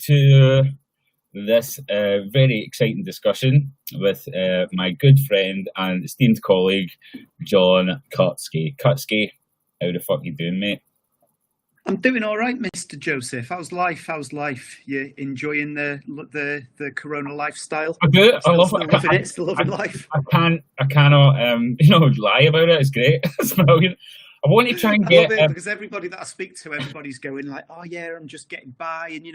to this very exciting discussion with my good friend and esteemed colleague, John Kutski. Kutski, how the fuck you doing, mate? I'm doing all right, Mr. Joseph. How's life? You enjoying the Corona lifestyle? I do. I love it. Still loving life. I cannot lie about it. It's great. It's brilliant. I want to try and get... I love it because everybody that I speak to, everybody's going like, oh yeah, I'm just getting by and,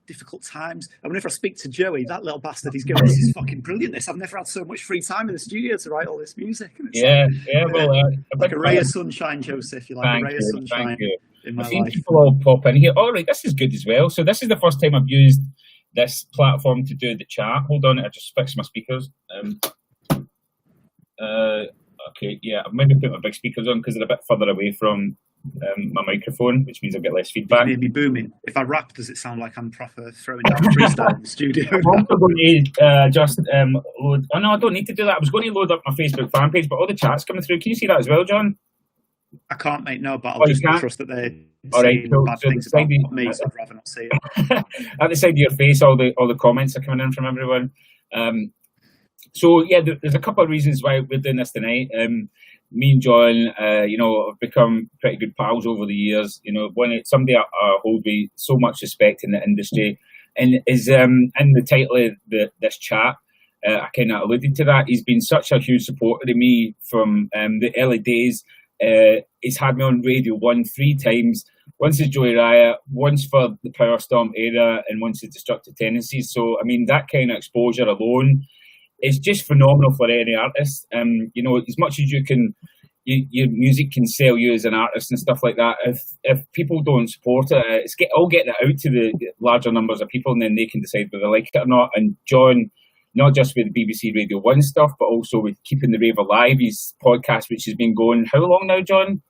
difficult times. And whenever I speak to Joey, that little bastard, he's going, this is fucking brilliant. I've never had so much free time in the studio to write all this music. And it's like a ray of sunshine, Joseph. You're like a ray of sunshine in my life. People all pop in here. All right, this is good as well. So this is the first time I've used this platform to do the chat. Hold on, I just fixed my speakers. Okay, yeah, I've maybe put my big speakers on because they're a bit further away from my microphone, which means I'll get less feedback. Maybe booming. If I rap, does it sound like I'm proper throwing down freestyle in the studio? I'm also going to just load... Oh, no, I don't need to do that. I was going to load up my Facebook fan page, but all the chat's coming through. Can you see that as well, John? I can't, mate, no, but I'll just trust that they're saying bad things about me, so I'd rather not see it. At the side of your face, all the comments are coming in from everyone. So yeah, there's a couple of reasons why we're doing this tonight. Me and John, have become pretty good pals over the years. Somebody I hold with so much respect in the industry, and is in the title of this chat. I kind of alluded to that. He's been such a huge supporter to me from the early days. He's had me on Radio 1 3 times. Once as Joey Riot, once for the POWERSTOMP era, and once as Destructive Tendencies. So, I mean, that kind of exposure alone is just phenomenal for any artist. As much as your music can sell you as an artist and stuff like that, if people don't support it, it's getting it out to the larger numbers of people, and then they can decide whether they like it or not. And John, not just with the BBC Radio 1 stuff, but also with Keeping the Rave Alive, his podcast, which has been going, how long now, John?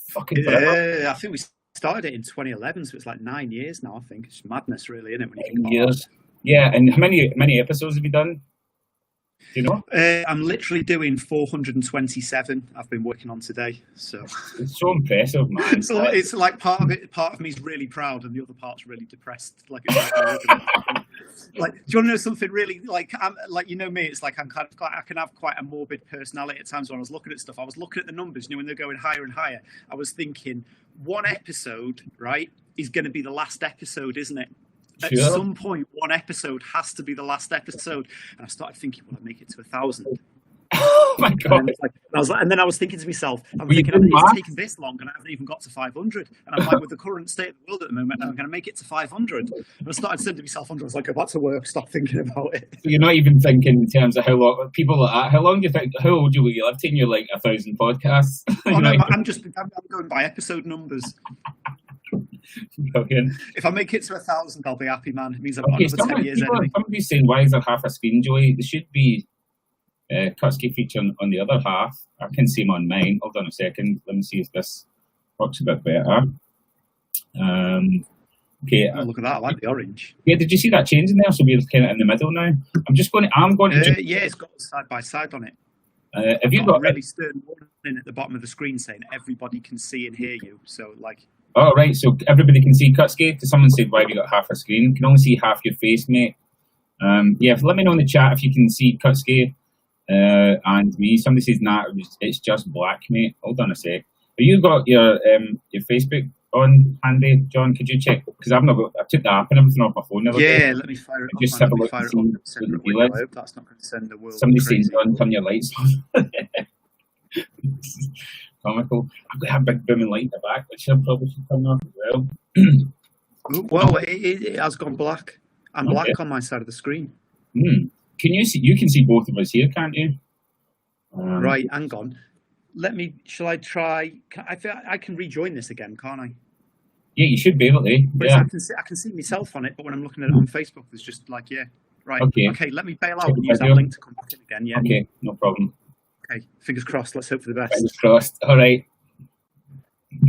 Fucking forever. I think we started it in 2011, so it's like 9 years now, I think. It's madness, really, isn't it? When you think about years. Yeah, and how many episodes have you done? Do you know? I'm literally doing 427. I've been working on today, so it's so impressive, man. So it's like part of me is really proud, and the other part's really depressed. Like, do you want to know something really? Like, me. It's like I can have quite a morbid personality at times. When I was looking at stuff, I was looking at the numbers. When they're going higher and higher, I was thinking one episode, right, is going to be the last episode, isn't it? At some point, one episode has to be the last episode. And I started thinking, will I make it to 1,000? Oh my God. And then I was thinking to myself, it's taken this long and I haven't even got to 500. And I'm like, with the current state of the world at the moment, I'm going to make it to 500. And I started saying to myself, I was like, go back to work, stop thinking about it. You're not even thinking in terms of how long, people like that, how long do you think, how old will you live to? You're like 1,000 podcasts. Oh, no, I'm going by episode numbers. Brilliant. If I make it to 1,000, I'll be happy, man. It means I've got another 10 years anyway. Somebody's saying, why is there half a screen, Joey? There should be Kutski feature on the other half. I can see him on mine. Hold on a second. Let me see if this works a bit better. Okay. Look at that. I like the orange. Yeah, did you see that change in there? So we're kind of in the middle now. I'm going to. Yeah, it's got side by side on it. Have you got a really stern warning at the bottom of the screen saying everybody can see and hear you? So, like. Oh, right, so everybody can see Kutski? Because someone said, why have you got half a screen? Can only see half your face, mate. Yeah, let me know in the chat if you can see Kutski and me. Somebody says, nah, it's just black, mate. Hold on a sec. Have you got your Facebook on handy, John? Could you check? Because I took the app and everything off my phone. Yeah, let me fire it up. Just have a look and see what I hope that's not going to send the world. Somebody says, John, turn your lights on. Comical. I've got a big booming light in the back, which I probably should turn off as well. Well, it has gone black. I'm black on my side of the screen. Can you see? You can see both of us here, can't you? Right, hang on. Shall I try? I can rejoin this again, can't I? Yeah, you should be able to. Yeah. I can see myself on it, but when I'm looking at it on Facebook, there's just like, right. Okay, let me bail out and use that link to come back in again. Yeah. Okay, no problem. Okay, fingers crossed. Let's hope for the best. Fingers crossed. All right.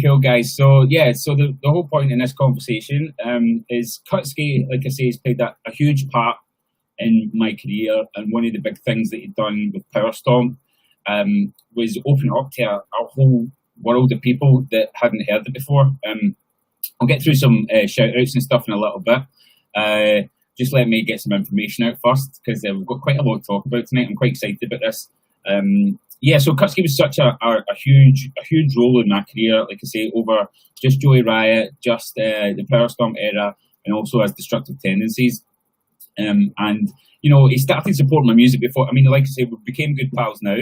Cool, guys. So, the whole point in this conversation is Kutski, like I say, has played a huge part in my career. And one of the big things that he'd done with POWERSTOMP was open up to a whole world of people that hadn't heard it before. I'll get through some shout outs and stuff in a little bit. Just let me get some information out first, because we've got quite a lot to talk about tonight. I'm quite excited about this. Yeah, so Kutski was such a huge role in my career, like I say, over just Joey Riot, just the PowerStomp era, and also as Destructive Tendencies. And, you know, he started supporting my music before. I mean, like I say, we became good pals now.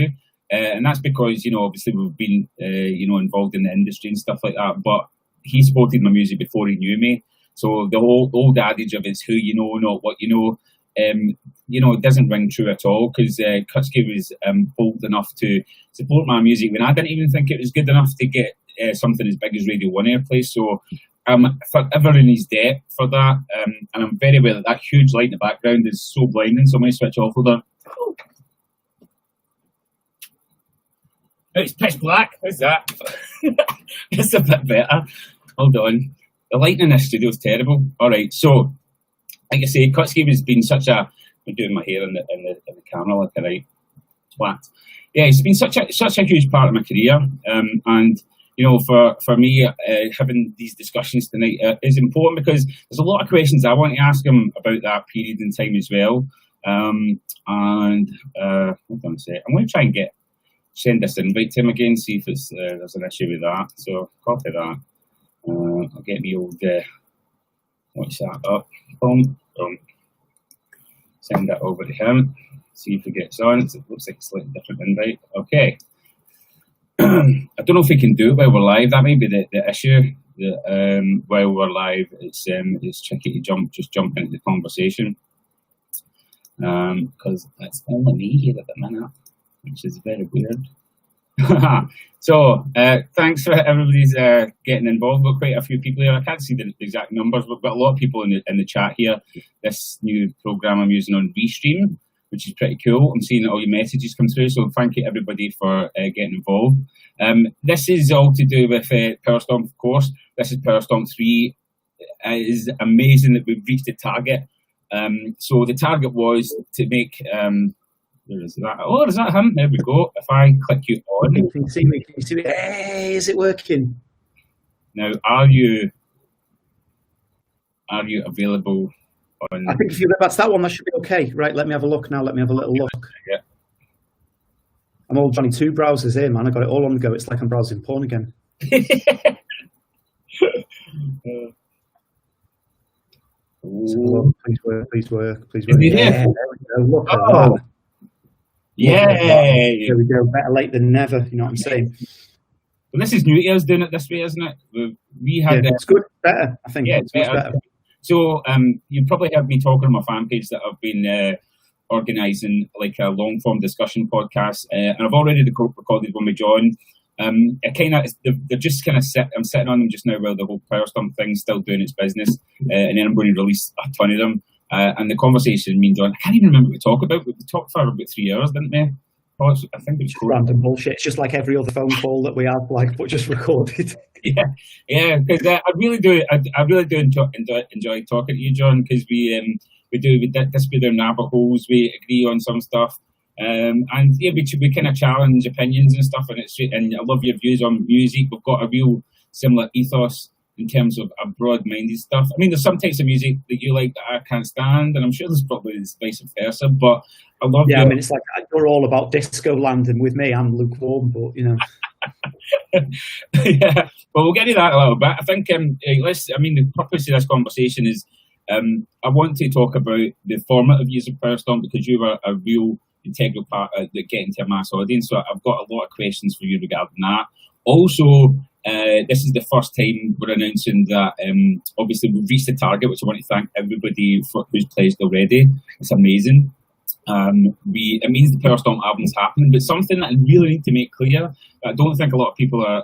And that's because, you know, obviously we've been, you know, involved in the industry and stuff like that. But he supported my music before he knew me. So the whole old adage of it's who you know, not what you know, you know, it doesn't ring true at all, because Kutski was bold enough to support my music when I didn't even think it was good enough to get something as big as Radio 1 airplay. So I'm forever in his debt for that. And I'm very aware that that huge light in the background is so blinding, so I'm going to switch off with her. It's pitch black. How's that? It's a bit better. Hold on. The lighting in this studio is terrible. All right. So, like I say, Kutski has been such a. I'm doing my hair in the camera like a right twat. Yeah, it's been such a huge part of my career. And you know, for me, having these discussions tonight is important, because there's a lot of questions I want to ask him about that period in time as well. And hold on a sec. I'm going to try and send this invite to him again, see if it's there's an issue with that. So copy that. I'll get me old what's that up? Boom. Send that over to him. See if he gets on. It looks like a slightly different invite. Okay. I don't know if we can do it while we're live. That may be the issue. While we're live, it's tricky to just jump into the conversation, because it's only me here at the minute, which is very weird. So thanks for everybody's getting involved. We've got quite a few people here. I can't see the exact numbers. We've got a lot of people in the chat here. This new program I'm using on Restream, which is pretty cool. I'm seeing all your messages come through, so thank you everybody for getting involved. This is all to do with PowerStomp, of course. This is PowerStomp 3. It is amazing that we've reached the target. So the target was to make... where is that? Oh, is that him? There we go. If I click you on... Can you see me? Can you see me? Hey, is it working? Now, are you available on... I think if that's that one, that should be okay. Right, let me have a look now. Let me have a little look. Yeah. I'm all Johnny 2 browsers here, man. I got it all on the go. It's like I'm browsing porn again. So, please work, please work, please work. Yeah, there we go. Look at that. Yeah. There we go. Better late than never. You know what I'm saying? Well, this is new to us doing it this way, isn't it? We had it's good, better. I think. Yeah, it's better. So you probably heard me talking on my fan page that I've been organising like a long form discussion podcast, and I've already recorded one with John. They're just kind of I'm sitting on them just now while the whole PowerStomp thing's still doing its business, and then I'm going to release a ton of them. And the conversation, me and John, I can't even remember what we talked about. We talked for about 3 hours, didn't we? I think it was cool. Random bullshit. It's just like every other phone call that we have, but just recorded. Yeah, because I really do enjoy talking to you, John, because we dispute our rabbit holes, we agree on some stuff, and yeah, we kind of challenge opinions and stuff, and I love your views on music. We've got a real similar ethos in terms of a broad-minded stuff. I mean, there's some types of music that you like that I can't stand, and I'm sure there's probably vice versa, but I love I mean, it's like you're all about disco land, and with me, I'm lukewarm, but, you know. Yeah, well, we'll get to that a little bit. I think, the purpose of this conversation is I want to talk about the formative use of PowerStomp, because you were a real integral part of getting to a mass audience, so I've got a lot of questions for you regarding that. Also, this is the first time we're announcing that obviously we've reached the target, which I want to thank everybody who's pledged already. It's amazing. It means the PowerStomp album's happening, but something that I really need to make clear, that I don't think a lot of people are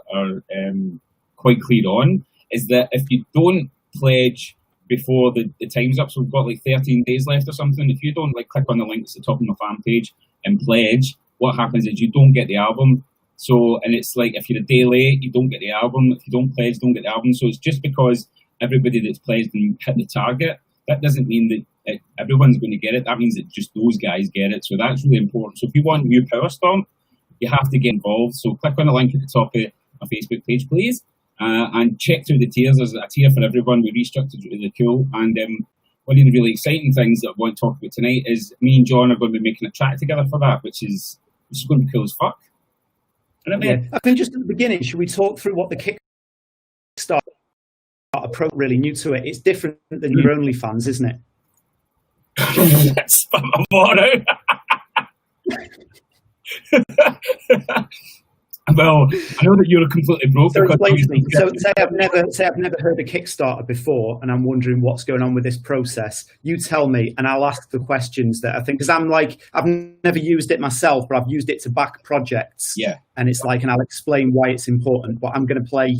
quite clear on, is that if you don't pledge before the time's up, so we've got like 13 days left or something, if you don't click on the link that's at the top of my fan page and pledge, what happens is you don't get the album. So, and it's like, if you're a day late, you don't get the album. If you don't pledge, don't get the album. So it's just because everybody that's pledged and hit the target, that doesn't mean that everyone's going to get it. That means that just those guys get it. So that's really important. So if you want new PowerStomp, you have to get involved. So click on the link at the top of my Facebook page, please. and check through the tiers. There's a tier for everyone. We restructured it really cool. And one of the really exciting things that I want to talk about tonight is me and John are going to be making a track together for that, which is going to be cool as fuck. Yeah. I think just at the beginning, should we talk through what the Kickstarter approach, really new to it? It's different than your OnlyFans, isn't it? Spam my water. Well, I know that you're completely broke. So explain to me. So say I've never heard of Kickstarter before, and I'm wondering what's going on with this process. You tell me, and I'll ask the questions that I think, because I'm like, I've never used it myself, but I've used it to back projects. Yeah. And it's like, and I'll explain why it's important. But I'm going to play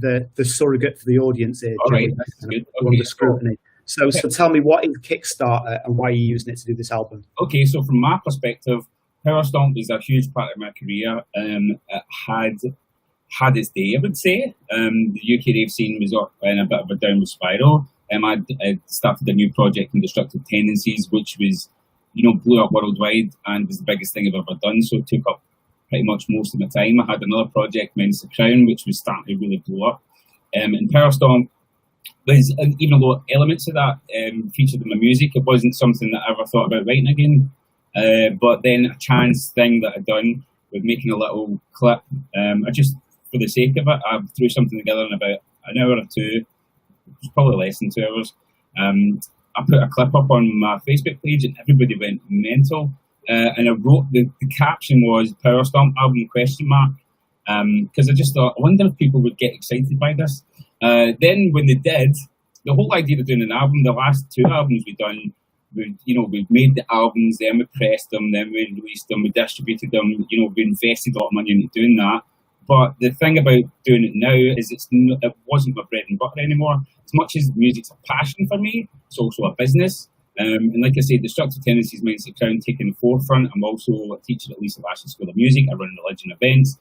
the surrogate for the audience here. All right, that's good. Okay. The scrutiny. So tell me, what is Kickstarter and why are you using it to do this album? Okay, so from my perspective, PowerStomp is a huge part of my career. It had its day, I would say. The UK rave scene was up in a bit of a downward spiral. I started a new project in Destructive Tendencies, which was, blew up worldwide and was the biggest thing I've ever done. So it took up pretty much most of my time. I had another project, Men's Crown, which was starting to really blow up. And PowerStomp was, even though elements of that featured in my music, it wasn't something that I ever thought about writing again. But then a chance thing that I'd done with making a little clip, I just, for the sake of it, I threw something together in about an hour or two, it was probably less than 2 hours. I put a clip up on my Facebook page and everybody went mental. And I wrote, the caption was PowerStomp album ? Because I just thought, I wonder if people would get excited by this. Then when they did, the whole idea of doing an album, the last 2 albums we've done, we've made the albums, then we pressed them, then we released them, we distributed them, we invested a lot of money into doing that. But the thing about doing it now is it wasn't my bread and butter anymore. As much as music's a passion for me, it's also a business. And like I said, Destructive Tendencies, Men's Crown taking the forefront. I'm also a teacher at Lisa Lashley School of Music. I run religion events.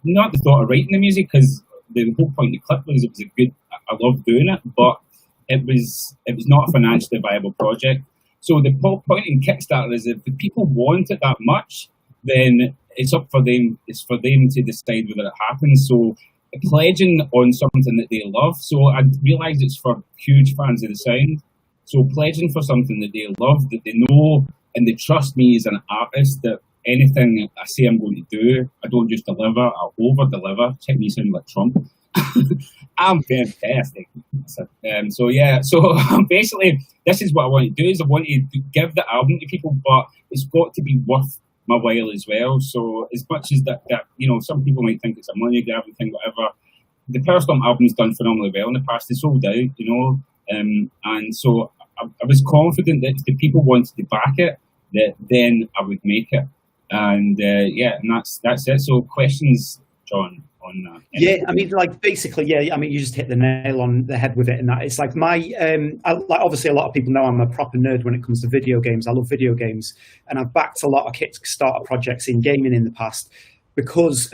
Not the thought of writing the music, because the whole point of the clip was it was a good, I love doing it, but it was not a financially viable project. So the whole point in Kickstarter is if the people want it that much, then it's up for them. It's for them to decide whether it happens. So pledging on something that they love. So I realise it's for huge fans of the sound. So pledging for something that they love, that they know, and they trust me as an artist, that anything I say I'm going to do, I don't just deliver, I'll over-deliver. Check me sounding like Trump. I'm fantastic. So basically, this is what I want to do, is I want to give the album to people, but it's got to be worth my while as well. So as much as that some people might think it's a money grabbing thing, whatever, the PowerStomp album's done phenomenally well in the past. It's sold out, and so I was confident that if the people wanted to back it, that then I would make it. And and that's it. So questions, John, on that? Yeah, I mean, you just hit the nail on the head with it. And that it's like obviously a lot of people know I'm a proper nerd when it comes to video games. I love video games, and I've backed a lot of Kickstarter projects in gaming in the past. And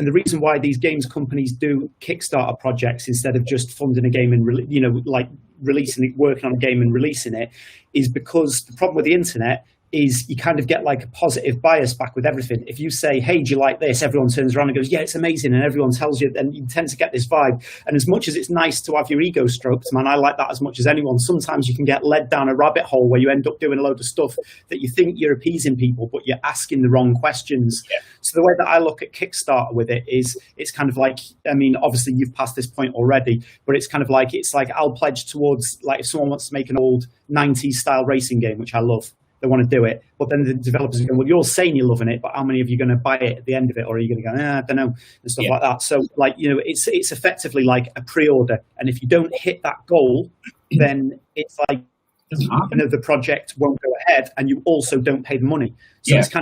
the reason why these games companies do Kickstarter projects instead of just funding a game and releasing it, working on a game and releasing it, is because the problem with the internet is you kind of get like a positive bias back with everything. If you say, hey, do you like this? Everyone turns around and goes, yeah, it's amazing. And everyone tells you, and you tend to get this vibe. And as much as it's nice to have your ego stroked, man, I like that as much as anyone. Sometimes you can get led down a rabbit hole where you end up doing a load of stuff that you think you're appeasing people, but you're asking the wrong questions. Yeah. So the way that I look at Kickstarter with it is, it's kind of like, I mean, obviously you've passed this point already, but it's kind of like, I'll pledge towards, like, if someone wants to make an old 90s style racing game, which I love, they want to do it, but then the developers are going, well, you're saying you're loving it, but how many of you are going to buy it at the end of it, or are you going to go, I don't know, and stuff like that. So, it's effectively like a pre-order, and if you don't hit that goal, then it's like, the project won't go ahead, and you also don't pay the money. So it's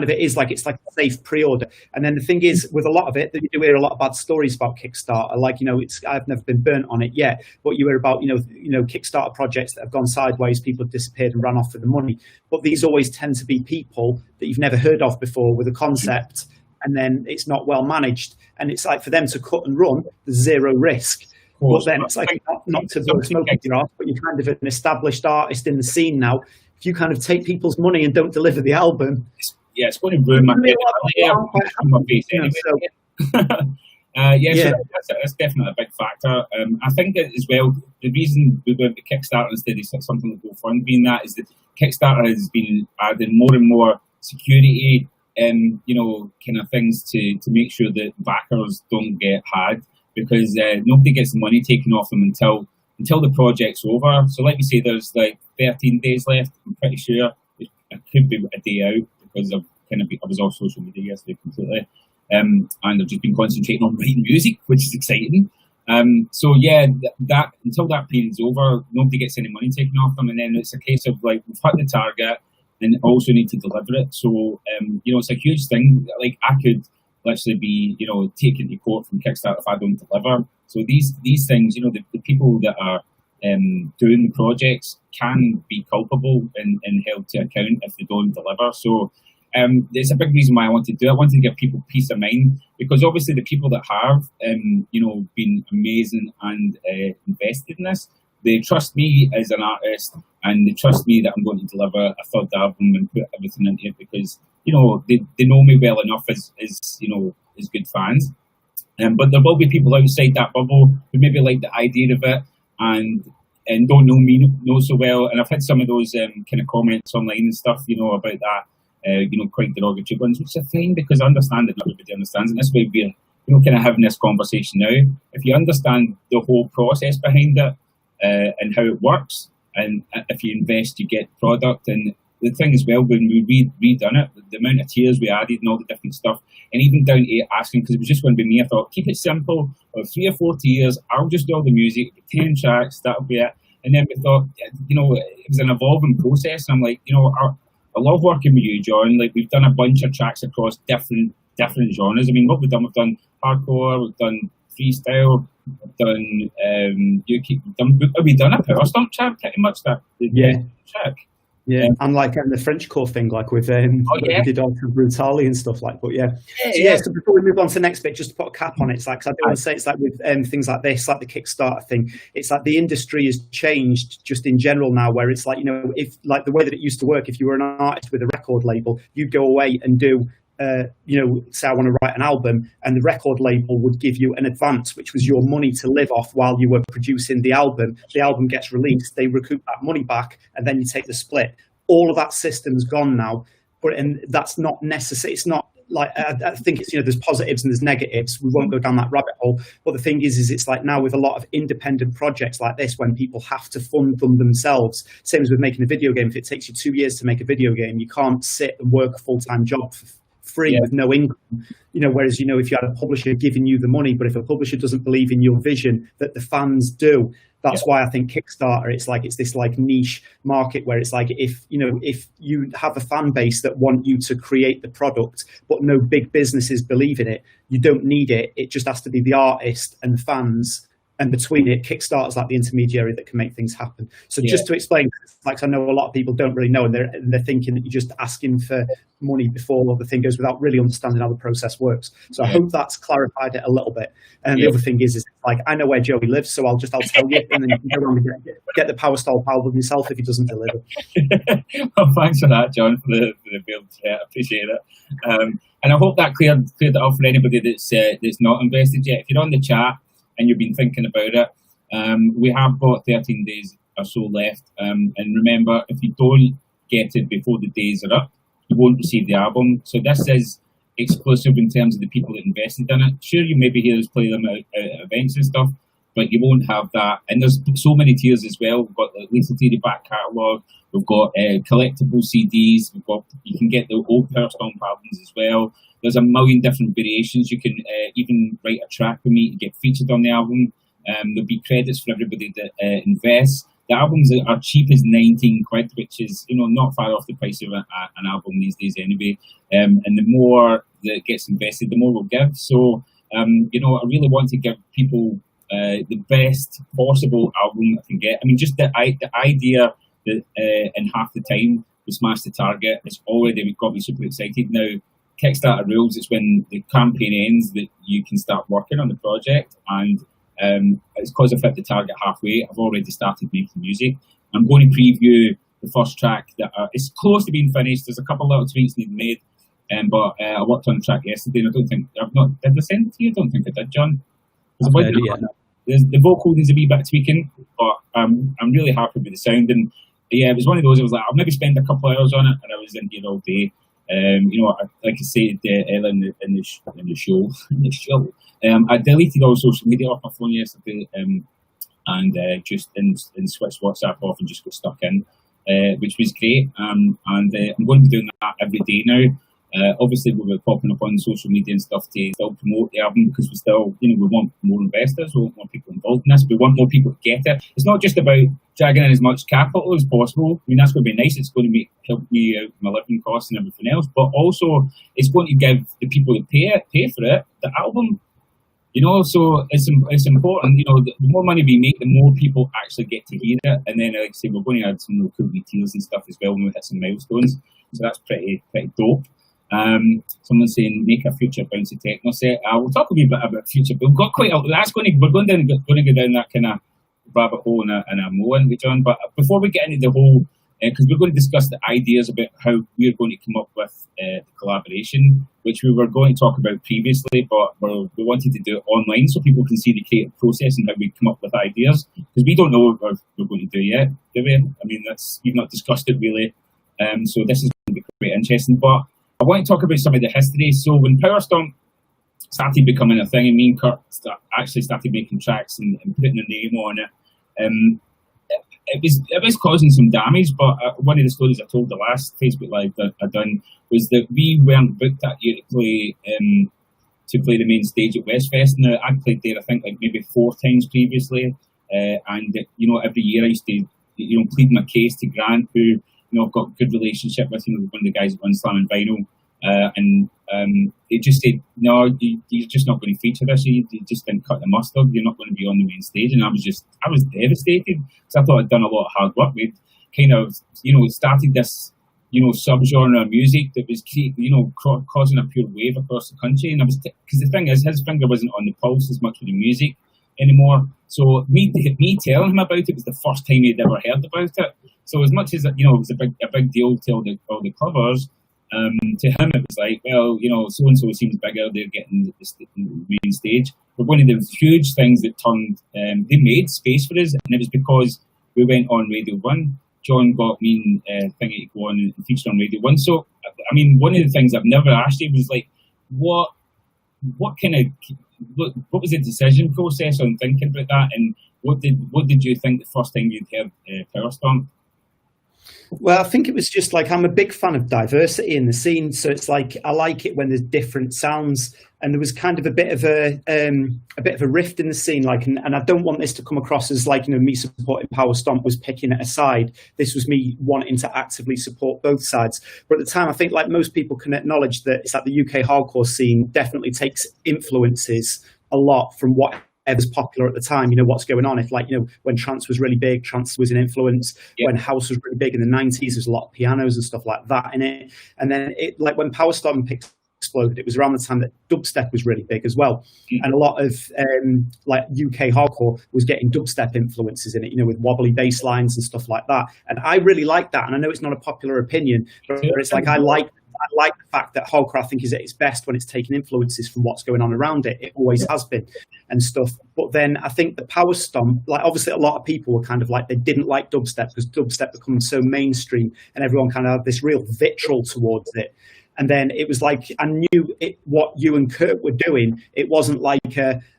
like a safe pre-order. And then the thing is, with a lot of it, that you do hear a lot of bad stories about Kickstarter. I've never been burnt on it yet, but you hear about Kickstarter projects that have gone sideways, people have disappeared and run off with the money. But these always tend to be people that you've never heard of before with a concept, and then it's not well managed. And it's like, for them to cut and run, there's zero risk. But then it's like, not to blow smoke up your ass, but you're kind of an established artist in the scene now. If you kind of take people's money and don't deliver the album, it's going to ruin my face anyway. So that's definitely a big factor. I think that as well, the reason we went to Kickstarter instead of something like GoFundMe and that is that Kickstarter has been adding more and more security, kind of things to make sure that backers don't get had, because nobody gets the money taken off them until the project's over. So like we say, there's like 13 days left. I'm pretty sure it could be a day out because I was off social media yesterday completely. And I've just been concentrating on writing music, which is exciting. That until that period's over, nobody gets any money taken off them, and then it's a case of like, we've hit the target and also need to deliver it. So it's a huge thing. Like, I could literally be taken to court from Kickstarter if I don't deliver. So these things, the people that are doing the projects can be culpable and held to account if they don't deliver. So there's a big reason why I want to do it. I want to give people peace of mind, because obviously the people that have, been amazing and invested in this, they trust me as an artist, and they trust me that I'm going to deliver a third album and put everything into it, because they know me well enough as good fans. But there will be people outside that bubble who maybe like the idea of it and don't know me so well. And I've had some of those kind of comments online and stuff, about that. Quite derogatory ones, which are fine, because I understand that not everybody understands, and that's why we're kind of having this conversation now. If you understand the whole process behind it and how it works, and if you invest, you get product. And the thing as well, when we redone it, the amount of tiers we added and all the different stuff, and even down to asking, because it was just going to be me, I thought, keep it simple, or 3 or 4 tiers, I'll just do all the music, 10 tracks, that'll be it. And then we thought, it was an evolving process, and I'm like, I love working with you, John. Like, we've done a bunch of tracks across different genres. I mean, what we've done hardcore, we've done freestyle, we've done have we done a power stomp track? Pretty much that. Track. Yeah, and the Frenchcore thing, like with we did all Brutali and stuff like. But So before we move on to the next bit, just to put a cap on it, it's like, 'cause I do want to say, it's like with things like this, like the Kickstarter thing, it's like the industry has changed just in general now, where it's like, if like the way that it used to work, if you were an artist with a record label, you'd go away and do say I want to write an album, and the record label would give you an advance, which was your money to live off while you were producing the album. The album gets released, they recoup that money back, and then you take the split. All of that system's gone now, and that's not necessary. It's not like, I think it's, there's positives and there's negatives. We won't go down that rabbit hole. But the thing is it's like now with a lot of independent projects like this, when people have to fund them themselves, same as with making a video game. If it takes you 2 years to make a video game, you can't sit and work a full-time job for free with no income, whereas if you had a publisher giving you the money, but if a publisher doesn't believe in your vision that the fans do, that's why I think Kickstarter, it's this like niche market where it's like, if you have a fan base that want you to create the product, but no big businesses believe in it, you don't need it. It just has to be the artist and the fans. And between it, Kickstarter's like the intermediary that can make things happen. So just to explain, like, I know a lot of people don't really know, and they're thinking that you're just asking for money before the thing goes, without really understanding how the process works. So I hope that's clarified it a little bit. And the other thing is like, I know where Joey lives, so I'll tell you, and then you can go around and get the PowerStomp album yourself if he doesn't deliver. Well, thanks for that, John, for the build. I appreciate it. And I hope that cleared it up for anybody that's not invested yet. If you're on the chat and you've been thinking about it, we have got 13 days or so left. And remember, if you don't get it before the days are up, you won't receive the album. So this is exclusive in terms of the people that invested in it. Sure, you maybe hear us play them at events and stuff, but you won't have that. And there's so many tiers as well. We've got listen to the back catalogue. We've got collectible CDs. You can get the old Power Stomp albums as well. There's a million different variations. You can even write a track with me to get featured on the album. There'll be credits for everybody that invests. The albums are cheap as 19 quid, which is not far off the price of an album these days anyway. And the more that gets invested, the more we'll give. So I really want to give people the best possible album I can get. I mean, just the idea that in half the time we smashed the target has already got me super excited. Now, Kickstarter rules, it's when the campaign ends that you can start working on the project, and it's because I've hit the target halfway. I've already started making music. I'm going to preview the first track that is close to being finished. There's a couple of little tweaks need made, But I worked on the track yesterday, and I don't think did I send it to you? I don't think I did, John. The vocal needs a wee bit tweaking, but I'm really happy with the sound. And yeah, it was one of those. I was like, I'll maybe spend a couple of hours on it, and I was in here all day. Like I said earlier in the show, I deleted all social media off my phone yesterday, and just switched WhatsApp off and just got stuck in, which was great. And I'm going to be doing that every day now. Obviously, we'll be popping up on social media and stuff to still promote the album, because we still, we want more investors, we want more people involved in this, we want more people to get it. It's not just about dragging in as much capital as possible. I mean, that's going to be nice. It's going to help me out with my living costs and everything else, but also it's going to give the people that pay for it the album. So it's important. The more money we make, the more people actually get to hear it. And then, like I say, we're going to add some more cool details and stuff as well when we hit some milestones. So that's pretty dope. Someone's saying make a future bouncy techno set. We'll talk a wee bit about future, but we've got quite a. We're going to go down that kind of rabbit hole in a moment, John. But before we get into the whole, because we're going to discuss the ideas about how we're going to come up with the collaboration, which we were going to talk about previously, but we wanted to do it online so people can see the creative process and how we come up with ideas, because we don't know what we're going to do yet, do we? I mean, we've not discussed it really. So this is going to be quite interesting, but I want to talk about some of the history. So when PowerStomp started becoming a thing, and me and Kurt actually started making tracks and putting a name on it, it was causing some damage. But one of the stories I told the last Facebook Live that I done was that we weren't booked that year to play the main stage at Westfest. Now, I'd played there, I think, like maybe 4 times previously, and every year I used to plead my case to Grant, who I've got a good relationship with, one of the guys at Unslam and Vinyl, and they just said, no, you're just not going to feature this year. You just didn't cut the mustard. You're not going to be on the main stage. And I was devastated, because I thought I'd done a lot of hard work. We'd kind of, started this, subgenre of music that was, causing a pure wave across the country. And because the thing is, his finger wasn't on the pulse as much with the music anymore. So me telling him about it was the first time he'd ever heard about it. So as much as it was a big deal to all the covers, to him it was like, well, so and so seems bigger. They're getting the main stage. But one of the huge things that turned, they made space for us, and it was because we went on Radio 1. John got me thingy to go on and feature on Radio 1. So I mean, one of the things I've never asked you was like, what was the decision process on thinking about that, and what did you think the first time you'd heard PowerStomp? Well, I think it was just like, I'm a big fan of diversity in the scene, so it's like I like it when there's different sounds, and there was kind of a bit of a rift in the scene, like, and I don't want this to come across as like, me supporting PowerStomp was picking it aside. This was me wanting to actively support both sides. But at the time, I think like most people can acknowledge that it's like the UK hardcore scene definitely takes influences a lot from whatever's popular at the time. What's going on. If when trance was really big, trance was an influence. Yeah. When house was really big in the 90s, there's a lot of pianos and stuff like that in it. And then when PowerStomp exploded, it was around the time that dubstep was really big as well. Mm-hmm. And a lot of UK hardcore was getting dubstep influences in it, with wobbly bass lines and stuff like that. And I really like that. And I know it's not a popular opinion, but it's like I like the fact that hardcore, I think, is at its best when it's taking influences from what's going on around it. It always has been and stuff. But then I think the PowerStomp, obviously a lot of people were kind of like, they didn't like dubstep because dubstep becoming so mainstream and everyone kind of had this real vitriol towards it. And then it was like, I knew what you and Kurt were doing. It wasn't like,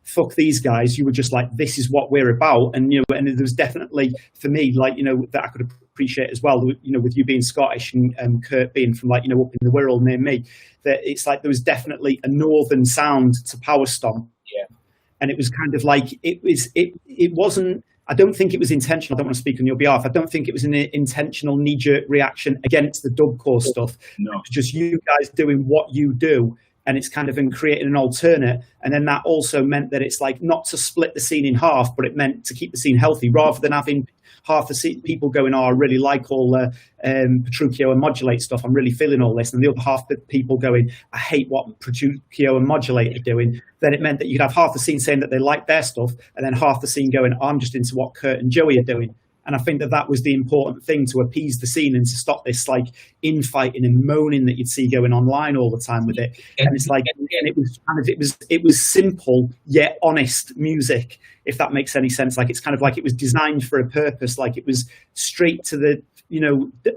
fuck these guys. You were just like, this is what we're about. And, and there was definitely, for me, that I could appreciate as well, with you being Scottish and Kurt being from up in the Wirral near me, that it's like there was definitely a northern sound to PowerStomp. Yeah. And it was kind of like, it wasn't, I don't think it was intentional. I don't want to speak on your behalf. I don't think it was an intentional knee-jerk reaction against the dubcore stuff. No. It was just you guys doing what you do, and it's kind of in creating an alternate. And then that also meant that it's like not to split the scene in half, but it meant to keep the scene healthy rather than having half the people going, oh, I really like all the Petruchio and Modulate stuff. I'm really feeling all this. And the other half the people going, I hate what Petruchio and Modulate are doing. Then it meant that you'd have half the scene saying that they like their stuff, and then half the scene going, I'm just into what Kurt and Joey are doing. And I think that was the important thing, to appease the scene and to stop this like infighting and moaning that you'd see going online all the time with it. And it's like, and it was simple yet honest music, if that makes any sense. Like, it's kind of like it was designed for a purpose. Like, it was straight to the,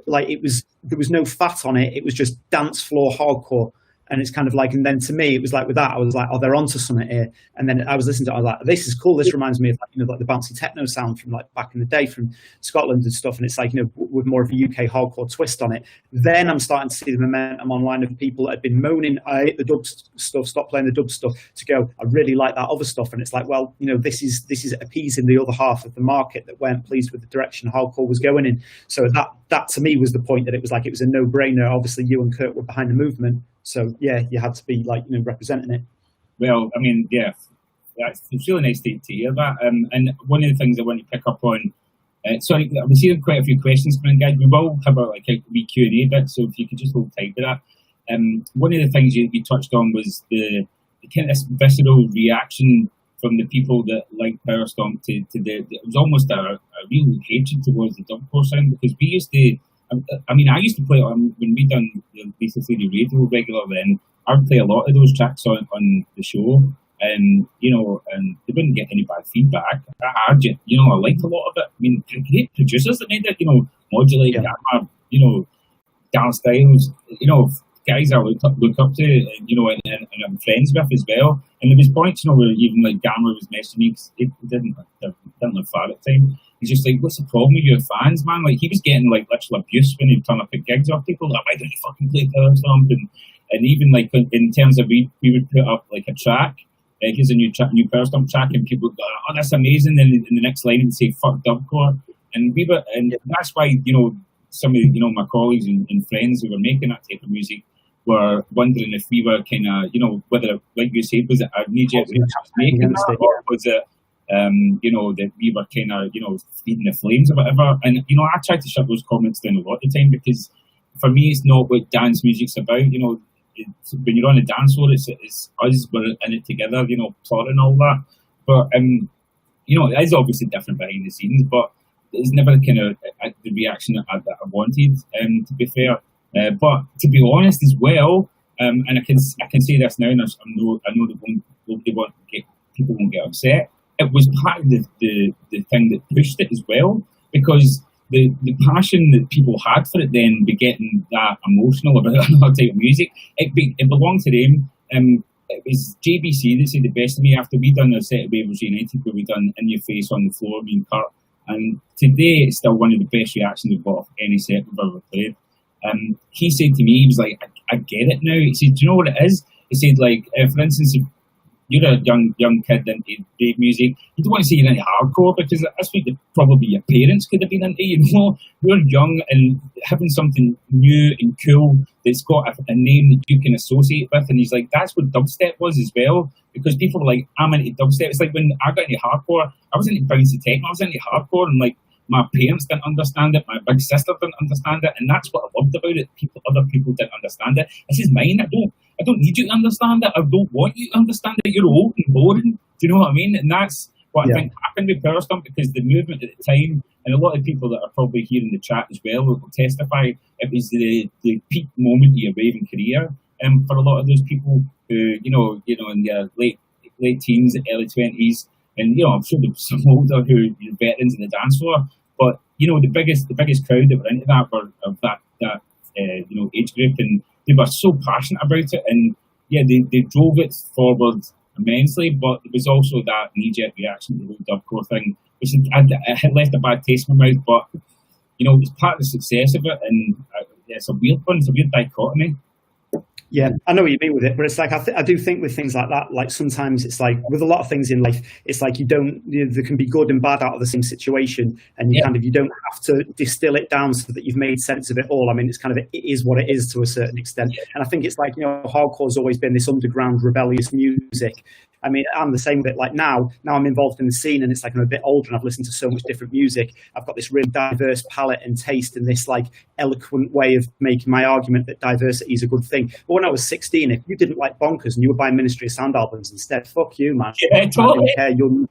like, there was no fat on it. It was just dance floor hardcore. And it's kind of like, and then to me, it was like with that, I was like, oh, they're onto something here. And then I was listening to it, I was like, this is cool. This reminds me of like the bouncy techno sound from like back in the day from Scotland and stuff. And it's like, with more of a UK hardcore twist on it. Then I'm starting to see the momentum online of people that had been moaning, I hate the dub stuff, stop playing the dub stuff, to go, I really like that other stuff. And it's like, well, this is appeasing the other half of the market that weren't pleased with the direction hardcore was going in. So that to me was the point, that it was like, it was a no-brainer. Obviously, you and Kurt were behind the movement. So yeah, you had to be like, representing it. Well, I mean, yeah, it's really nice to hear that. And one of the things I want to pick up on, sorry, I've been seeing quite a few questions coming, guys. We will have a wee Q&A bit, so if you could just hold tight to that. One of the things you touched on was the kind of visceral reaction from the people that like PowerStomp to it was almost a real hatred towards the dubcore sound, because we used to. I mean, I used to play when we done basically the radio regular. Then I would play a lot of those tracks on the show, and and they wouldn't get any bad feedback. I liked a lot of it. I mean, great producers that made it. Modulate, Darren Styles. Guys I look up to, and I'm friends with as well. And there was points, where even like Gamma was messaging me. He didn't live far at the time. He's just like, what's the problem with your fans, man? Like, he was getting like literal abuse when he'd turn up at gigs off people. Like, why don't you fucking play PowerStomp? And even like in terms of we would put up like a track. Here's a new PowerStomp track, and people would go, oh, that's amazing. Then in the next line, it would say fuck dubcore. And that's why some of my colleagues and friends who were making that type of music were wondering if we were kind of whether, like you said, was it a knee-jerk making that, or was it that we were kind of feeding the flames or whatever. And I tried to shut those comments down a lot of the time, because for me it's not what dance music's about. When you're on a dance floor, it's us, we're in it together, plotting all that. But it is obviously different behind the scenes, but it's never kind of the reaction that I wanted, to be fair. But to be honest as well, and I can say this now, and I know that people won't get upset. It was part of the thing that pushed it as well, because the passion that people had for it then be getting that emotional about another type of music. It belonged to them. It was JBC that said the best of me after we done a set of Waver's United, where we done In Your Face on the Floor, me and Kurt. And today it's still one of the best reactions we've got of any set we've ever played. He said to me, he was like, I get it now. He said, do you know what it is? He said, like, for instance, if you're a young kid into rave music, you don't want to say you're into hardcore, because that's what probably your parents could have been into. You're young and having something new and cool that's got a name that you can associate with. And he's like, that's what dubstep was as well, because people were like, I'm into dubstep. It's like when I got into hardcore, I was into bouncy techno, I was into hardcore, and like, my parents didn't understand it, my big sister didn't understand it, and that's what I loved about it. Other people didn't understand it. This is mine. I don't need you to understand it. I don't want you to understand it. You're old and boring. Do you know what I mean? And that's what I think happened with PowerStomp, because the movement at the time, and a lot of people that are probably here in the chat as well will testify, it was the peak moment of your raving career. For a lot of those people who, in their late teens, early 20s, and I'm sure there's some older who are veterans in the dance floor, but the biggest crowd that were into that were of that age group, and they were so passionate about it, and they drove it forward immensely. But there was also that knee-jerk reaction to the whole dubcore thing, which had left a bad taste in my mouth. But it was part of the success of it, and it's a weird one. It's a weird dichotomy. Yeah, I know what you mean with it, but it's like I do think with things like that, like sometimes it's like with a lot of things in life, it's like there can be good and bad out of the same situation, and you don't have to distill it down so that you've made sense of it all. I mean, it's kind of it is what it is to a certain extent, and I think it's like hardcore's always been this underground rebellious music. I mean, I'm the same bit. Like now I'm involved in the scene, and it's like I'm a bit older and I've listened to so much different music. I've got this really diverse palette and taste, and this like eloquent way of making my argument that diversity is a good thing. But when I was 16, if you didn't like Bonkers and you were buying Ministry of Sound albums instead, fuck you, man. Yeah, totally. I don't care.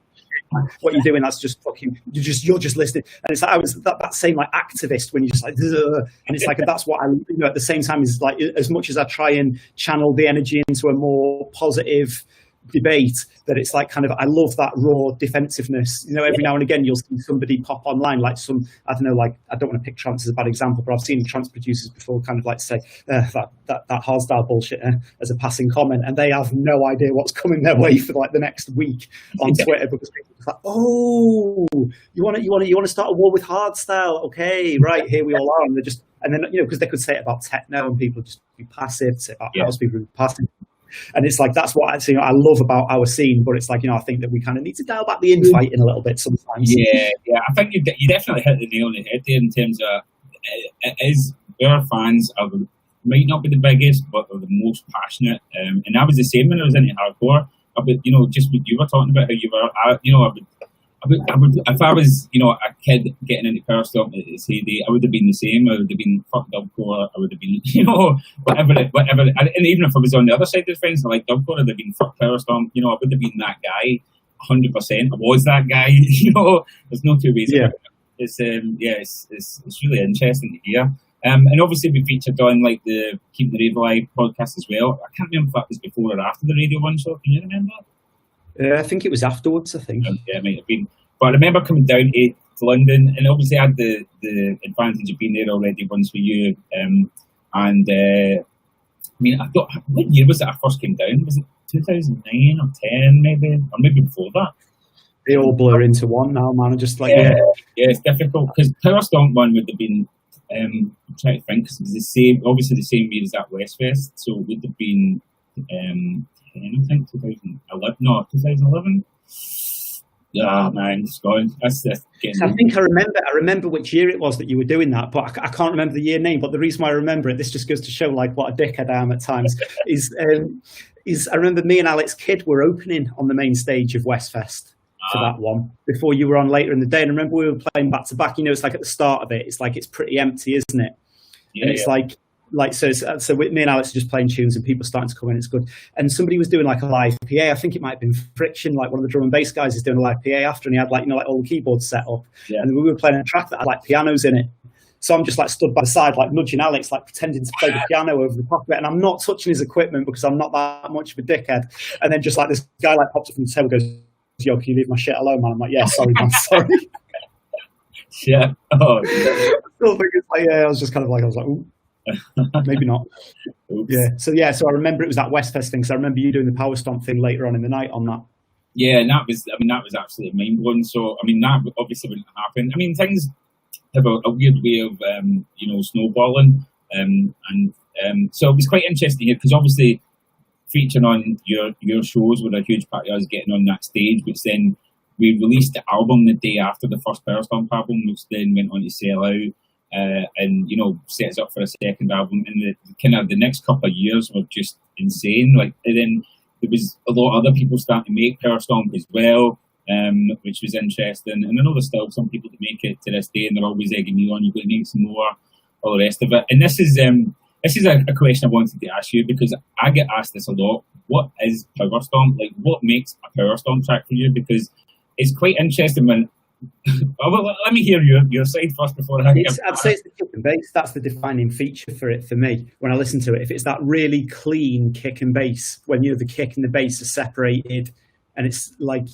what you're doing, that's just fucking, you're just listening. And it's like, I was that same like activist when you're just like, ugh. And it's like, that's what I, you know, at the same time is like, as much as I try and channel the energy into a more positive debate, that it's like kind of, I love that raw defensive-ness. You know, every now and again you'll see somebody pop online, like some, I don't know, like, I don't want to pick trance as a bad example, but I've seen trance producers before kind of like say that hardstyle bullshit as a passing comment, and they have no idea what's coming their way for like the next week on Twitter, because people are like, oh, you want to start a war with hardstyle? Okay, right, here we all are. And they're just, and then, you know, because they could say it about techno and people just be passive, say about house people be passive. And it's like, that's what I love about our scene, but it's like, you know, I think that we kind of need to dial back the infighting a little bit sometimes. Yeah, I think you definitely hit the nail on the head there in terms of it is, our fans might not be the biggest, but they're the most passionate. And I was the same when I was into hardcore. You know, just what you were talking about, how you were, you know, I would, if I was, you know, a kid getting into POWERSTOMP at its heyday, I would have been the same. I would have been fuck dubcore. I would have been, you know, whatever. And even if I was on the other side of the fence, like dubcore, I'd have been fuck POWERSTOMP. You know, I would have been that guy, 100%. I was that guy. You know, there's no two ways about it. It's really interesting to hear. And obviously we featured on like the Keep the Rave Alive podcast as well. I can't remember if that was before or after the Radio 1 show. Can you remember? I think it was afterwards, I think. Yeah, it might have been. But I remember coming down to London, and obviously I had the advantage of being there already once with you. I mean, I thought, what year was it I first came down? Was it 2009 or 10 maybe? Or maybe before that? They all blur into one now, man. Just like, yeah, it's difficult, because POWERSTOMP one would have been, I'm trying to think, because it was the same, obviously the same year as that Westfest, so it would have been, I think 2011. Ah, man, it's gone. That's I think I remember which year it was that you were doing that, but I can't remember the year name. But the reason why I remember it, this just goes to show like what a dickhead I am at times, is I remember me and Alex Kidd were opening on the main stage of Westfest for that one before you were on later in the day. And I remember we were playing back to back. You know, it's like at the start of it, it's like it's pretty empty, isn't it? Yeah, and it's like so me and Alex are just playing tunes and people are starting to come in. It's good. And somebody was doing like a live PA. I think it might have been Friction, like one of the drum and bass guys is doing a live PA after, and he had like, you know, like all the keyboards set up. Yeah. And we were playing a track that had like pianos in it. So I'm just like stood by the side, like nudging Alex, like pretending to play the piano over the top of it. And I'm not touching his equipment because I'm not that much of a dickhead. And then just like this guy like pops up from the table and goes, yo, can you leave my shit alone, man? I'm like, yeah, sorry, man, sorry. Yeah. Oh, yeah. I still think it's like, yeah, I was like, ooh. Maybe not. So I remember it was that Westfest thing, because I remember you doing the POWERSTOMP thing later on in the night on that. Yeah, and that was absolutely mind blowing. So I mean, that obviously wouldn't happen. I mean, things have a weird way of you know, snowballing, so it was quite interesting here, because obviously featuring on your shows were a huge part of us getting on that stage, which then we released the album the day after the first POWERSTOMP album, which then went on to sell out. And you know, sets up for a second album, and the next couple of years were just insane. Like, and then there was a lot of other people starting to make POWERSTOMP as well, which was interesting. And I know there's still some people that make it to this day, and they're always egging me on. You've got to make some more, all the rest of it. And this is a question I wanted to ask you, because I get asked this a lot. What is POWERSTOMP? Like, what makes a POWERSTOMP track for you? Because it's quite interesting when. Well, let me hear your side first before I. I'd say it's the kick and bass. That's the defining feature for it for me. When I listen to it, if it's that really clean kick and bass, when you know the kick and the bass are separated, and it's like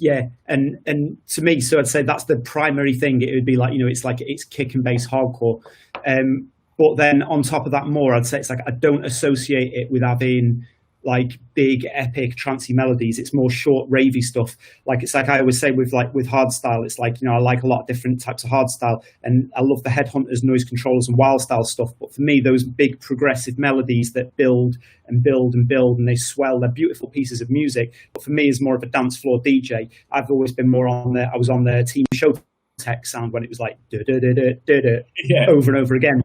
and to me, so I'd say that's the primary thing. It would be like, you know, it's kick and bass hardcore. But then on top of that, more, I'd say it's like I don't associate it with having like big epic trancey melodies. It's more short ravey stuff. Like, it's like I always say with hardstyle, it's like, you know, I like a lot of different types of hardstyle, and I love the Headhunters, Noise Controllers and wild style stuff, but for me those big progressive melodies that build and build and build and they swell, they're beautiful pieces of music. But for me, as more of a dance floor DJ, I've always been more on I was on the Team Show Tech sound, when it was like over and over again,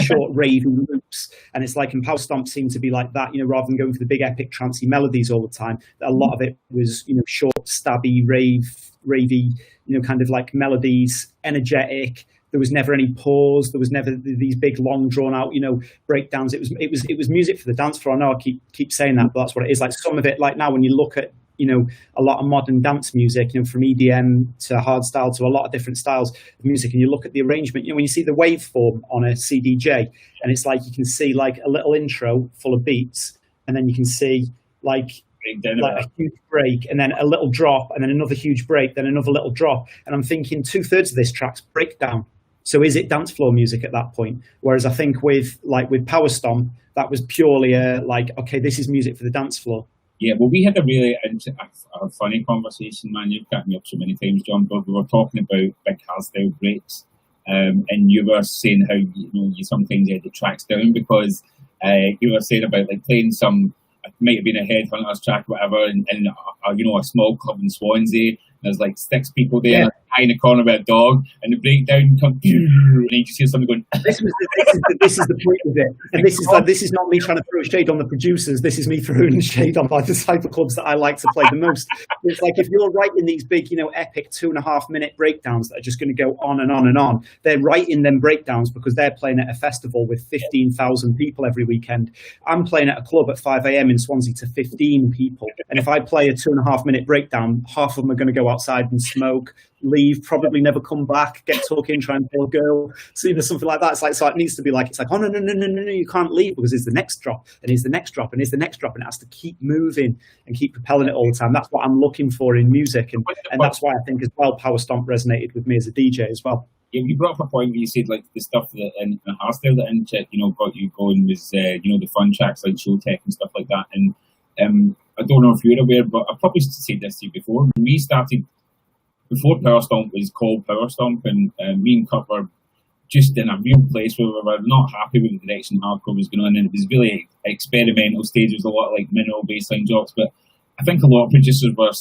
short raving loops. And it's like in POWERSTOMP seemed to be like that, you know, rather than going for the big epic trancey melodies all the time, a lot of it was, you know, short stabby ravey, you know, kind of like melodies, energetic. There was never any pause. There was never these big, long, drawn out, you know, breakdowns. It was music for the dance floor. I know I keep saying that, but that's what it is. Like, some of it, like now when you look at you know, a lot of modern dance music, you know, from EDM to hardstyle to a lot of different styles of music, and you look at the arrangement, you know, when you see the waveform on a CDJ, and it's like you can see like a little intro full of beats, and then you can see like a huge break, and then a little drop, and then another huge break, then another little drop. And I'm thinking 2/3 of this track's breakdown. So is it dance floor music at that point? Whereas I think with PowerStomp, that was purely like, okay, this is music for the dance floor. Yeah, well, we had a really a funny conversation, man. You've got me up so many times, John, but we were talking about big hardstyle breaks, and you were saying how, you know, you sometimes edit tracks down because you were saying about like playing some, it might have been a Headhunters track or whatever, and you know, a small club in Swansea. There's like 6 people there, in the corner with a dog, and the breakdown comes, and you just hear somebody going. This is the point of it, and this is not me trying to throw shade on the producers. This is me throwing shade on like the type of clubs that I like to play the most. It's like if you're writing these big, you know, epic 2.5-minute breakdowns that are just going to go on and on and on, they're writing them breakdowns because they're playing at a festival with 15,000 people every weekend. I'm playing at a club at 5 a.m. in Swansea to 15 people, and if I play a 2.5-minute breakdown, half of them are going to go outside and smoke, leave, probably never come back, get talking, try and pull a girl, so, you know, something like that. It's like, so it needs to be like, it's like, oh no, you can't leave because it's the next drop, and it's the next drop, and it's the next drop, and it has to keep moving and keep propelling it all the time. That's what I'm looking for in music, and that's why I think as well PowerStomp resonated with me as a DJ as well. Yeah, you brought up a point where you said like the stuff that in hardstyle that you know, got you going was you know, the fun tracks like Show Tech and stuff like that. And I don't know if you're aware, but I probably said this to you before. When we started, before PowerStomp was called PowerStomp, and me and Kurt were just in a real place where we were not happy with the direction hardcore was going on, and it was really experimental stage. There was a lot of like minimal bassline drops, but I think a lot of producers were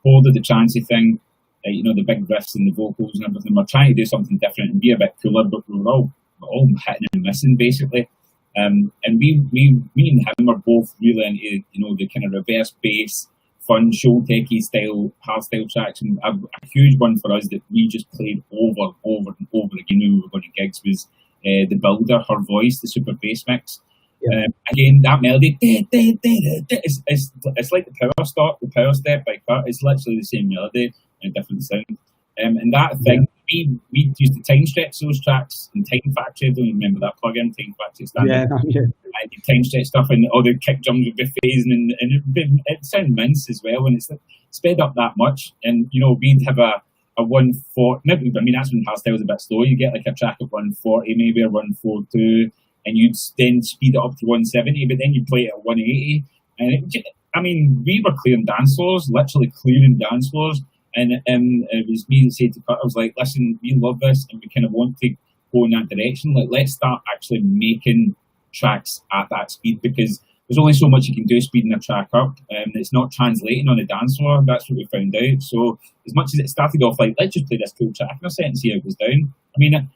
bored of the trancey thing, you know, the big riffs and the vocals and everything. We're trying to do something different and be a bit cooler, but we were all hitting and missing basically. And me and him were both really into, you know, the kind of reverse bass, fun, show techie style, hardstyle tracks. And a huge one for us that we just played over and over again when we were going to gigs was The Builder, Her Voice, the super bass mix. Yeah. Again, that melody, it's like the power step by Kurt. It's literally the same melody and a different sound. And that thing, we used to time stretch those tracks in Time Factory. I don't remember that plugin, Time Factory standard. I did time stretch stuff, and all the kick drums would be phasing, and it sounded mince as well, and it's sped up that much. And you know, we'd have a 140. Maybe, I mean, that's when hardstyle was a bit slow. You get like a track at 140, maybe, or 142, and you'd then speed it up to 170, but then you play it at 180. And I mean, we were clearing dance floors, literally clearing dance floors. And it was me that said to Kurt, I was like, listen, we love this and we kind of want to go in that direction. Like, let's start actually making tracks at that speed, because there's only so much you can do speeding a track up. It's not translating on the dance floor. That's what we found out. So as much as it started off like, let's just play this cool track in a set and see how it goes down. I mean,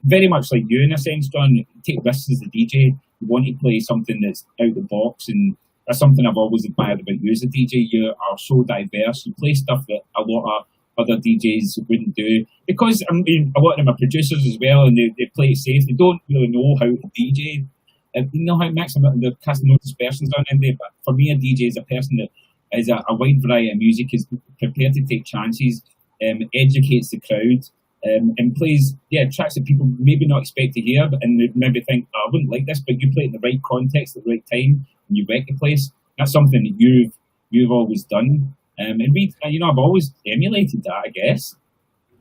very much like you in a sense, John, take risks as a DJ. You want to play something that's out the box, and that's something I've always admired about you as a DJ. You are so diverse. You play stuff that a lot of other DJs wouldn't do. Because, I mean, a lot of them are producers as well, and they play it safe. They don't really know how to DJ. You know how it makes them, they're casting no dispersions down in there. But for me, a DJ is a person that is a wide variety of music, is prepared to take chances, educates the crowd, and plays tracks that people maybe not expect to hear, and maybe think, oh, I wouldn't like this, but you play it in the right context at the right time, and you wreck the place. That's something that you've always done, and we, you know, I've always emulated that, I guess.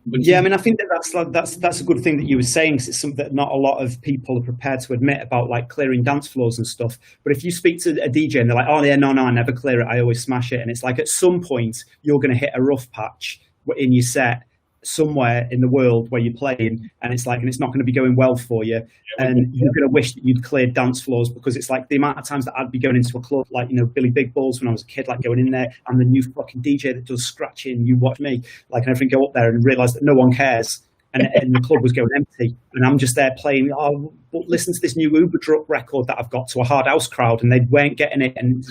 But I mean, I think that's a good thing that you were saying, because it's something that not a lot of people are prepared to admit about, like clearing dance floors and stuff. But if you speak to a DJ and they're like, oh yeah, no, I never clear it, I always smash it, and it's like at some point you're going to hit a rough patch in your set somewhere in the world where you're playing, and it's like, and it's not going to be going well for you, and you're going to wish that you'd cleared dance floors, because it's like the amount of times that I'd be going into a club like, you know, Billy Big Balls when I was a kid, like going in there, I'm the new fucking DJ that does scratching, you watch me, like, and everything, go up there and realise that no one cares, and the club was going empty, and I'm just there playing, oh, but listen to this new Uber Truck record that I've got, to a hard house crowd, and they weren't getting it, and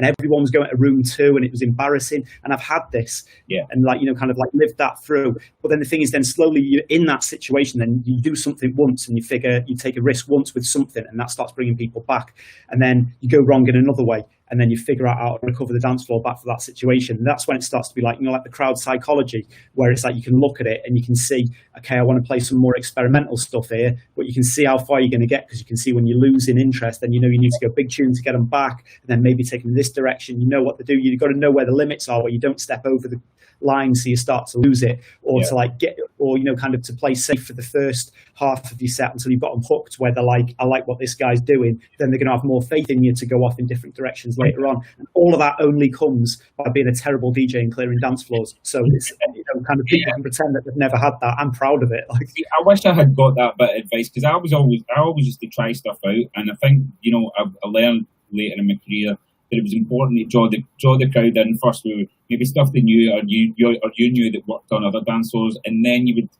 everyone was going to room 2, and it was embarrassing, and I've had this, and like, you know, kind of like lived that through. But then the thing is, then slowly you're in that situation, then you do something once, and you figure you take a risk once with something, and that starts bringing people back, and then you go wrong in another way, and then you figure out how to recover the dance floor back for that situation. And that's when it starts to be like, you know, like the crowd psychology, where it's like you can look at it and you can see, okay, I want to play some more experimental stuff here, but you can see how far you're going to get, because you can see when you lose in interest, then you know you need to go big tune to get them back, and then maybe take them in this direction. You know what to do. You've got to know where the limits are, where you don't step over the line so you start to lose it, or to like get, or, you know, kind of to play safe for the first half of your set until you've got them hooked, where they're like, I like what this guy's doing. Then they're going to have more faith in you to go off in different directions later on. And all of that only comes by being a terrible DJ and clearing dance floors. So it's, you know, kind of people can pretend that they've never had that. I'm proud of it. Like, I wish I had got that bit of advice, because I always used to try stuff out, and I think, you know, I learned later in my career that it was important to draw the crowd in first with maybe stuff they knew, or you knew that worked on other dance floors, and then you would,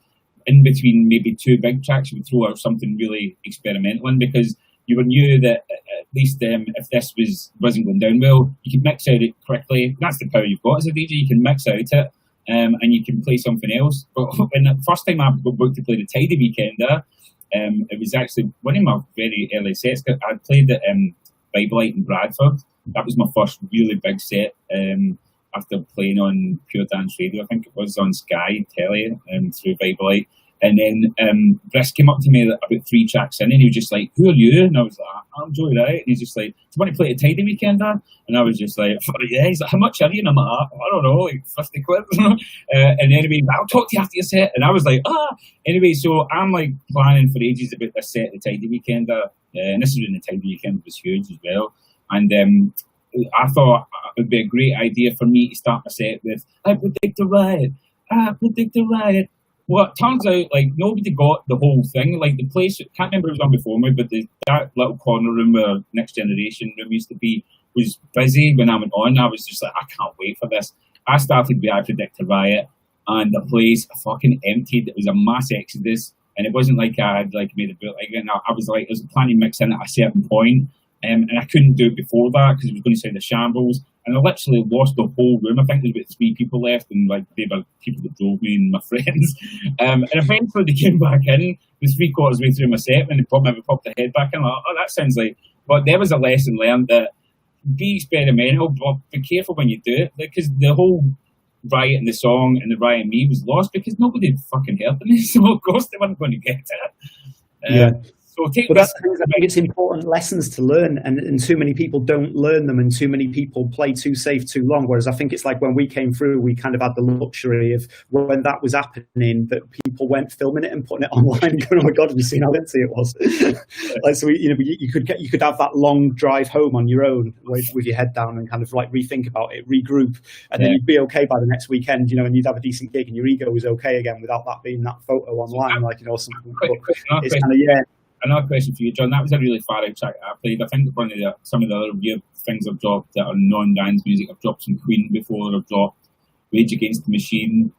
in between maybe two big tracks, you would throw out something really experimental in, because you knew that at least if this wasn't going down well, you could mix out it quickly. That's the power you've got as a DJ. You can mix out it, and you can play something else. But when the first time I got booked to play the Tidy Weekender, it was actually one of my very early sets. I played at Bible Light in Bradford. That was my first really big set, after playing on Pure Dance Radio. I think it was on Sky Telly through Bible Light. And then Briss came up to me about 3 tracks in, and he was just like, "Who are you?" And I was like, "I'm Joey Wright." And he's just like, "Do you want to play a Tidy Weekender?" And I was just like, "Oh, yeah." He's like, "How much are you?" And I'm like, "I don't know, like 50 quid. And anyway, "I'll talk to you after your set." And I was like, "Ah." Anyway, so I'm like planning for ages about this set, the Tidy Weekender. And this is when the Tidy Weekender was huge as well. And I thought it would be a great idea for me to start my set with, "I predict a riot. I predict a riot." Well, it turns out, like, nobody got the whole thing. Like, the place, I can't remember who was on before me, but that little corner room where Next Generation room used to be was busy when I went on. I was just like, I can't wait for this. I started with I Predict a Riot, and the place fucking emptied. It was a mass exodus, and it wasn't like I had, like, made a bootleg. And I was like, there's a planning mix in at a certain point. And I couldn't do it before that because it was going to sound a shambles. And I literally lost the whole room. I think there was about 3 people left, and like they were people that drove me and my friends. And eventually they came back in, was 3/4 way through my set, and they popped their head back in. Like, oh, that sounds like. But there was a lesson learned that be experimental, but be careful when you do it, because the whole riot in the song and the riot in me was lost because nobody had fucking heard me. So of course they weren't going to get it. So but I think it's important lessons to learn, and too many people don't learn them, and too many people play too safe too long. Whereas I think it's like when we came through, we kind of had the luxury of when that was happening, that people went filming it and putting it online, and going, "Oh my god, have you seen how empty it was?" Like, so you could have that long drive home on your own with your head down and kind of like rethink about it, regroup, and then you'd be okay by the next weekend, you know, and you'd have a decent gig, and your ego was okay again without that being that photo online, like, you know, something. It's kind of Another question for you, John. That was a really far out track I played. I think some of the other weird things I've dropped that are non-dance music. I've dropped some Queen before. I've dropped Rage Against the Machine.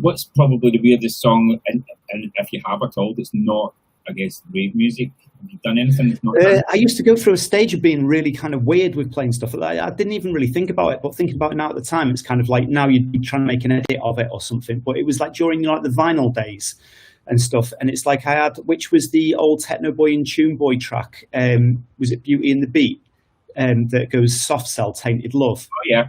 What's probably the weirdest song, and if you have at all, that's not, I guess, rave music? Have you done anything that's not? I used to go through a stage of being really kind of weird with playing stuff. I didn't even really think about it, but thinking about it now at the time, it's kind of like now you'd be trying to make an edit of it or something. But it was like during like the vinyl days and stuff, and it's like I had, which was the old Techno Boy and Tune Boy track, was it Beauty and the Beat, that goes Soft Cell, Tainted Love. Oh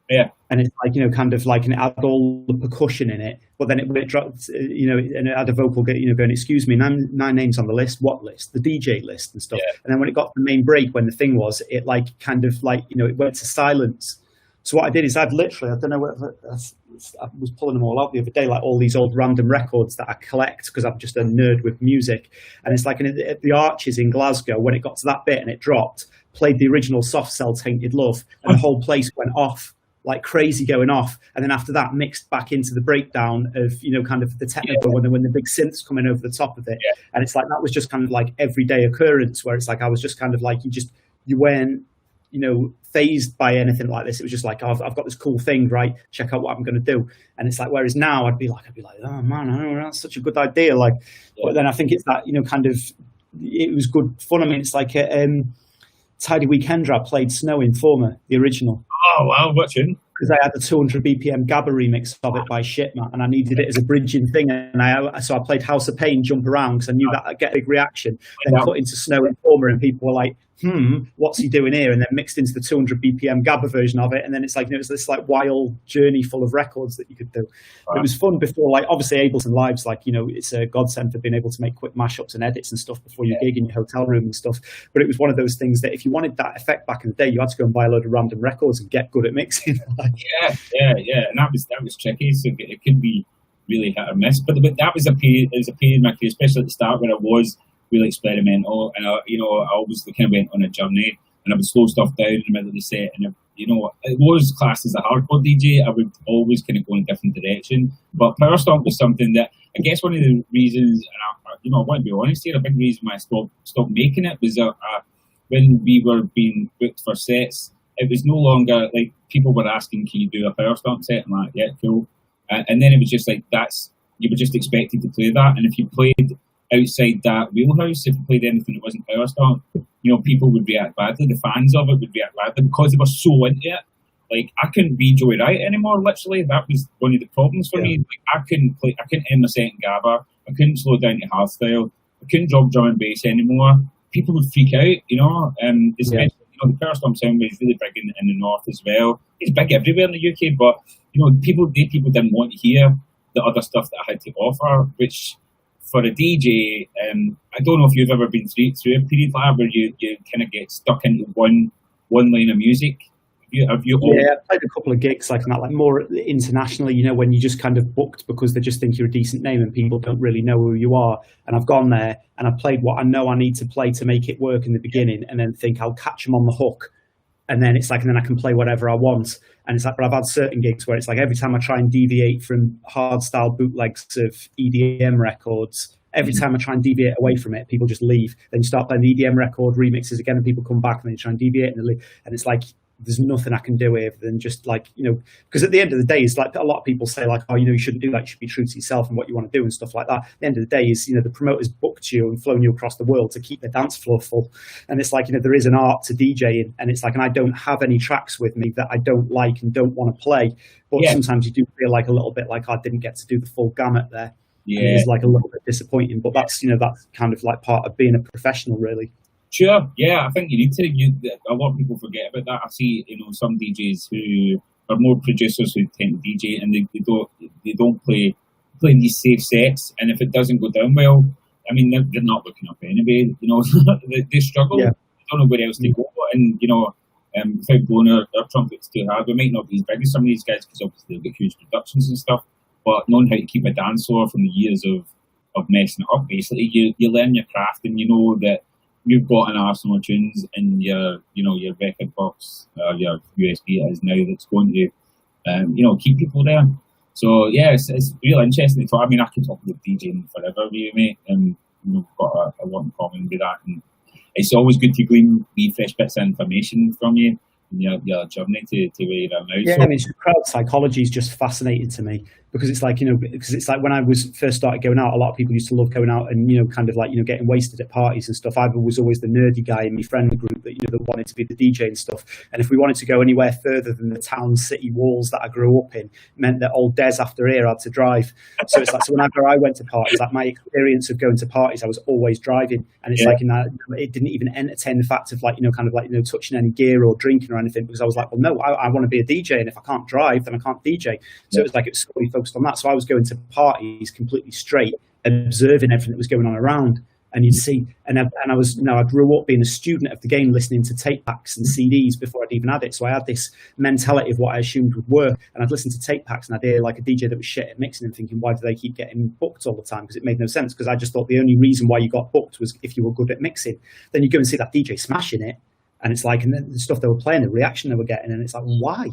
yeah. And it's like, you know, kind of like, and it had all the percussion in it, but then it dropped, you know, and it had a vocal, you know, going, "Excuse me, nine names on the list, what list?" The DJ list and stuff. And then when it got to the main break, when the thing was, it like kind of like, you know, it went to silence. So what I did is I'd literally, I don't know whether I was pulling them all out the other day, like all these old random records that I collect because I'm just a nerd with music. And it's like at the Arches in Glasgow, when it got to that bit and it dropped, played the original Soft Cell Tainted Love, and the whole place went off like crazy, going off. And then after that mixed back into the breakdown of, you know, kind of the technical when the big synths coming over the top of it. And it's like that was just kind of like everyday occurrence, where it's like I was just kind of like you weren't, you know, phased by anything like this. It was just like, oh, I've got this cool thing, right? Check out what I'm going to do. And it's like, whereas now I'd be like, oh man, I know, that's such a good idea. Like, but then I think it's that, you know, kind of, it was good fun. I mean, it's like Tidy Weekender, I played Snow in Former, the original. Oh wow, watching. Because I had the 200 BPM Gabba remix of it by Shitmat, and I needed it as a bridging thing. And so I played House of Pain, Jump Around, because I knew that I'd get a big reaction. Then cut into Snow in Former, and people were like, what's he doing here? And then mixed into the 200 BPM GABA version of it. And then it's like, it's this like wild journey full of records that you could do. Wow. It was fun before, like obviously Ableton Live's like, it's a godsend for being able to make quick mashups and edits and stuff before you gig in your hotel room and stuff. But it was one of those things that if you wanted that effect back in the day, you had to go and buy a load of random records and get good at mixing. Yeah. And that was tricky. So it could be really hit or miss. But that was a period in my career, especially at the start when I was really experimental, and I always kind of went on a journey, and I would slow stuff down in the middle of the set, and it was classed as a hardcore DJ. I would always kind of go in a different direction, but Power Stomp was something that I guess one of the reasons, and I want to be honest here, a big reason why I stopped making it was when we were being booked for sets, it was no longer like people were asking, can you do a Power Stomp set? I'm like, yeah, cool. And then it was just like, you were just expected to play that, and if you played outside that wheelhouse, if you played anything that wasn't Power Stomp, people would react badly. The fans of it would react badly because they were so into it. Like, I couldn't be Joey Wright anymore, literally. That was one of the problems for me. Like, I couldn't end my set in GABA. I couldn't slow down to hardstyle. I couldn't drop drum and bass anymore. People would freak out, especially, the Power Stomp sound was really big in the north as well. It's big everywhere in the UK, but, people didn't want to hear the other stuff that I had to offer, which, for a DJ, I don't know if you've ever been through a period like that where you kind of get stuck into one line of music. Have you Yeah, I played a couple of gigs like that, like more internationally, when you just kind of booked because they just think you're a decent name and people don't really know who you are. And I've gone there and I've played what I know I need to play to make it work in the beginning, and then think I'll catch them on the hook. And then it's like, and then I can play whatever I want. And it's like, but I've had certain gigs where it's like every time I try and deviate from hardstyle bootlegs of EDM records, every time I try and deviate away from it, people just leave. Then you start playing the EDM record remixes again, and people come back, and then you try and deviate and leave. And it's like, there's nothing I can do here than just like, because at the end of the day, it's like a lot of people say like, oh, you shouldn't do that. You should be true to yourself and what you want to do and stuff like that. At the end of the day is, the promoters booked you and flown you across the world to keep the dance floor full. And it's like, there is an art to DJing, and it's like, and I don't have any tracks with me that I don't like and don't want to play. But sometimes you do feel like a little bit like I didn't get to do the full gamut there. Yeah. It's like a little bit disappointing, but that's, that's kind of like part of being a professional, really. Sure, yeah, I think you need to. A lot of people forget about that. I see, some DJs who are more producers who tend to DJ, and they don't play these safe sets. And if it doesn't go down well, I mean, they're not looking up anyway. They struggle. Yeah. They don't know where else to go. And without blowing our trumpets too hard, we might not be as big as some of these guys because obviously they've got huge productions and stuff. But knowing how to keep a dance floor from the years of messing it up, basically, you learn your craft, and you know that you've got an arsenal of tunes in your record box, your USB as now, that's going to, keep people there. So yeah, it's real interesting. I mean, I can talk about DJing forever with you, mate, and we've got a lot in common with that. And it's always good to glean wee fresh bits of information from you in your journey to where you are now. Yeah, so, I mean, crowd psychology is just fascinating to me, because it's like, when I was first started going out, a lot of people used to love going out and, kind of like, getting wasted at parties and stuff. I was always the nerdy guy in my friend group that, that wanted to be the DJ and stuff. And if we wanted to go anywhere further than the town city walls that I grew up in, meant that old Des after here had to drive. So it's like, so whenever I went to parties, like my experience of going to parties, I was always driving. And it's like, it didn't even entertain the fact of like, kind of like, touching any gear or drinking or anything, because I was like, well, no, I want to be a DJ. And if I can't drive, then I can't DJ. So it was like, it was solely focused on that. So I was going to parties completely straight, observing everything that was going on around. And you'd see, and I was, I grew up being a student of the game, listening to tape packs and CDs before I'd even had it. So I had this mentality of what I assumed would work. And I'd listen to tape packs, and I'd hear like a DJ that was shit at mixing and thinking, why do they keep getting booked all the time? Because it made no sense. Because I just thought the only reason why you got booked was if you were good at mixing. Then you go and see that DJ smashing it, and it's like, and then the stuff they were playing, the reaction they were getting, and it's like, why?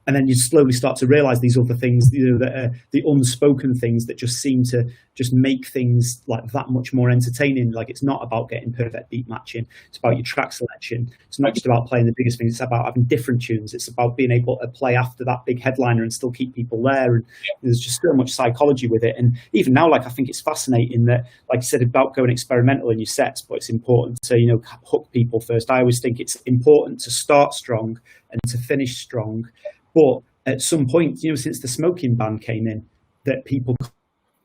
And then you slowly start to realize these other things, that are the unspoken things that just seem to just make things like that much more entertaining. Like, it's not about getting perfect beat matching. It's about your track selection. It's not just about playing the biggest things. It's about having different tunes. It's about being able to play after that big headliner and still keep people there. And there's just so much psychology with it. And even now, like, I think it's fascinating that, like you said, about going experimental in your sets, but it's important to, hook people first. I always think it's important to start strong and to finish strong. But at some point, since the smoking ban came in, that people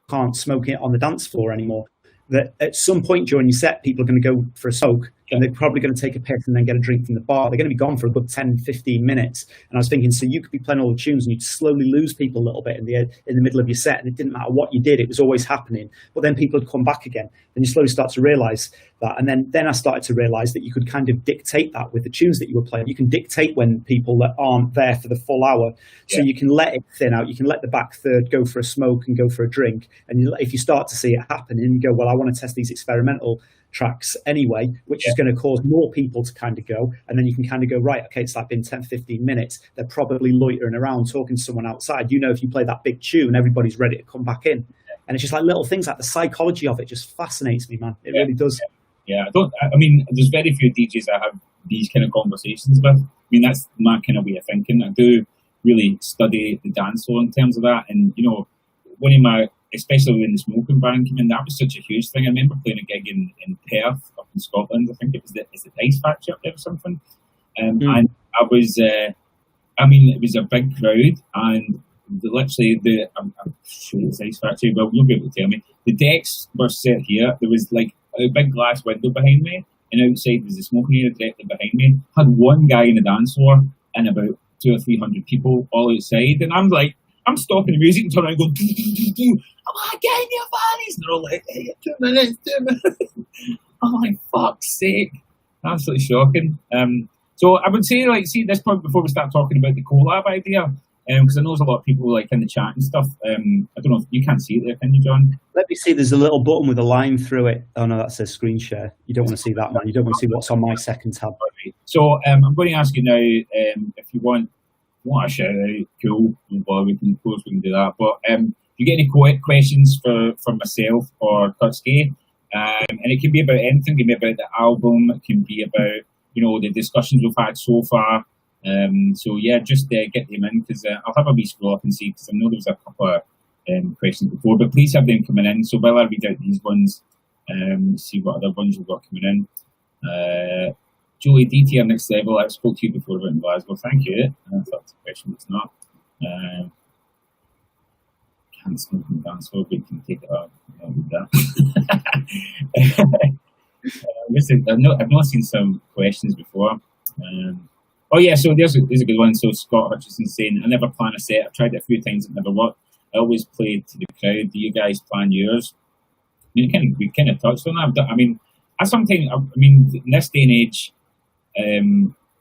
can't smoke it on the dance floor anymore, that at some point during your set, people are going to go for a smoke, and they're probably going to take a piss and then get a drink from the bar. They're going to be gone for a good 10, 15 minutes. And I was thinking, so you could be playing all the tunes and you'd slowly lose people a little bit in the middle of your set, and it didn't matter what you did, it was always happening. But then people would come back again. Then you slowly start to realise that. And then I started to realise that you could kind of dictate that with the tunes that you were playing. You can dictate when people that aren't there for the full hour. So you can let it thin out. You can let the back third go for a smoke and go for a drink. And if you start to see it happen and you go, well, I want to test these experimental tracks anyway, which is going to cause more people to kind of go. And then you can kind of go, right, okay, it's like been 10, 15 minutes. They're probably loitering around talking to someone outside. You know, if you play that big tune, everybody's ready to come back in. And it's just like little things, like the psychology of it just fascinates me, man. It really does. Yeah, I mean, there's very few DJs I have these kind of conversations with. I mean, that's my kind of way of thinking. I do really study the dance floor in terms of that. And, you know, one of my, especially when the smoking ban came in, that was such a huge thing. I remember playing a gig in Perth up in Scotland. I think it was the Ice Factory up there or something. And I was, I mean, it was a big crowd, and literally I'm sure it's Ice Factory, but you'll be able to tell me. The decks were set here. There was like a big glass window behind me, and outside was the smoking area directly behind me. Had one guy in the dance floor and about 200 or 300 people all outside, and I'm like, I'm stopping the music and turning around and going, I'm like, get in your fannies! And they're all like, hey, 2 minutes. I'm like, fuck's sake. Absolutely shocking. So I would say, like, see, at this point, before we start talking about the collab idea, because I know there's a lot of people like in the chat and stuff. I don't know if you can't see it there, can you, John? Let me see. There's a little button with a line through it. Oh no, that says screen share. You don't want to see that, man. You don't want to see what's on my second tab. So I'm going to ask you now, if you want a shout out, cool. Well, of course we can do that. But if you get any questions for myself or Kutski, and it can be about anything. It can be about the album. It can be about, you know, the discussions we've had so far. So yeah, just get them in, because I'll have a wee scroll up and see, because I know there's a couple of questions before, but please have them coming in. So while I read out these ones, see what other ones we've got coming in. Julie, DTR next level. I spoke to you before about in Glasgow. Thank you. I thought it's a question. It's not. Can't smoke in dance floor, but you can take it out. With that. I've not seen some questions before. Oh yeah, so there's a good one. So Scott Hutchison's saying, I never plan a set. I've tried it a few times, it never worked. I always play to the crowd. Do you guys plan yours? We kind of touched on that. I mean, that's something. I mean, in this day and age,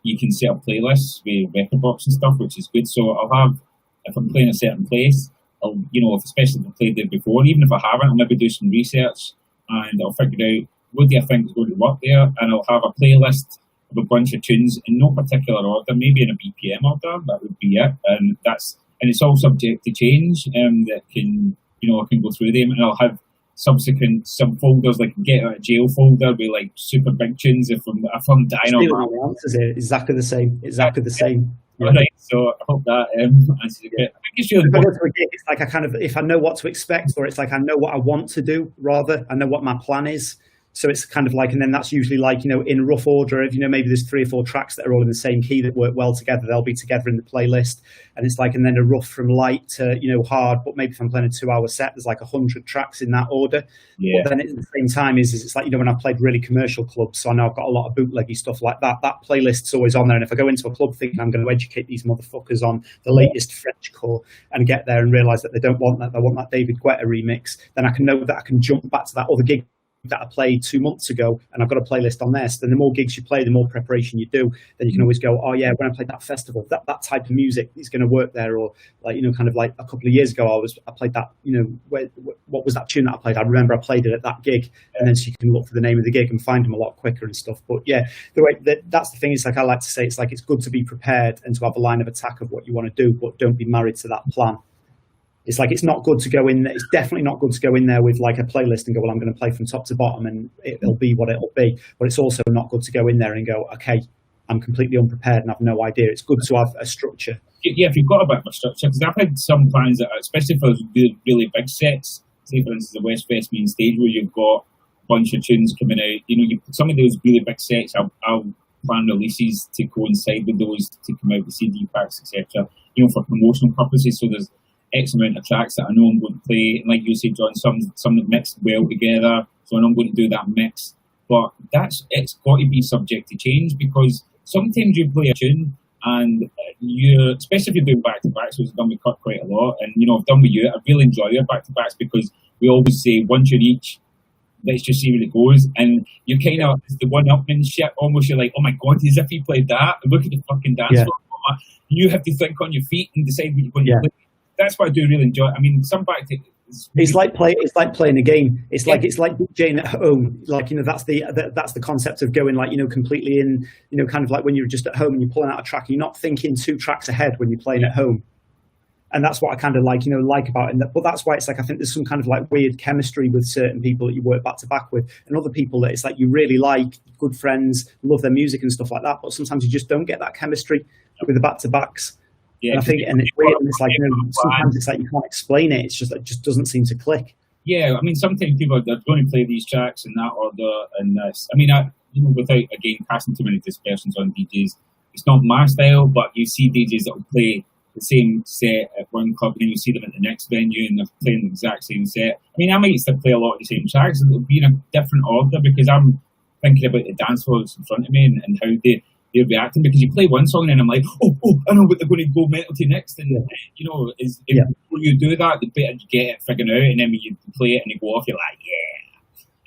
you can set up playlists with record box and stuff, which is good. So I'll have, if I'm playing a certain place, I'll, you know, especially if I've played there before, even if I haven't, I'll maybe do some research and I'll figure out what do I think is going to work there, and I'll have a playlist of a bunch of tunes in no particular order, maybe in a BPM order. That would be it, and it's all subject to change. That can, you know, I can go through them, and I'll have some folders, like get out of jail folder with like super big tunes if I'm dying on my answers here. Exactly the same. Yeah. All right, so I hope that answers it. I think it's really important. It's like if I know what to expect, or it's like I know what I want to do, rather I know what my plan is. So it's kind of like, and then that's usually like, you know, in rough order. If, you know, maybe there's 3 or 4 tracks that are all in the same key that work well together, they'll be together in the playlist. And it's like, and then a rough from light to, you know, hard. But maybe if I'm playing a 2-hour set, there's like 100 tracks in that order. Yeah. But then at the same time it's like, you know, when I've played really commercial clubs, so I know I've got a lot of bootleggy stuff like that. That playlist's always on there. And if I go into a club thinking I'm going to educate these motherfuckers on the latest French core and get there and realise that they don't want that, they want that David Guetta remix, then I can know that I can jump back to that other gig that I played 2 months ago, and I've got a playlist on there. So then the more gigs you play, the more preparation you do, then you can always go, oh yeah, when I played that festival, that type of music is going to work there. Or like, you know, kind of like a couple of years ago, I played that, you know, what was that tune that I played? I remember I played it at that gig, and then so you can look for the name of the gig and find them a lot quicker and stuff. But yeah, that's the thing. It's like, I like to say, it's like, it's good to be prepared and to have a line of attack of what you want to do, but don't be married to that plan. It's like, it's not good to go in there. It's definitely not good to go in there with like a playlist and go, well, I'm going to play from top to bottom and it'll be what it'll be. But it's also not good to go in there and go, okay, I'm completely unprepared and have no idea. It's good to have a structure. Yeah, if you've got a bit of a structure, because I've had some plans that, especially for those really big sets, say for instance the West Fest main stage where you've got a bunch of tunes coming out. You know, some of those really big sets, I'll plan releases to coincide with those to come out, the CD packs, etc. You know, for promotional purposes. So there's X amount of tracks that I know I'm going to play, and like you said, John, some that mix well together, so I'm going to do that mix. But it's got to be subject to change, because sometimes you play a tune and you, especially if you're doing back-to-backs, which I've done with Kurt quite a lot, and I've done with you, I really enjoy your back-to-backs, because we always say one tune each, let's just see where it goes, and you kind of, it's the one-upmanship, almost, you're like, oh my god, as if he played that, and look at the fucking dance floor. You have to think on your feet and decide what you're going to play. That's what I do really enjoy. I mean, some it's like playing a game. It's like DJing at home. Like, that's the concept of going, like, completely in, kind of like when you're just at home and you're pulling out a track, and you're not thinking 2 tracks ahead when you're playing at home. And that's what I kind of like about it. But that's why it's like, I think there's some kind of like weird chemistry with certain people that you work back to back with, and other people that it's like you really like, good friends, love their music and stuff like that. But sometimes you just don't get that chemistry with the back to backs. Yeah, and I think, and it's weird, and it's like, sometimes it's like you can't explain it. It's just, it just doesn't seem to click. Yeah, I mean, sometimes people are going to play these tracks in that order and this. I mean, without, again, casting too many dispersions on DJs, it's not my style, but you see DJs that will play the same set at one club, and then you see them at the next venue and they're playing the exact same set. I mean, I might still play a lot of the same tracks, and it'll be in a different order, because I'm thinking about the dance floors in front of me and how they're reacting, because you play one song and I'm like, oh, I know what they're going to go mental to next, and before you do that, the better you get it figured out, and then when you play it and you go off, you're like, yeah.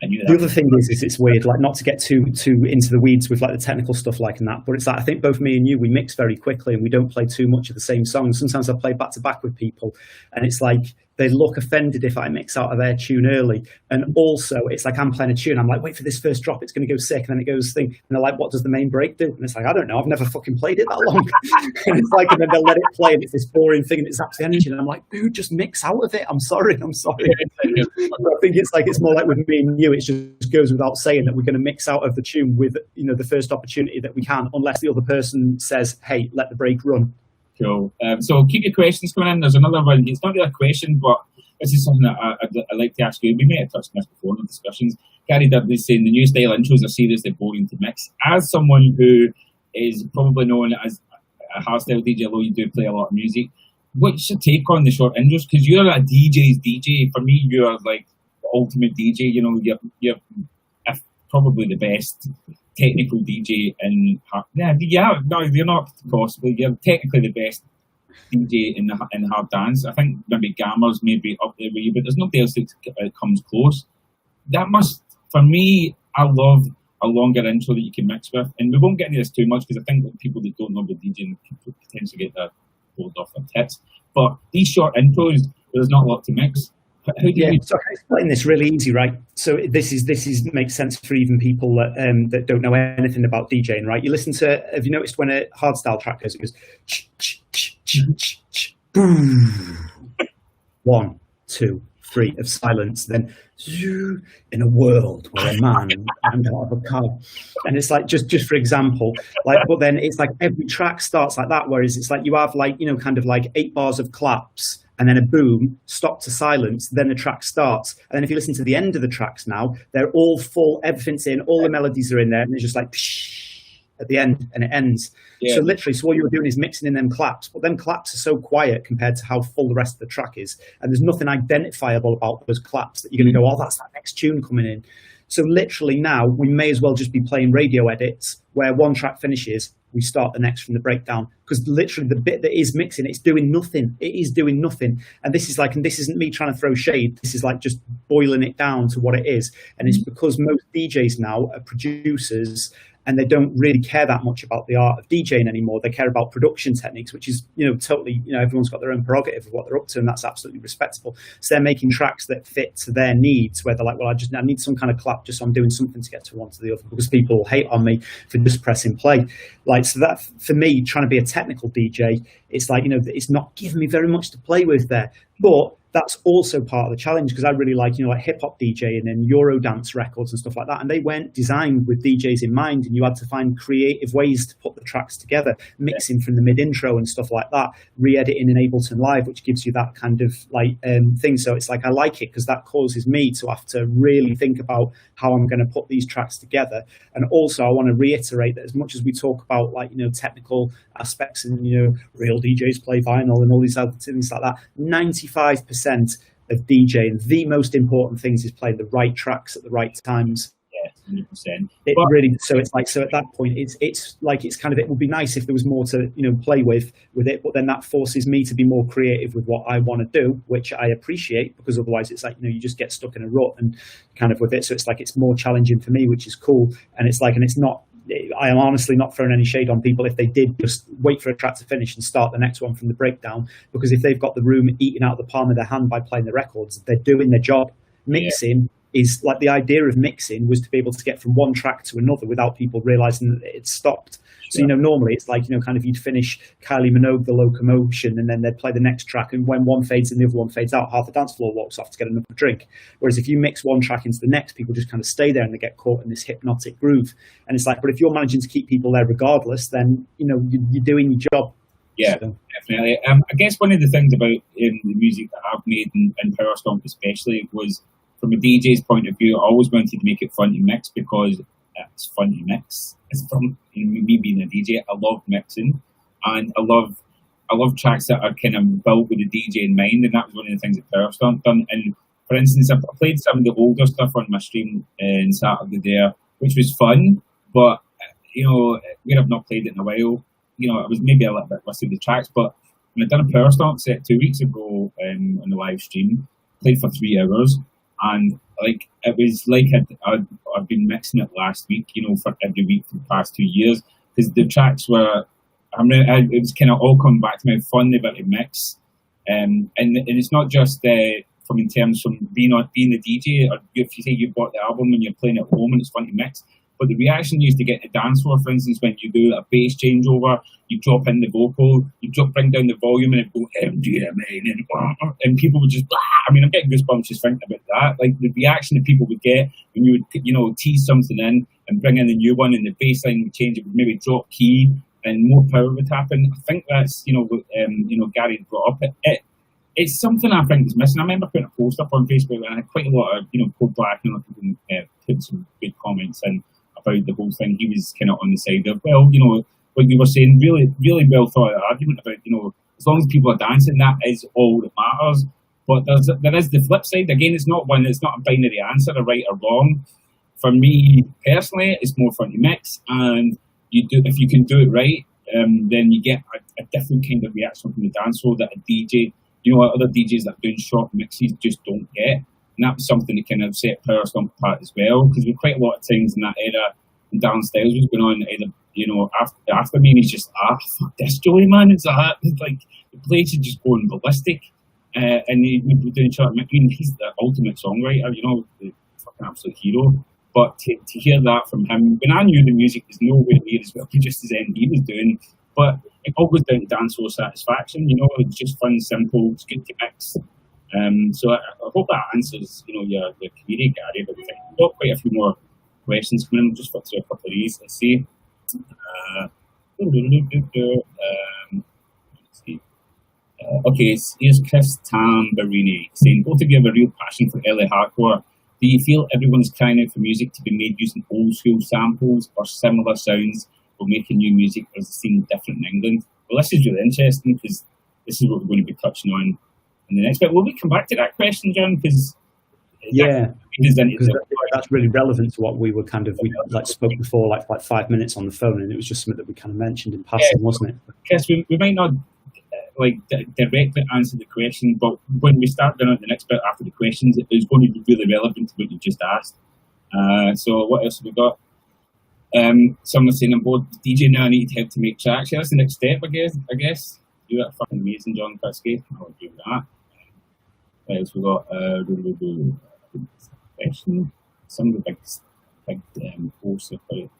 The other thing is it's weird, like, not to get too into the weeds with like the technical stuff like and that, but it's like, I think both me and you, we mix very quickly and we don't play too much of the same songs. Sometimes I play back to back with people and it's like they look offended if I mix out of their tune early. And also it's like I'm playing a tune, I'm like, wait for this first drop, it's going to go sick, and then it goes thing, and they're like, what does the main break do? And it's like, I don't know, I've never fucking played it that long. And it's like, and then they'll let it play and it's this boring thing and it's zaps the energy, and I'm like, dude, just mix out of it. I'm sorry. I think it's more like with me and you, it just goes without saying that we're going to mix out of the tune with the first opportunity that we can, unless the other person says, hey, let the break run. Cool. So keep your questions coming in. There's another one. It's not really a question, but this is something that I'd like to ask you. We may have touched on this before in the discussions. Gary Dudley saying the new style intros are seriously boring to mix. As someone who is probably known as a hardstyle DJ, although you do play a lot of music, what's your take on the short intros? Because you're a DJ's DJ. For me, you're like the ultimate DJ. You're probably the best technical DJ in you're not possibly. You're technically the best DJ in hard dance. I think maybe Gammer's maybe up there with you, but there's nobody else that comes close. That must, for me, I love a longer intro that you can mix with, and we won't get into this too much because I think that people that don't know about DJing potentially get that pulled off their tits. But these short intros, there's not a lot to mix. So I can explain this really easy, right? So this makes sense for even people that don't know anything about DJing, right? You listen to, have you noticed when a hardstyle track goes, it goes boom, 1, 2, 3 of silence, then in a world where a man ran out of a car, and it's like just for example, like, but then it's like every track starts like that, whereas it's like you have like kind of like 8 bars of claps. And then a boom, stop to silence, then the track starts. And then if you listen to the end of the tracks now, they're all full, everything's in, all the melodies are in there, and it's just like psh, at the end, and it ends. Yeah. So literally, all you were doing is mixing in them claps, but them claps are so quiet compared to how full the rest of the track is. And there's nothing identifiable about those claps that you're going to go, oh, that's that next tune coming in. So literally now, we may as well just be playing radio edits where one track finishes, we start the next from the breakdown, because literally the bit that is mixing, it's doing nothing. It is doing nothing. And this is like, and this isn't me trying to throw shade. This is like just boiling it down to what it is. And it's because most DJs now are producers, and they don't really care that much about the art of DJing anymore. They care about production techniques, which is, totally, everyone's got their own prerogative of what they're up to, and that's absolutely respectable. So they're making tracks that fit to their needs, where they're like, well, I need some kind of clap just so I'm doing something to get to one to the other, because people will hate on me for just pressing play. Like, so that, for me, trying to be a technical DJ, it's like, it's not giving me very much to play with there. But that's also part of the challenge, because I really like, like hip-hop DJing and Eurodance records and stuff like that. And they weren't designed with DJs in mind, and you had to find creative ways to put the tracks together, mixing from the mid-intro and stuff like that, re-editing in Ableton Live, which gives you that kind of like thing. So it's like, I like it because that causes me to have to really think about how I'm going to put these tracks together. And also I want to reiterate that as much as we talk about like, technical aspects and, real DJs play vinyl and all these other things like that, 95% of DJing. The most important things is playing the right tracks at the right times. Yeah, 100%. It really, so it's like, so at that point, it's like, it's kind of, it would be nice if there was more to, you know, play with it, but then that forces me to be more creative with what I want to do, which I appreciate, because otherwise it's like, you know, you just get stuck in a rut and kind of with it. So it's like, it's more challenging for me, which is cool. And it's like, and it's not, I am honestly not throwing any shade on people if they did just wait for a track to finish and start the next one from the breakdown, because if they've got the room eating out of the palm of their hand by playing the records, they're doing their job. Mixing is like, the idea of mixing was to be able to get from one track to another without people realizing that it stopped. So, you know, normally it's like, you know, kind of you'd finish Kylie Minogue, The Locomotion, and then they'd play the next track. And when one fades and the other one fades out, half the dance floor walks off to get another drink. Whereas if you mix one track into the next, people just kind of stay there and they get caught in this hypnotic groove. And it's like, but if you're managing to keep people there regardless, then, you know, you're doing your job. Yeah, so. Definitely. I guess one of the things about the music that I've made and Power Stomp especially was, from a DJ's point of view, I always wanted to make it fun to mix because it's fun to mix. It's from, you know, me being a DJ, I love mixing, and I love tracks that are kind of built with the DJ in mind, and that was one of the things that Power Stomp done. And for instance, I played some of the older stuff on my stream on Saturday there, which was fun, but you know, where I've not played it in a while, you know, I was maybe a little bit rusty with the tracks. But when I done a Power Stomp set 2 weeks ago on the live stream, played for 3 hours. And like, it was like I'd been mixing it last week, you know, for every week for the past 2 years, because the tracks were, it was kind of all coming back to me, fun about the mix, and it's not just from in terms from being the DJ, or if you say you bought the album and you're playing at home and it's fun to mix, but the reaction you used to get in the dance floor, for instance, when you do a bass changeover, you drop in the vocal, bring down the volume, and it go MDMA, and people would just, I mean, I'm getting goosebumps just thinking about that. Like the reaction that people would get when you would, you know, tease something in and bring in a new one, and the bass line would change, it would maybe drop key, and more power would happen. I think that's, you know, Gary brought up. It's something I think is missing. I remember putting a post up on Facebook, and I had quite a lot of, you know, code black, and people put some good comments in about the whole thing. He was kind of on the side of, well, you know, what you were saying, really, really well thought out argument about, you know, as long as people are dancing, that is all that matters. But there is the flip side. Again, it's not a binary answer, a right or wrong. For me personally, it's more fun to mix, and if you can do it right, then you get a different kind of reaction from the dance floor that a DJ, you know, other DJs that are doing short mixes just don't get. And that was something that kind of set Power Stomp apart as well, because with quite a lot of things in that era, and Darren Styles was going on, either, you know, after me, and he's just, fuck this Joey, man. It's like the place is just going ballistic, and he'd be doing short. I mean, he's the ultimate songwriter, you know, the fucking absolute hero. But to hear that from him, when I knew the music was nowhere near as well produced as anything he was doing, but it all goes down to dance floor satisfaction, you know, it's just fun, simple, it's good to mix. So I hope that answers, you know, your query, Gary. But we've got quite a few more questions coming in. We'll just flip through a couple of these. Let's see. Okay, here's Chris Tambarini saying, both of you have a real passion for LA hardcore. Do you feel everyone's crying out for music to be made using old school samples or similar sounds, or making new music, or is the scene different in England? Well, this is really interesting, because this is what we're going to be touching on in the next bit. Will we come back to that question, John? Because that's really relevant to what we were we spoke before, like 5 minutes on the phone, and it was just something that we kind of mentioned in passing, wasn't it? Chris, we might not directly answer the question, but when we start doing the next bit after the questions, it is going to be really relevant to what you just asked. So what else have we got? Someone saying, I'm bored DJ now, I need help to make tracks. Yeah, that's the next step, I guess. You are fucking amazing, John Kutski. I'll do that. What else we got? Question. Some of the big posts about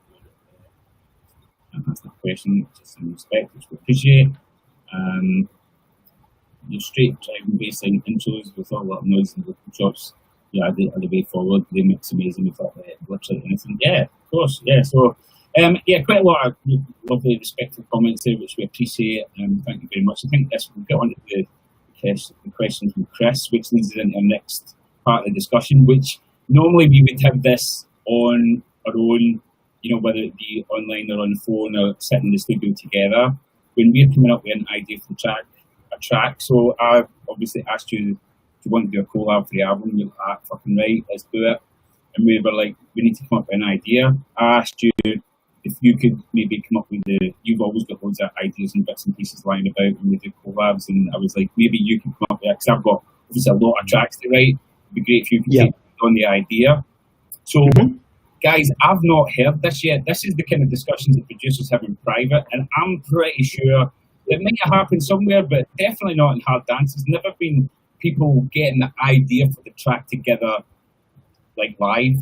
that's the question. Just some respect, which we appreciate. Your straight driving baseline intros with all that noise and local chops. Yeah, are the way forward. They mix amazing with literally anything. Yeah, of course. Yeah, so quite a lot of lovely, respectful comments there, which we appreciate. Thank you very much. I think we'll get on to the question from Chris, which leads us into our next part of the discussion, which normally we would have this on our own, you know, whether it be online or on the phone or sitting in the studio together. When we're coming up with an idea for a track, so I've obviously asked you you want to do a collab for the album? You're like, fucking right, let's do it. And we were like, we need to come up with an idea. I asked you if you could maybe come up with you've always got loads of ideas and bits and pieces lying about when we do collabs, and I was like, maybe you can come up with it, because I've got obviously a lot of tracks to write. It'd be great if you could take on the idea. So, guys, I've not heard this yet. This is the kind of discussions that producers have in private, and I'm pretty sure it might have happened somewhere, but definitely not in Hard Dance. There's never been people getting the idea for the track together, like live.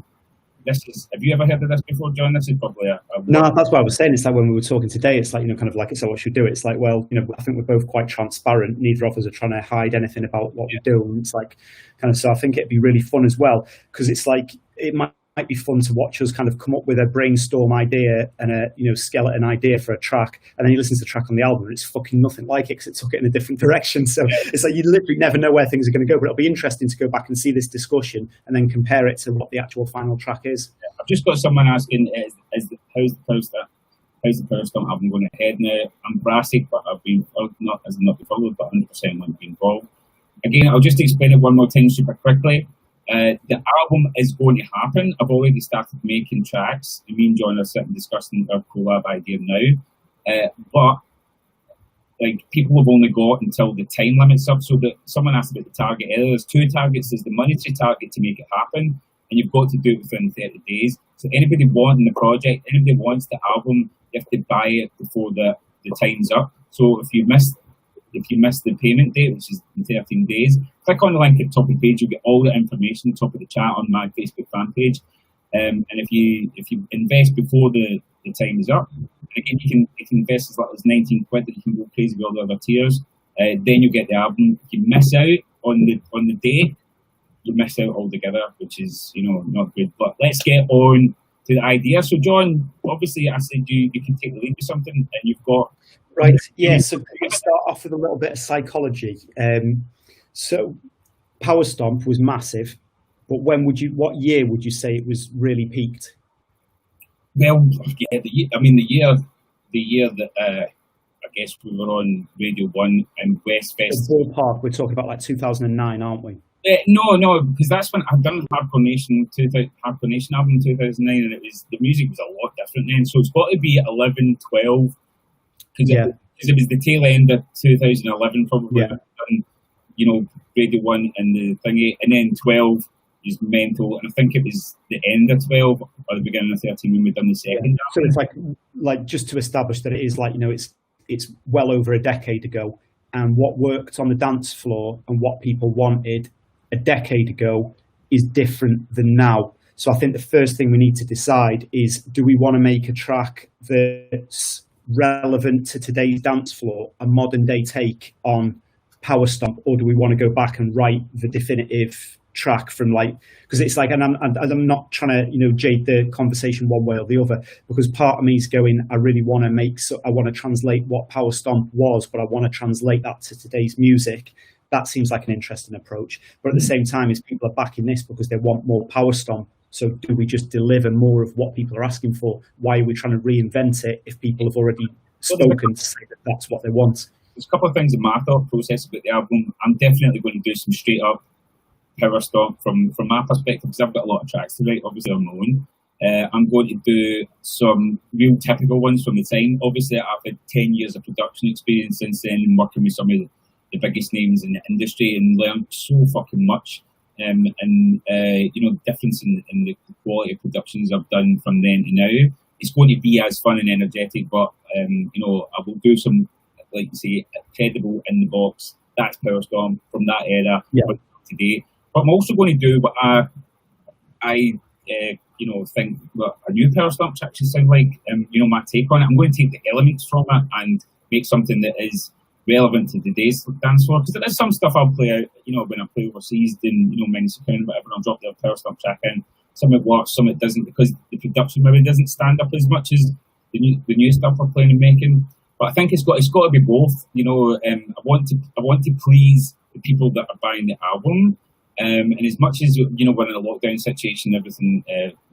Have you ever heard of this before, John? This is probably no, that's what I was saying. It's like when we were talking today, it's like, kind of like, so what should we do? It's like, well, I think we're both quite transparent. Neither of us are trying to hide anything about what we do. And it's like, kind of, so I think it'd be really fun as well, because it's like, it might be fun to watch us kind of come up with a brainstorm idea and a skeleton idea for a track, and then you listen to the track on the album and it's fucking nothing like it because it took it in a different direction. So it's like you literally never know where things are going to go, but it'll be interesting to go back and see this discussion and then compare it to what the actual final track is. I've just got someone asking, how's the POWERSTOMP album going ahead now? I'm brassic, but I've not been followed, but 100% want to be involved. Again, I'll just explain it one more time super quickly. The album is going to happen. I've already started making tracks. Me and John are sitting discussing our collab idea now. But like, people have only got until the time limit's up. So that someone asked about the target earlier. There's two targets. There's the monetary target to make it happen, and you've got to do it within 30 days. So anybody wanting the project, anybody wants the album, you have to buy it before the time's up. So if you miss the payment date, which is in 13 days, click on the link at the top of the page. You'll get all the information at the top of the chat on my Facebook fan page. And if you invest before the time is up, and again, you can invest as little as 19 quid, that you can go crazy with all the other tiers. Then you get the album. If you miss out on the day, you miss out altogether, which is not good. But let's get on to the idea. So John, obviously I said you can take the lead with something, and you've got right. Yeah. So we'll start off with a little bit of psychology. So POWERSTOMP was massive, but what year would you say it was really peaked? Well, yeah, the year that I guess we were on Radio 1 and West Fest. The ballpark, we're talking about like 2009, aren't we? No, because that's when I've done Hardcore Nation album in 2009, and the music was a lot different then. So it's got to be 11, 12, because it was the tail end of 2011 probably. Yeah. Radio 1 and the thingy, and then 12 is mental, and I think it was the end of 12 or the beginning of 13 when we done the second. Yeah. So it's like just to establish that it is like, it's well over a decade ago, and what worked on the dance floor and what people wanted a decade ago is different than now. So I think the first thing we need to decide is, do we want to make a track that's relevant to today's dance floor, a modern day take on POWERSTOMP, or do we want to go back and write the definitive track from because it's like, and I'm not trying to jade the conversation one way or the other, because part of me is going, I really want to translate what POWERSTOMP was, but I want to translate that to today's music. That seems like an interesting approach. But at the same time, is people are backing this because they want more POWERSTOMP. So do we just deliver more of what people are asking for? Why are we trying to reinvent it if people have already spoken to say that that's what they want? There's a couple of things in my thought process about the album. I'm definitely going to do some straight up POWERSTOMP from my perspective, because I've got a lot of tracks to write, obviously on my own. I'm going to do some real typical ones from the time. Obviously, I've had 10 years of production experience since then, and working with some of the biggest names in the industry, and learned so fucking much. Difference in the quality of productions I've done from then to now. It's going to be as fun and energetic, but I will do some, like you say, credible in the box. That's POWERSTOMP from that era today. But I'm also going to do what I think what a new POWERSTOMP track should sound like. My take on it. I'm going to take the elements from it and make something that is relevant to today's dance floor. Because there's some stuff I'll play out, when I play overseas in Mexico and whatever. I'll drop the POWERSTOMP track in. Some it works, some it doesn't, because the production maybe doesn't stand up as much as the new stuff we're planning on making. But I think it's got to be both. I want to please the people that are buying the album. And as much as we're in a lockdown situation and everything,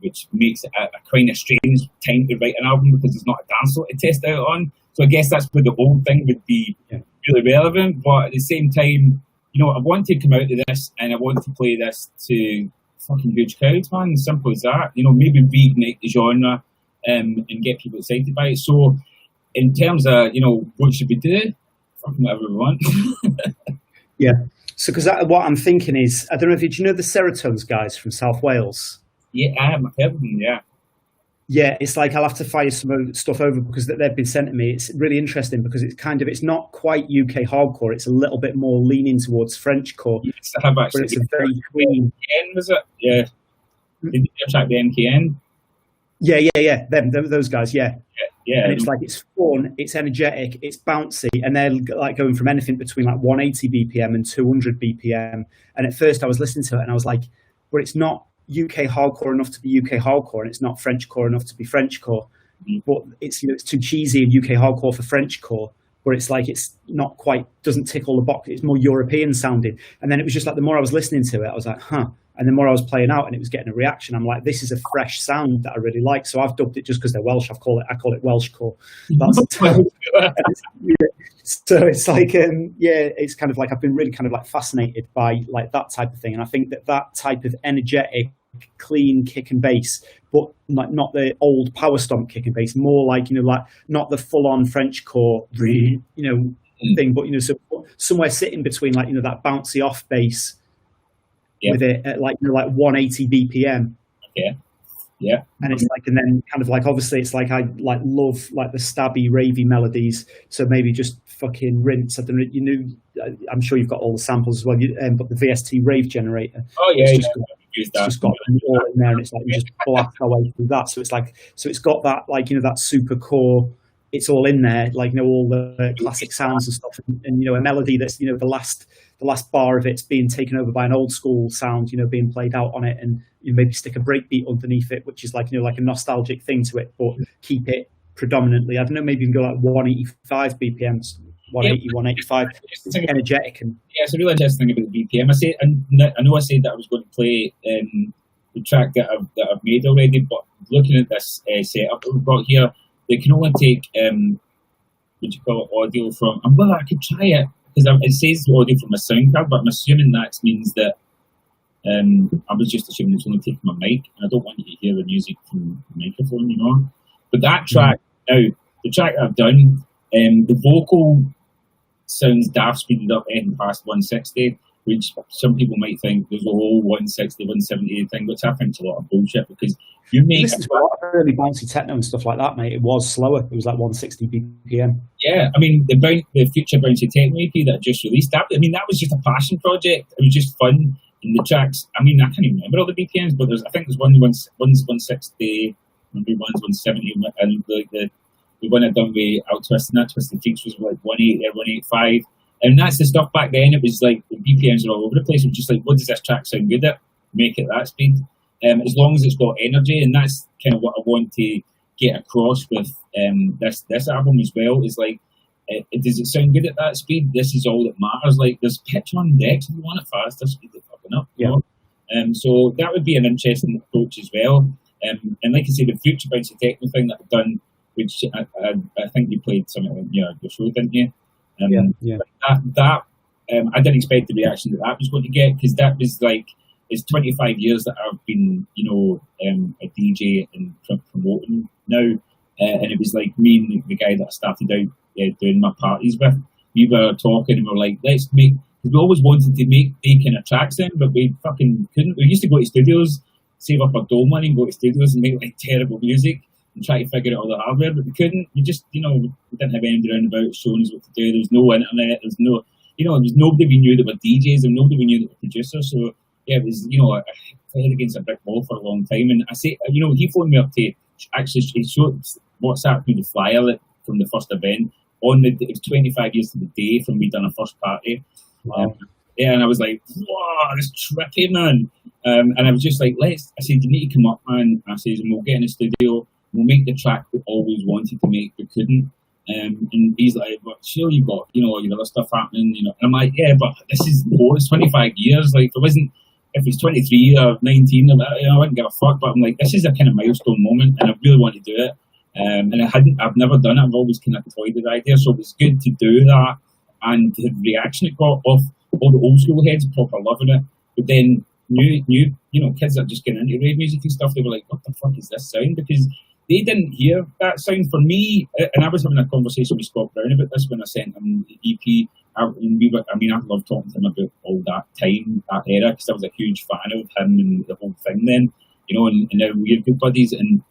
which makes it a kind of strange time to write an album, because there's not a dance floor to test out on. So I guess that's where the old thing would be really relevant. But at the same time, I want to come out of this and I want to play this to fucking huge crowds, man. Simple as that. Maybe reignite the genre and get people excited by it. So, in terms of, what should we do? Fucking whatever we want. Yeah. So, because what I'm thinking is, I don't know if you know the Serotones guys from South Wales? Yeah, I have heard of them, yeah. Yeah, it's like I'll have to fire some stuff over because they've been sent to me. It's really interesting because it's not quite UK hardcore. It's a little bit more leaning towards Frenchcore. Yes, I have actually. But it's a very clean. NKN, was it? Yeah. Did you track the NKN? Yeah. Those guys, yeah. Yeah. And it's like, it's fun, it's energetic, it's bouncy, and they're like going from anything between like 180 BPM and 200 BPM. And at first I was listening to it and I was like, but it's not UK hardcore enough to be UK hardcore, and it's not Frenchcore enough to be Frenchcore. But it's it's too cheesy in UK hardcore for Frenchcore. But it's like it's not quite, doesn't tick all the boxes. It's more European sounding. And then it was just like the more I was listening to it, I was like, huh. And the more I was playing out and it was getting a reaction, I'm like, this is a fresh sound that I really like. So I've dubbed it just because they're Welsh. I call it Welshcore. That's so it's like, it's kind of like I've been really kind of like fascinated by like that type of thing. And I think that type of energetic, clean kick and bass, but like not the old power stomp kick and bass, more like like not the full on Frenchcore thing, but so somewhere sitting between like that bouncy off bass. Yeah. With it at like 180 BPM. Yeah. And it's like, and then kind of like, obviously it's like I like love like the stabby ravey melodies. So maybe just fucking rinse. I don't know. I'm sure you've got all the samples as well. But the VST rave generator. Oh yeah, it's just got them all in there, and it's like you just blast our way through that. So it's got that like that super core. It's all in there, like all the classic sounds and stuff, and a melody that's the last bar of it's being taken over by an old school sound, being played out on it, and you maybe stick a breakbeat underneath it, which is like like a nostalgic thing to it, but keep it predominantly. I don't know, maybe you can go like 185 BPMs, 180, 185. It's energetic and it's a really interesting thing about the BPM. I know I said that I was going to play the track that I've made already, but looking at this setup that we've got here. They can only take, audio from. Well, I could try it because it says audio from a sound card, but I'm assuming that means that. I was just assuming it's only taking my mic, and I don't want you to hear the music from the microphone, But that track now, the track I've done, the vocal sounds daft speeded up and past 160, which some people might think there's a whole 160, 170 thing, which I think is a lot of bullshit because. You listen to a lot of early bouncy techno and stuff like that, mate. It was slower. It was like 160 BPM. Yeah, I mean the future bouncy techno EP that I just released. That was just a passion project. It was just fun. And the tracks. I mean, I can't even remember all the BPMs, but I think there's one's 160, maybe one's 170, and the one I done with Out Twist and That Twisted Freaks was like 180 or 185. And that's the stuff back then. It was like the BPMs were all over the place. It was just like, what does this track sound good at? Make it that speed. As long as it's got energy, and that's kind of what I want to get across with this album as well. Is like, does it sound good at that speed? This is all that matters. Like, there's pitch on decks. If you want it faster, speed it fucking up. Yeah. So that would be an interesting approach as well. And like I say, the future bouncy techno thing that I've done, which I think you played something on your show, didn't you? Yeah. That I didn't expect the reaction that was going to get, because that was like. It's 25 years that I've been, a DJ and promoting now, and it was like me and the guy that I started out doing my parties with. We were talking and we were like, let's make. Because we always wanted to make the kind of tracks then, but we fucking couldn't. We used to go to studios, save up our dole money, and go to studios and make like terrible music and try to figure out all the hardware, but we couldn't. We just, we didn't have anybody around about showing us what to do. There was no internet. There was no, there was nobody we knew that were DJs and nobody we knew that were producers. So. Yeah, it was, I played against a brick wall for a long time. And I say, he phoned me up to actually show WhatsApp me the flyer from the first event. It was 25 years to the day from we done our first party. Wow. And I was like, wow, this trippy, man. And I was just like, I said, you need to come up, man. I said, and we'll get in the studio, we'll make the track we always wanted to make, but couldn't. And he's like, but sure, you've got, your other stuff happening, And I'm like, yeah, but this is more, it's 25 years. Like, if it's 23 or 19, I wouldn't give a fuck. But I'm like, this is a kind of milestone moment, and I really want to do it. And I've never done it. I've always kind of toyed with the idea, so it was good to do that. And the reaction it got off all the old school heads proper loving it, but then new kids that are just getting into rave music and stuff, they were like, what the fuck is this sound? Because they didn't hear that sound. For me, and I was having a conversation with Scott Brown about this when I sent him the EP. I love talking to him about all that time, that era, because I was a huge fan of him and the whole thing then, and now we're good buddies. And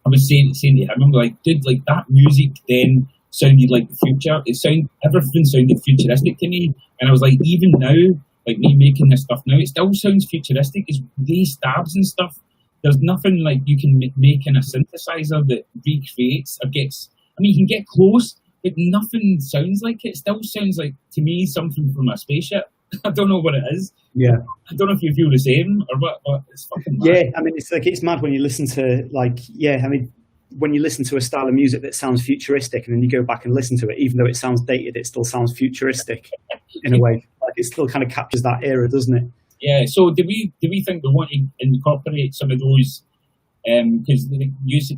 I was saying to him, I'm like, dude, like that music then sounded like the future. Everything sounded futuristic to me. And I was like, even now, like me making this stuff now, it still sounds futuristic. It's day stabs and stuff. There's nothing like you can make in a synthesizer that recreates or gets. You can get close, but nothing sounds like it. It still sounds like, to me, something from a spaceship. I don't know what it is. Yeah. I don't know if you feel the same or what, but it's fucking mad. Yeah, it's mad when you listen to when you listen to a style of music that sounds futuristic and then you go back and listen to it, even though it sounds dated, it still sounds futuristic in a way. Like it still kind of captures that era, doesn't it? Yeah. So do we think we want to incorporate some of those? Because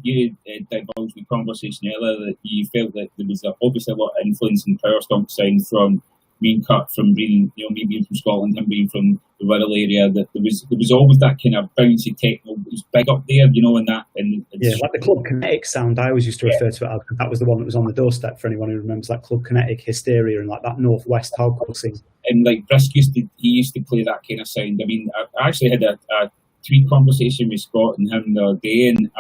you divulged in the conversation earlier that you felt that there was obviously a lot of influence in PowerStomp sound from me and Cut, from being, me being from Scotland, him being from the Wirral area, that there was always that kind of bouncy techno that was big up there, like the Club Kinetic sound. I always used to refer to it as, that was the one that was on the doorstep for anyone who remembers that Club Kinetic, Hysteria, and like that Northwest hardcore scene. And like Brisk used to play that kind of sound. I actually had a tweet conversation with Scott and him the other day, and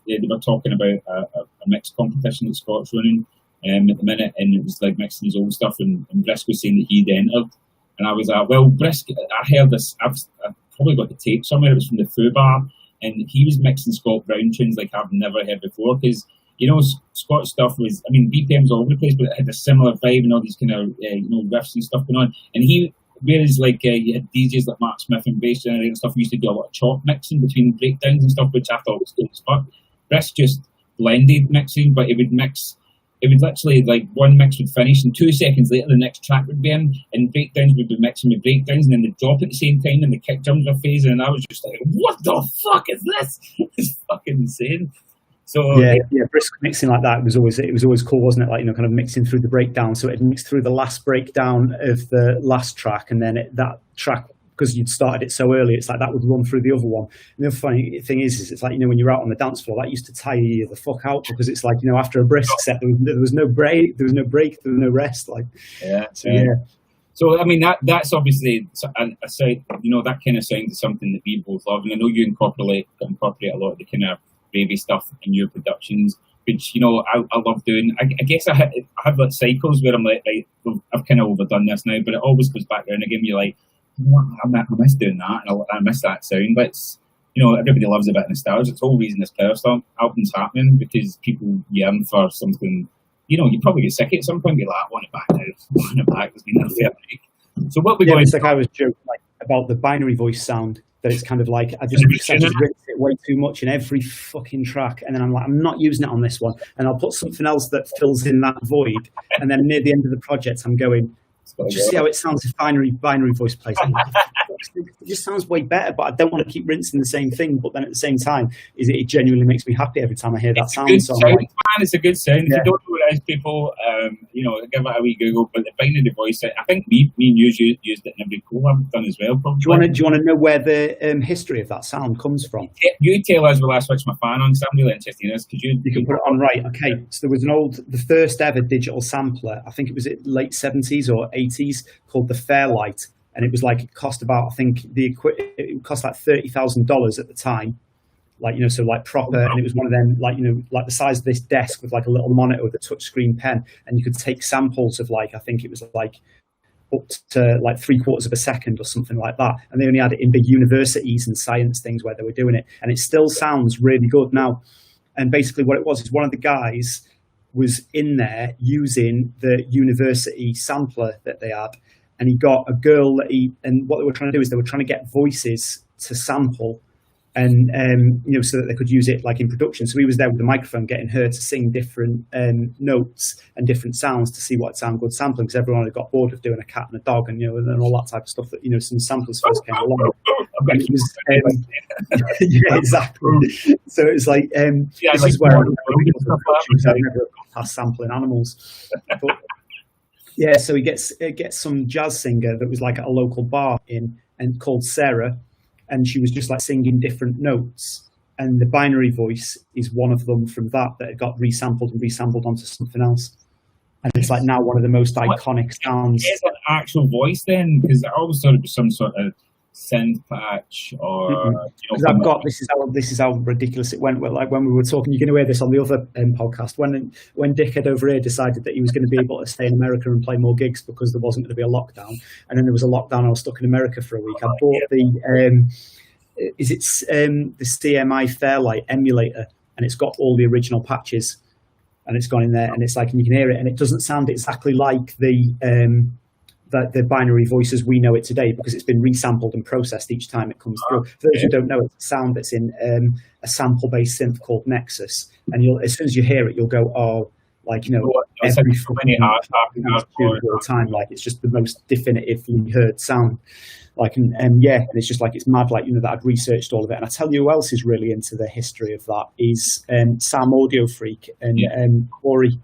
they were talking about a mixed competition that Scott's running at the minute, and it was like mixing his old stuff, and Brisk was saying that he'd entered, and I was like, well, Brisk, I heard this, I've probably got the tape somewhere, it was from the Foo Bar, and he was mixing Scott Brown tunes like I've never heard before, because Scott's stuff was, BPM's all over the place, but it had a similar vibe and all these kind of riffs and stuff going on, and whereas like you had DJs like Mark Smith and Bass Generator and stuff, used to do a lot of chop mixing between breakdowns and stuff, which I thought was good as fuck. Brisk just blended mixing, but it would literally, like, one mix would finish and 2 seconds later the next track would be in, and breakdowns would be mixing with breakdowns, and then they'd drop at the same time and the kick drums were phasing, and I was just like, what the fuck is this? It's fucking insane. So yeah, Brisk mixing like that was always cool, wasn't it? Like, kind of mixing through the breakdown, so it'd mix through the last breakdown of the last track, and then that track, because you'd started it so early, it's like that would run through the other one. And the funny thing is it's like, when you're out on the dance floor, that used to tire you the fuck out, because it's like, after a Brisk set, there was no break, there was no rest. Like, yeah. So that's obviously, I say, that kind of sound is something that we both love, and I know you incorporate a lot of the kind of ravey stuff in your productions, which I love doing. I guess I have like cycles where I'm like, right, I've kind of overdone this now, but it always goes back around again. You're like, I miss doing that, and I miss that sound. But everybody loves a bit of nostalgia. It's the whole reason this PowerStomp album's happening, because people yearn for something. You probably get sick at some point. Be like, I want it back now. I want it back. There's been a fair break. So what we going? It's like I was joking about the binary voice sound. That it's kind of like I just rinse it way too much in every fucking track, and then I'm like, I'm not using it on this one, and I'll put something else that fills in that void, and then near the end of the project, I'm going, just see how it sounds if binary voice plays. It just sounds way better, but I don't want to keep rinsing the same thing. But then at the same time, it genuinely makes me happy every time I hear that sound. It's a good sound. Yeah. If you don't know what it is, people, give it a wee Google. But the binary voice, I think me and you used it in every collab I've done as well. Probably. Do you want to know where the history of that sound comes from? You tell us while I switch my fan on, because I'm really interested in this. You can put it on, right? Okay, so there was the first ever digital sampler. I think it was late 70s or 80s, called the Fairlight. And it was like, it cost about, I think it cost like $30,000 at the time, like, so like proper, and it was one of them, like, like the size of this desk with like a little monitor with a touchscreen pen, and you could take samples of like, I think it was like up to like 3/4 of a second or something like that. And they only had it in big universities and science things where they were doing it. And it still sounds really good now. And basically what it was is one of the guys was in there using the university sampler that they had. And he got a girl and what they were trying to do is they were trying to get voices to sample, and so that they could use it like in production. So he was there with the microphone, getting her to sing different notes and different sounds to see what sound good sampling, because everyone had got bored of doing a cat and a dog and and all that type of stuff that some samplers first came along. And it was, yeah, exactly. So it's like this is where I never got past sampling animals. But, Yeah, so he gets some jazz singer that was like at a local bar and called Sarah, and she was just like singing different notes, and the binary voice is one of them from that had got resampled onto something else, and it's like now one of the most iconic sounds. Is an actual voice then? Because I always thought it was some sort of synth patch or because I've got this is how ridiculous it went. Well, like when we were talking, you can hear this on the other podcast when Dickhead over here decided that he was going to be able to stay in America and play more gigs because there wasn't going to be a lockdown, and then there was a lockdown. I was stuck in America for a week. I bought the CMI Fairlight emulator, and it's got all the original patches, and it's gone in there, and it's like, and you can hear it, and it doesn't sound exactly like the binary voice as we know it today, because it's been resampled and processed each time it comes through. For those who don't know, it's a sound that's in a sample-based synth called Nexus, and as soon as you hear it, you'll go, oh, like, you know, every time, like it's just the most definitively heard sound. Like, and it's just like, it's mad, like, you know, that I'd researched all of it. And I tell you who else is really into the history of that is Sam Audio Freak and Corey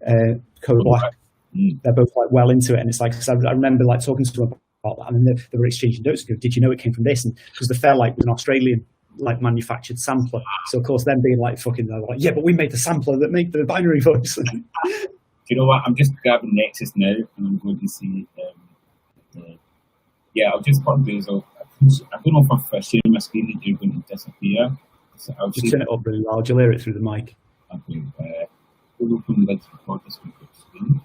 Black. They're both like well into it, and it's like, cause I remember like talking to them about that, and then they were exchanging notes. Go, did you know it came from this? And because the Fairlight was an Australian like manufactured sampler, so of course them being like fucking, they're like, yeah, but we made the sampler that made the binary voice. Do you know what? I'm just grabbing Nexus now, and I'm going to see. I'll just put Basil. I don't know if I'm sharing my screen that you're going to disappear. So I'll just turn it up really loud. You'll hear it through the mic. Okay. We'll open the record this screen.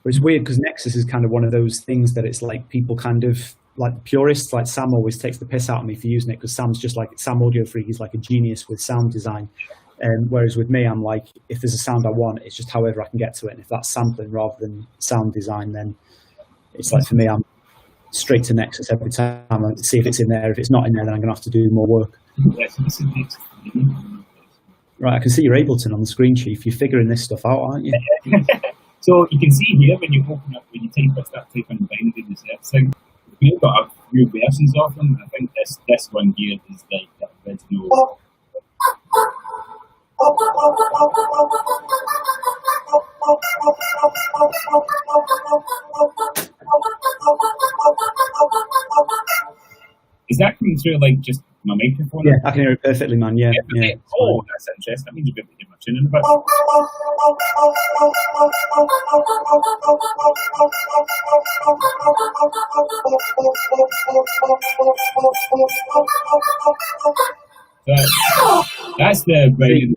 It's weird because Nexus is kind of one of those things that it's like people kind of like purists, like Sam always takes the piss out of me for using it, because Sam's just like, Sam Audio Freak, he's like a genius with sound design. Whereas with me, I'm like, if there's a sound I want, it's just however I can get to it. And if that's sampling rather than sound design, then it's like, for me, I'm straight to Nexus every time and see if it's in there. If it's not in there, then I'm going to have to do more work. Right, I can see your Ableton on the screen, Chief. You're figuring this stuff out, aren't you? So you can see here when you open up, when you start typing binary reserves thing, we've got a few versions of them. I think this one here is like the original. Is that coming through like just my microphone? Yeah, I can hear it perfectly, man. Yeah. Oh, that's interesting. That means you'll be able to get my tune in a bit. That's the in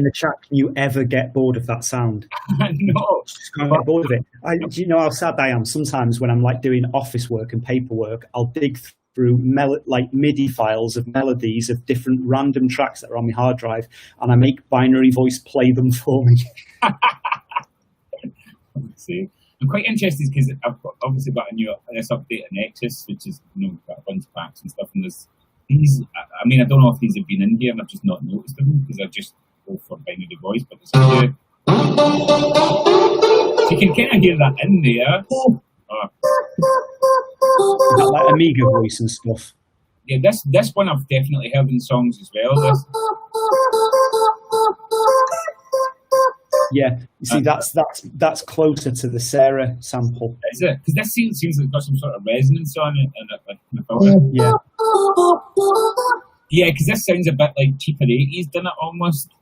the chat. Can you ever get bored of that sound? No, just can't get bored of it. Do you know how sad I am? Sometimes when I'm like doing office work and paperwork, I'll dig through like MIDI files of melodies of different random tracks that are on my hard drive, and I make binary voice play them for me. Let's see. I'm quite interested because I've obviously got this update on Nexus, which is, you know, got a bunch of packs and stuff, and there's these. I mean, I don't know if these have been in here and I've just not noticed them because I just go for binary voice, but there's a few. You can kind of hear that in there. Like Amiga voice and stuff. Yeah, this one I've definitely heard in songs as well. Yeah, you see, that's closer to the Sarah sample. Is it? Because this seems like it's got some sort of resonance on it, Yeah. Yeah, because this sounds a bit like cheaper 80s, doesn't it? Almost.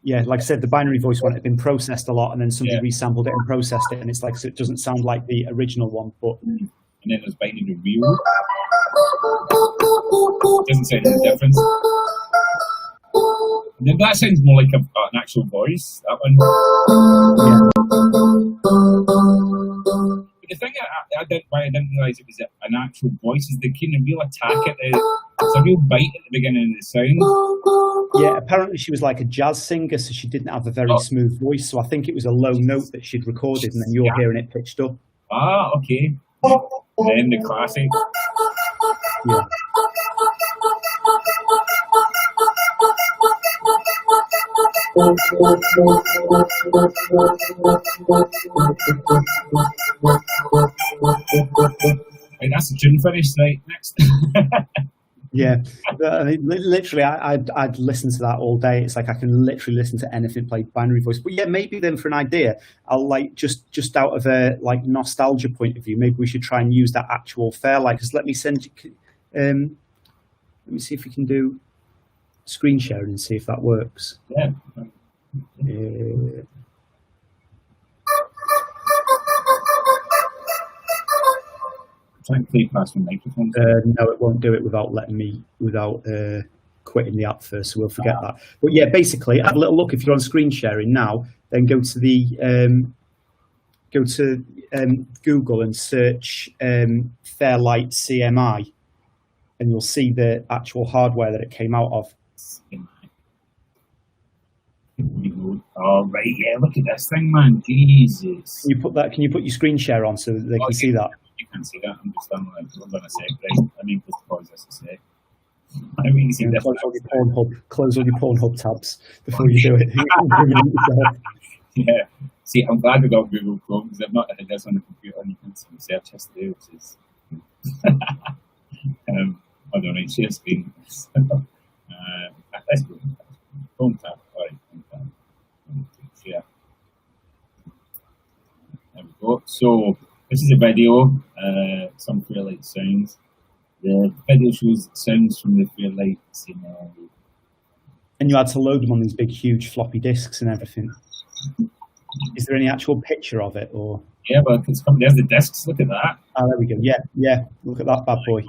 Yeah, like I said, the binary voice one had been processed a lot, and then somebody resampled it and processed it, and it's like, so it doesn't sound like the original one, but. And then there's binary real. Doesn't sound any different. And then that sounds more like an actual voice, that one. Yeah. But the thing I didn't realise it was an actual voice is the kind of real attack at it's a real bite at the beginning of the sound. Yeah, apparently she was like a jazz singer, so she didn't have a very smooth voice, so I think it was a low note that she'd recorded, and then you're hearing it pitched up. Ah, okay. Then the classic. Yeah. Right, that's the tune finished. Right, next. Yeah, I mean, literally, I'd listen to that all day. It's like I can literally listen to anything played binary voice. But yeah, maybe then for an idea, I'll like just out of a like nostalgia point of view, maybe we should try and use that actual Fairlight. Because let me send you. Let me see if we can do screen sharing and see if that works. Yeah. Trying to play past the microphone. No, it won't do it without letting me, without quitting the app first, so we'll forget that. But yeah, basically, have a little look. If you're on screen sharing now, then go to the Google and search Fairlight CMI, and you'll see the actual hardware that it came out of. Oh right, yeah. Look at this thing, man. Jesus. Can you put that? Can you put your screen share on so that they can see that? You can't see that. I'm just on like, hold on a sec, right? I mean, just pause this a sec. I mean, you see this. Close all your Pornhub tabs before you do it. Yeah. See, I'm glad I got Google Chrome because I've not had this on the computer and you can see the search history, which is. I don't know. Share screen. Let's go. Home tab. All right. Home tab. Share. There we go. So. This is a video, some Fairlight sounds. The video shows sounds from the Fairlight CMI. And you had to load them on these big, huge floppy disks and everything. Is there any actual picture of it, or? Yeah, but it's coming. There's the discs. Look at that. Oh, there we go. Yeah, yeah. Look at that bad boy.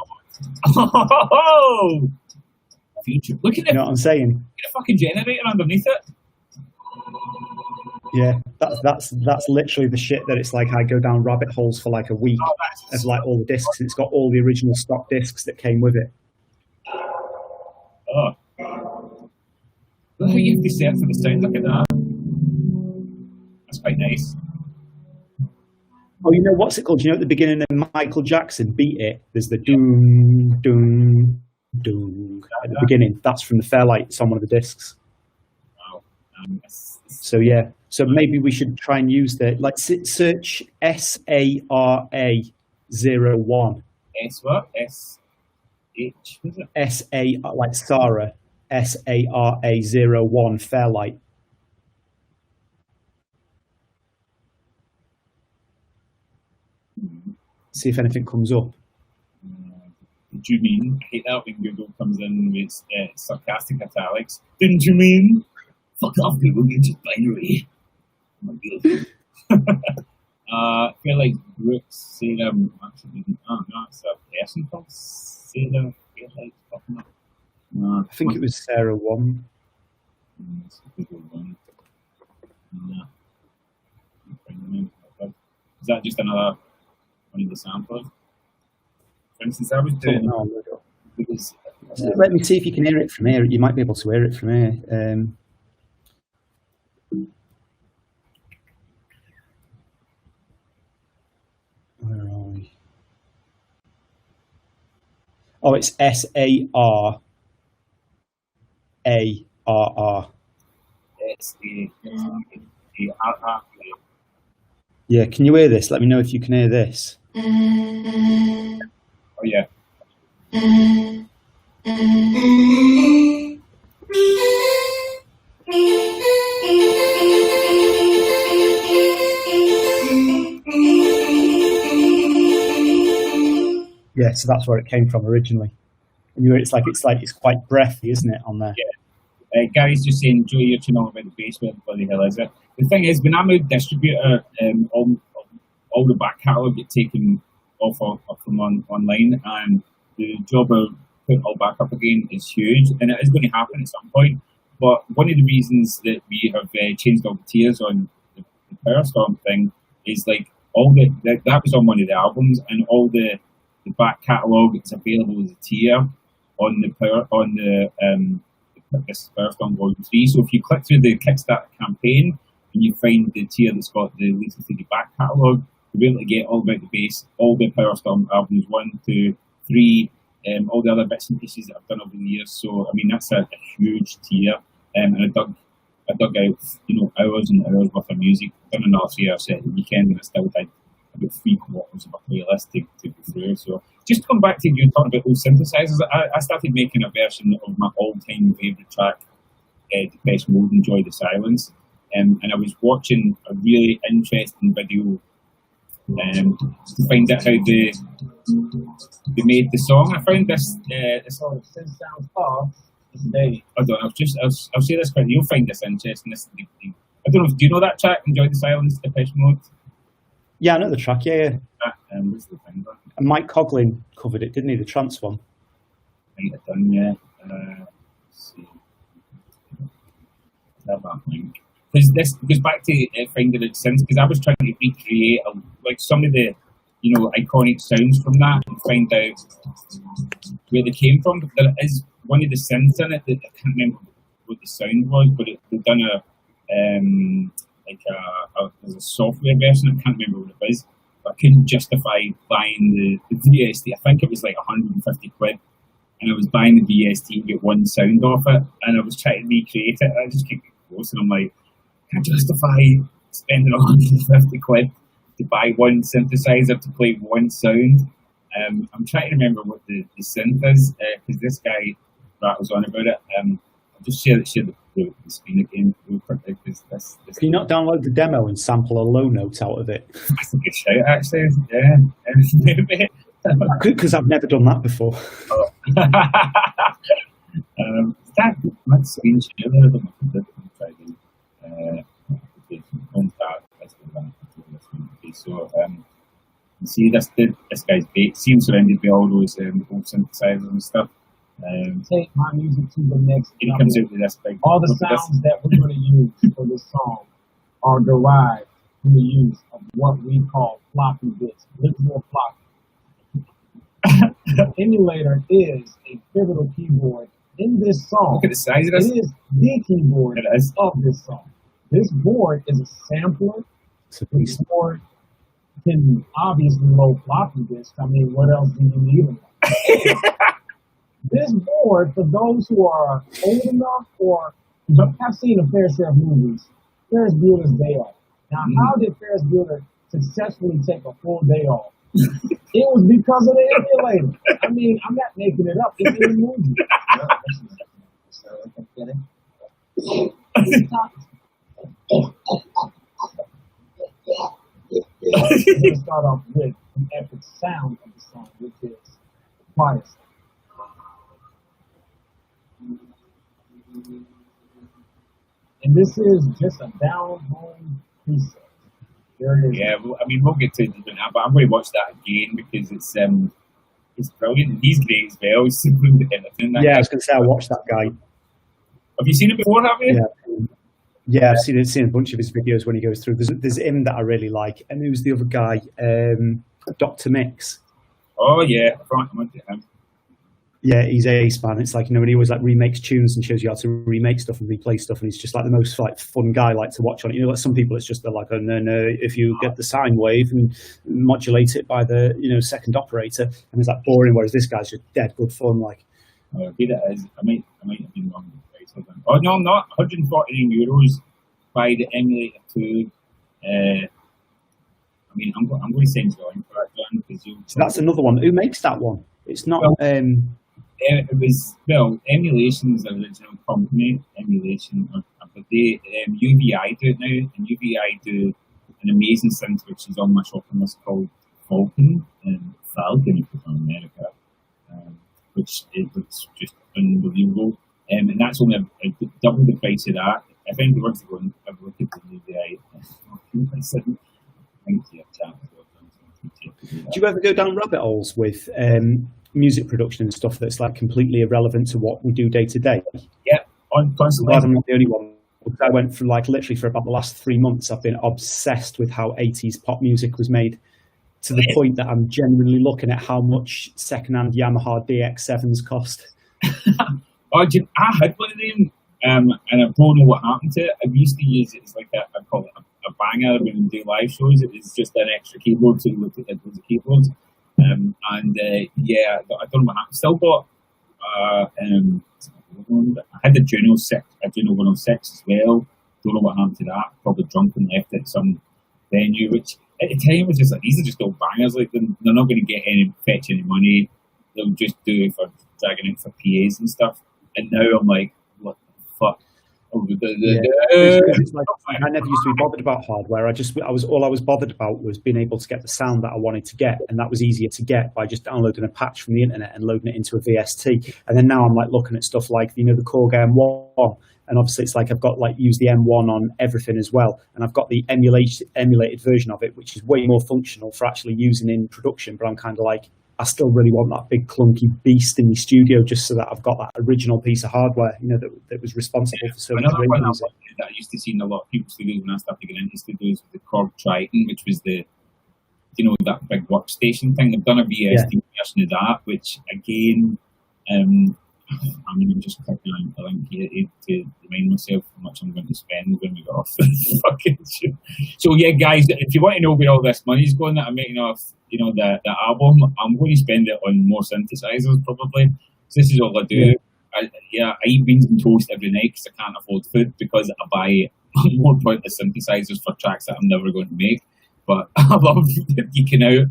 Oh! Feature. Look at it. You know what I'm saying? Look at the fucking generator underneath it. Yeah, that's literally the shit that it's like I go down rabbit holes for like a week of like all the discs, and it's got all the original stock discs that came with it. Oh. Look how you have to set for the sound, look at that. That's quite nice. Oh, you know what's it called? You know at the beginning of Michael Jackson, Beat It, there's the doom, doom, doom at the beginning. That's from the Fairlight, it's on one of the discs. Wow. So yeah, so maybe we should try and use the, like, search SARA01. S what? S-H, what is it? S-A, like Sarah, SARA01 Fairlight. See if anything comes up. Did you mean? I hate that when Google comes in with sarcastic italics. Didn't you mean? Fuck off, Google, you're just binary. Feel like Brooks Sarah actually didn't. Oh, no, it's a person called Sarah. Feel like fucking up. I think it was Sarah 1. Is that just another one of the samplers? For instance, I was doing. Because, let me see if you can hear it from here. You might be able to hear it from here. Where are we? Oh, it's SARARR. S-A-R-R. Yeah, can you hear this? Let me know if you can hear this. Oh, yeah. Yeah, so that's where it came from originally. And it's quite breathy, isn't it, on there? Yeah. Gary's just saying, Joey, you're too long about the bass. Where the bloody hell is it? The thing is, when I'm a distributor, all the back catalogue get taken off from online, and the job of putting it all back up again is huge, and it is going to happen at some point. But one of the reasons that we have changed all the tiers on the PowerStomp thing is like that was on one of the albums, and all the back catalogue is available as a tier on this PowerStomp Volume 3. So if you click through the Kickstarter campaign and you find the tier that's got the links to the back catalogue, you'll be able to get all about the bass, all the PowerStomp albums 1, 2, 3, all the other bits and pieces that I've done over the years. So I mean that's a huge tier, and I dug I dug out, hours and hours worth of music. Done another 3 hour set the weekend, and I still did about 3/4 of a playlist to go through. So just going back to you talking about old synthesizers, I started making a version of my all-time favourite track, Depeche Mode, Enjoy the Silence. And I was watching a really interesting video to find out how they made the song. I found this song, Synth Sounds Off. I don't know. I'll say this quickly. You'll find this interesting. I don't know. Do you know that track, Enjoy the Silence, Depeche Mode? Yeah, I know the track. Yeah. What's the thing? And Mike Coughlin covered it, didn't he? The trance one. I think I've done, yeah. Let's see. Because this goes back to finding it since, because I was trying to recreate like some of the iconic sounds from that and find out where they came from. But there is one of the synths in it that I can't remember what the sound was, but they've done there's a software version. I can't remember what it was, but I couldn't justify buying the VST. I think it was like 150 quid, and I was buying the VST to get one sound off it, and I was trying to recreate it. And I just kept close, and I'm like, can I justify spending 150 quid to buy one synthesizer to play one sound? I'm trying to remember what the synth is, because this guy rattles on about it. I'll just share the screen again real quickly. This Can you not download the demo and sample a low note out of it? That's a good shout, actually. Yeah. Because I've never done that before. Oh. Let's screen share there. I don't know if I'm trying to so you see this guy's bait. See him surrounded by all those old synthesizers and stuff. Take my music to the next he level. comes out with this big. All the sounds that we're going to use for this song are derived from the use of what we call floppy bits, literal floppy. The emulator is a pivotal keyboard in this song. Look at the size of this. It is the keyboard It is. of this song. This board is a sampler. This board can obviously load floppy disks. I mean, what else do you need? This board, for those who are old enough or have seen a fair share of movies, Ferris Bueller's Day Off. Now, how did Ferris Bueller successfully take a full day off? It was because of the emulator. I mean, I'm not making it up. It's in the movie. We're going to start off with the epic sound of the song, which is quiet. And this is just a down-home piece. Yeah, well, I mean, we'll get to it, but I'm going to watch that again because it's brilliant. He's great as well. He's super good at anything. Yeah, I was going to say, I watched that guy. Have you seen it before, have you? Yeah, I've seen a bunch of his videos when he goes through. There's him that I really like. And who's the other guy? Dr. Mix. Oh, yeah. I thought I went to him. Yeah, he's ace, man. It's like, when he always remakes tunes and shows you how to remake stuff and replay stuff, and he's just like the most fun guy to watch on it. Like some people, it's just they're like, and then if you get the sine wave and modulate it by the second operator, and it's like boring. Whereas this guy's just dead good fun. Like, I might have been wrong. Oh no, I'm not. €149 by the emulator too. I mean, I'm going to send you a link for that, John, because so that's another one. Who makes that one? It's not. It was Emulation's original company, Emulation, but they UVI do it now, and UVI do an amazing synth which is on my shopping list called Falcon if it's from America, which looks just unbelievable, and that's only double the price of that. I think the ones to go and have a look at the UVI. Do you ever go down rabbit holes with music production and stuff that's completely irrelevant to what we do day to day? Yeah, constantly. I'm not the only one. I went for literally for about the last 3 months, I've been obsessed with how 80s pop music was made, to the point that I'm genuinely looking at how much secondhand Yamaha DX7s cost. I had one of them, and I don't know what happened to it. I used to use it as I call it a banger when we do live shows. It was just an extra keyboard to look at those keyboards. I don't know what happened. Still got I had the Juno 106 as well. don't know what happened to that. Probably drunk and left at some venue, which at the time was just like, these are just all bangers. Like they're not going to get fetch any money. They'll just do it for dragging it for PAs and stuff. And now I'm like, what the fuck? It's like, I never used to be bothered about hardware. All I was bothered about was being able to get the sound that I wanted to get, and that was easier to get by just downloading a patch from the internet and loading it into a VST. And then now I'm like looking at stuff like, you know, the Korg M1, and obviously it's like I've got like use the M1 on everything as well, and I've got the emulated version of it, which is way more functional for actually using in production. But I'm kind of like, I still really want that big clunky beast in the studio, just so that I've got that original piece of hardware, you know, that was responsible for so much music. That I used to see in a lot of people's studios when I started getting into studios with the Korg Triton, which was the, you know, that big workstation thing. They've done a VST version of that, which again, I'm going to just click on the link here to remind myself how much I'm going to spend when we get off the fucking show. So yeah, guys, if you want to know where all this money's going that I'm making off, you know, the album, I'm going to spend it on more synthesizers probably. So this is all I do. I eat beans and toast every night because I can't afford food, because I buy more pointless synthesizers for tracks that I'm never going to make. But I love geeking out.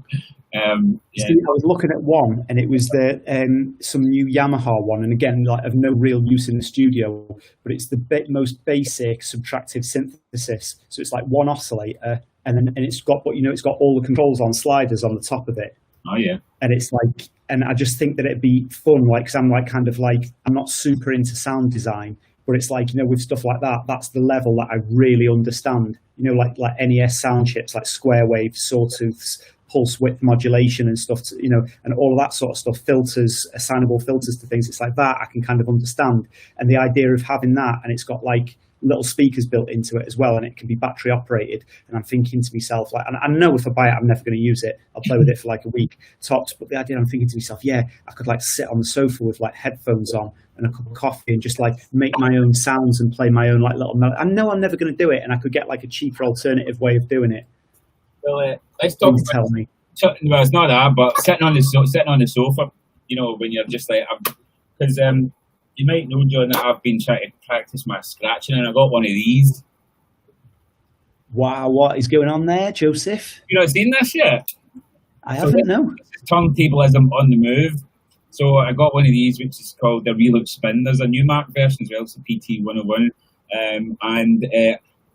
See, I was looking at one, and it was some new Yamaha one, and again, like of no real use in the studio, but it's the most basic subtractive synthesis. So it's like one oscillator, and it's got it's got all the controls on sliders on the top of it. Oh yeah. And it's like, and I just think that it'd be fun, like, because I'm like kind of like, I'm not super into sound design, but it's like, you know, with stuff like that, that's the level that I really understand. You know, like NES sound chips, like square wave, sawtooths, pulse width modulation and stuff, you know, and all of that sort of stuff, filters, assignable filters to things. It's like that I can kind of understand. And the idea of having that, and it's got like little speakers built into it as well, and it can be battery operated. And I'm thinking to myself, like, and I know if I buy it, I'm never going to use it. I'll play with it for like a week tops. But the idea, I'm thinking to myself, yeah, I could like sit on the sofa with like headphones on and a cup of coffee and just like make my own sounds and play my own like little melody. I know I'm never going to do it, and I could get like a cheaper alternative way of doing it. Well, let's talk. Tell me. Well, it's not that, but sitting on the sofa, you know, when you're just like, because you might know, John, that I've been trying to practice my scratching, and I got one of these. Wow, what is going on there, Joseph? You not seen this yet? I haven't, no. Turntablism on the move. So I got one of these, which is called the Reloop Spin. There's a new Mark version as well, so PT101, and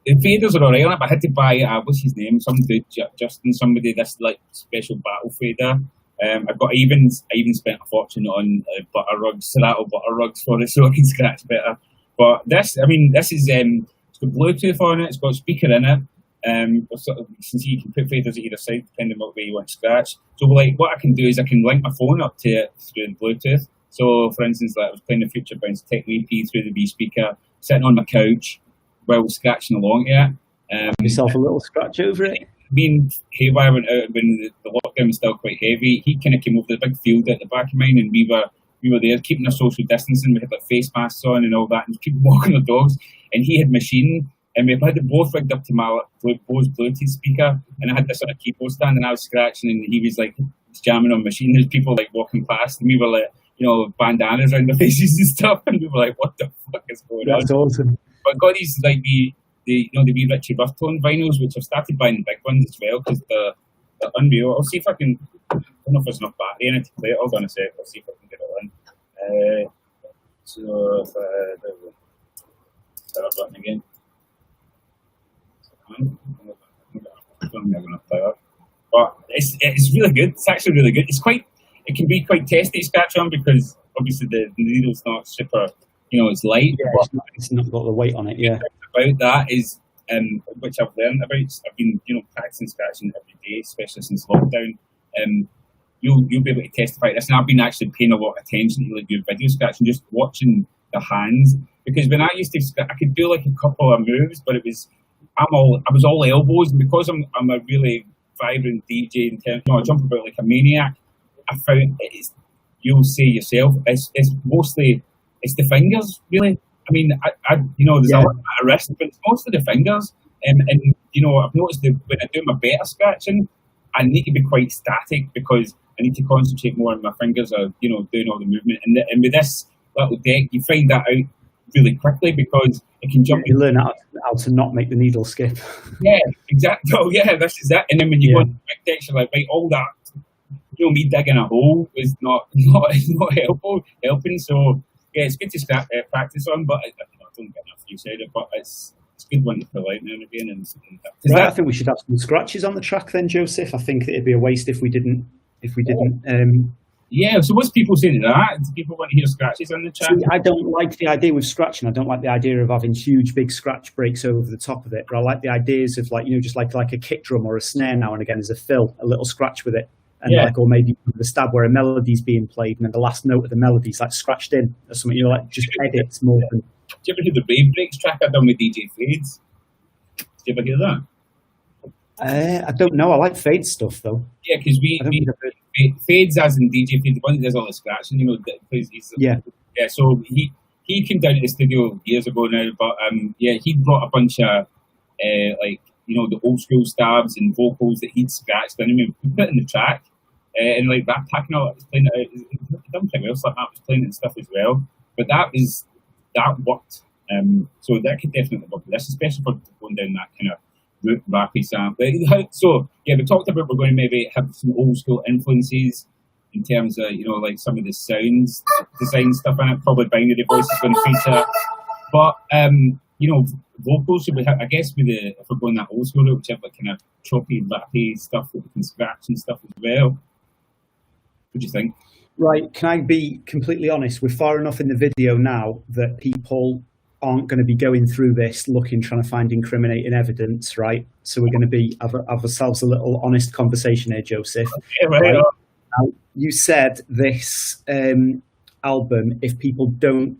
the faders are alright on it, but I had to buy, what's his name? Some dude, Justin, somebody, this like special battle fader. I even spent a fortune on butter rugs, Serato butter rugs for it, so I can scratch better. But this is, it's got Bluetooth on it, it's got a speaker in it. Since you can put faders at either side, depending on what way you want to scratch. So like, what I can do is I can link my phone up to it through Bluetooth. So for instance, like I was playing the Future Bounce Techno EP through the B speaker, sitting on my couch, while scratching along here. Yourself a little scratch over it? Me and Haywire went out when the lockdown was still quite heavy. He kind of came over the big field at the back of mine, and we were there keeping our social distancing. We had like face masks on and all that, and keep walking the dogs. And he had machine, and we had it both rigged up to my Bose Bluetooth speaker, and I had this on a keyboard stand, and I was scratching, and he was like jamming on machine. There's people like walking past, and we were like, you know, bandanas around their faces and stuff, and we were like, what the fuck is going on? That's awesome. But I got these like the wee Richie Burton vinyls, which I've started buying the big ones as well, because they're unreal. I'll see if I can. I don't know if there's enough battery in it to play it. Hold on a sec. I'll see if I can get it on. So start button again. I'm going to play it. But it's really good. It's actually really good. It can be quite testy to scratch on, because obviously the needle's not super. You know, it's light. Yeah, it's not got the weight on it. Yeah. About that is, which I've learned about. I've been, you know, practicing scratching every day, especially since lockdown. You'll be able to testify to this, and I've been actually paying a lot of attention to like your video scratching, just watching the hands, because when I used to scratch, I could do like a couple of moves, but I was all elbows, and because I'm a really vibrant DJ in terms, you know, I jump about like a maniac. I found you'll say yourself, it's mostly. It's the fingers, really. I mean, I you know, there's a lot of wrist, but it's mostly the fingers. And you know, I've noticed that when I do my better scratching, I need to be quite static, because I need to concentrate more on my fingers, or you know, doing all the movement. And with this little deck, you find that out really quickly because it can jump. You learn how to not make the needle skip. Yeah, exactly. Oh, yeah, this is it. And then when you Yeah. go into quick text, you're like, right, all that, me digging a hole is not helping. So yeah, it's good to start practice on, but I don't get enough use out of it. But it's a good one to pull out now and again. Right, I think we should have some scratches on the track then, Joseph. I think it'd be a waste if we didn't. Yeah. So what's people saying to that? Do people want to hear scratches on the track? See, I don't like the idea with scratching. I don't like the idea of having huge, big scratch breaks over the top of it. But I like the ideas of just like a kick drum or a snare now and again as a fill, a little scratch with it. And or maybe the stab where a melody's being played and then the last note of the melody's like scratched in or something, just edits more than. Do you ever hear the Rave Breaks track I done with DJ Fades? Did you ever hear that? I don't know. I like Fade stuff though. Yeah, because Fades as in DJ Fades, the one that does all the scratching, Yeah, so he came down to the studio years ago now, but he brought a bunch of the old school stabs and vocals that he'd scratched and we put it in the track. And like that packing all that was playing it out. It done pretty well, so that was playing it and stuff as well. But that worked. So that could definitely work with this, especially for going down that kind of root rappy sound. So yeah, we talked about we're going to maybe have some old school influences in terms of like some of the sounds, design stuff in it. Probably binary voice is going to feature, but vocals. So I guess if we're going that old school route, which have like kind of choppy, rappy stuff that we can scratch and stuff as well. What do you think? Right, can I be completely honest? We're far enough in the video now that people aren't going to be going through this trying to find incriminating evidence, right? So we're going to have ourselves a little honest conversation here, Joseph. Yeah, right. Now, you said this album, if people don't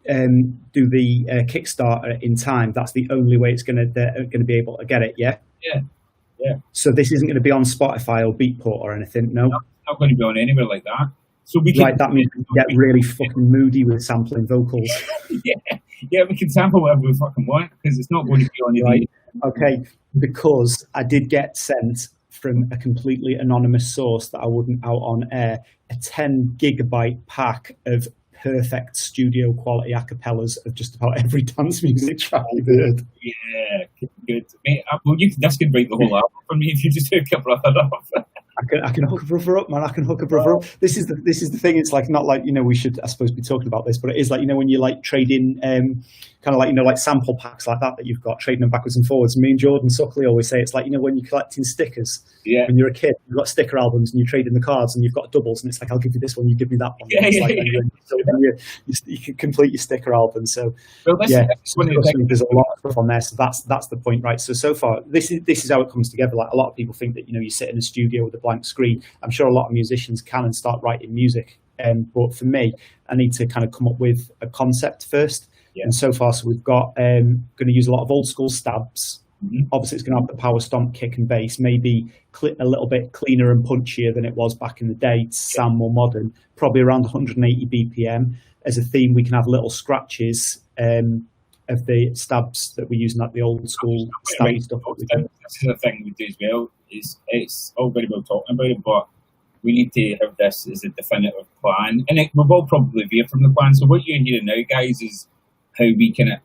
do the Kickstarter in time, that's the only way they're going to be able to get it, yeah? Yeah. So this isn't going to be on Spotify or Beatport or anything, no? It's not going to be on anywhere like that. So that means we get really fucking moody with sampling vocals. yeah, we can sample whatever we fucking want because it's not going to be on your right. Okay, because I did get sent from a completely anonymous source that I wouldn't out on air a 10 gigabyte pack of perfect studio quality acapellas of just about every dance music track you've heard. Yeah, good. Mate, this could break the whole album for me if you just do a couple of that off. I can hook a brother up, man. I can hook a brother up. This is the thing. It's like not like we should I suppose be talking about this, but it is like when you like trading kind of like like sample packs like that you've got trading them backwards and forwards. Me and Jordan Suckley always say it's like when you're collecting stickers. Yeah. When you're a kid, you've got sticker albums and you're trading the cards and you've got doubles and it's like I'll give you this one, you give me that one. So you can complete your sticker album. So there's a lot of stuff on there. So that's the point, right? So far this is how it comes together. Like a lot of people think that you sit in a studio with a blank screen. I'm sure a lot of musicians can and start writing music. But for me, I need to kind of come up with a concept first. Yeah. And so far, we've got going to use a lot of old school stabs. Mm-hmm. Obviously, it's going to have the power stomp kick and bass, maybe a little bit cleaner and punchier than it was back in the day to sound more modern, probably around 180 BPM. As a theme, we can have little scratches of the stabs that we're using, like the old school stab stuff. This is the thing we do as well. It's all very well talking about it, but we need to have this as a definitive plan. And we've all probably veered from the plan. So what you're hearing now, guys, is how we kind of,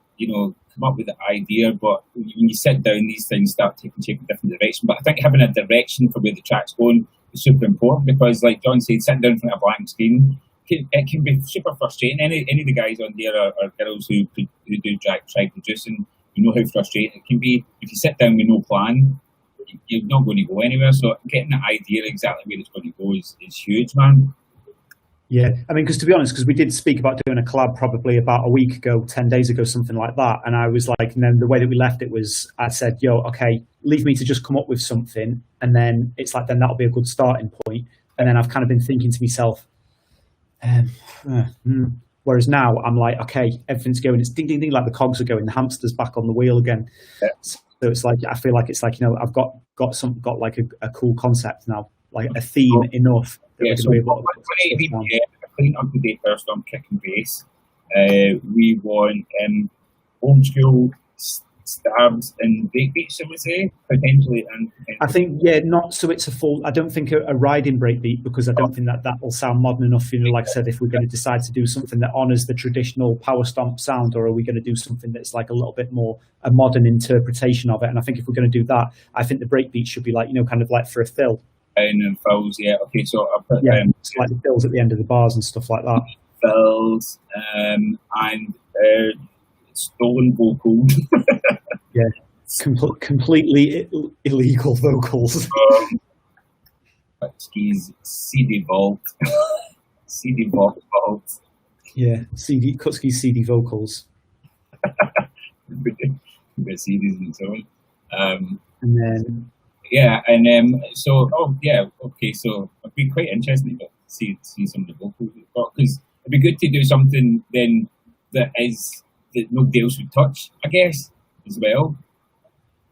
come up with the idea. But when you sit down, these things start taking shape in a different direction. But I think having a direction for where the track's going is super important because, like John said, sitting down in front of a blank screen, it can be super frustrating. Any of the guys on here are girls who do try producing. You know how frustrating it can be. If you sit down with no plan, you're not going to go anywhere. So getting the idea exactly where it's going to go is huge, man. Yeah, I mean, because to be honest, because we did speak about doing a collab probably about a week ago, 10 days ago, something like that. And I was like, and then the way that we left it was, I said, okay, leave me to just come up with something. And then it's like, then that'll be a good starting point. And then I've kind of been thinking to myself, whereas now I'm like, okay, everything's going, it's ding, ding, ding, like the cogs are going, the hamster's back on the wheel again. Yeah. So it's like, I feel like it's like, I've got like a cool concept now, like a theme enough. Yeah, so we want a clean up-to-date PowerStomp kick and bass. We want old school stabs and breakbeats, I would say, potentially. And I think, yeah, not so it's a full, I don't think a riding breakbeat, because I don't think that will sound modern enough. You know, like I said, if we're going to decide to do something that honors the traditional power stomp sound, or are we going to do something that's like a little bit more a modern interpretation of it? And I think if we're going to do that, I think the breakbeat should be like, you know, kind of like for a fill. And fills, yeah. Okay, so I'll put it's like the fills at the end of the bars and stuff like that. Fills and stolen vocals. Yeah, completely illegal vocals. Kutski's CD vault. CD vault. Yeah, Kutski's CD vocals. With CDs and so on. And then. Yeah, and so okay, so it'd be quite interesting to see some of the vocals we've got, because it'd be good to do something then that nobody else would touch, I guess, as well.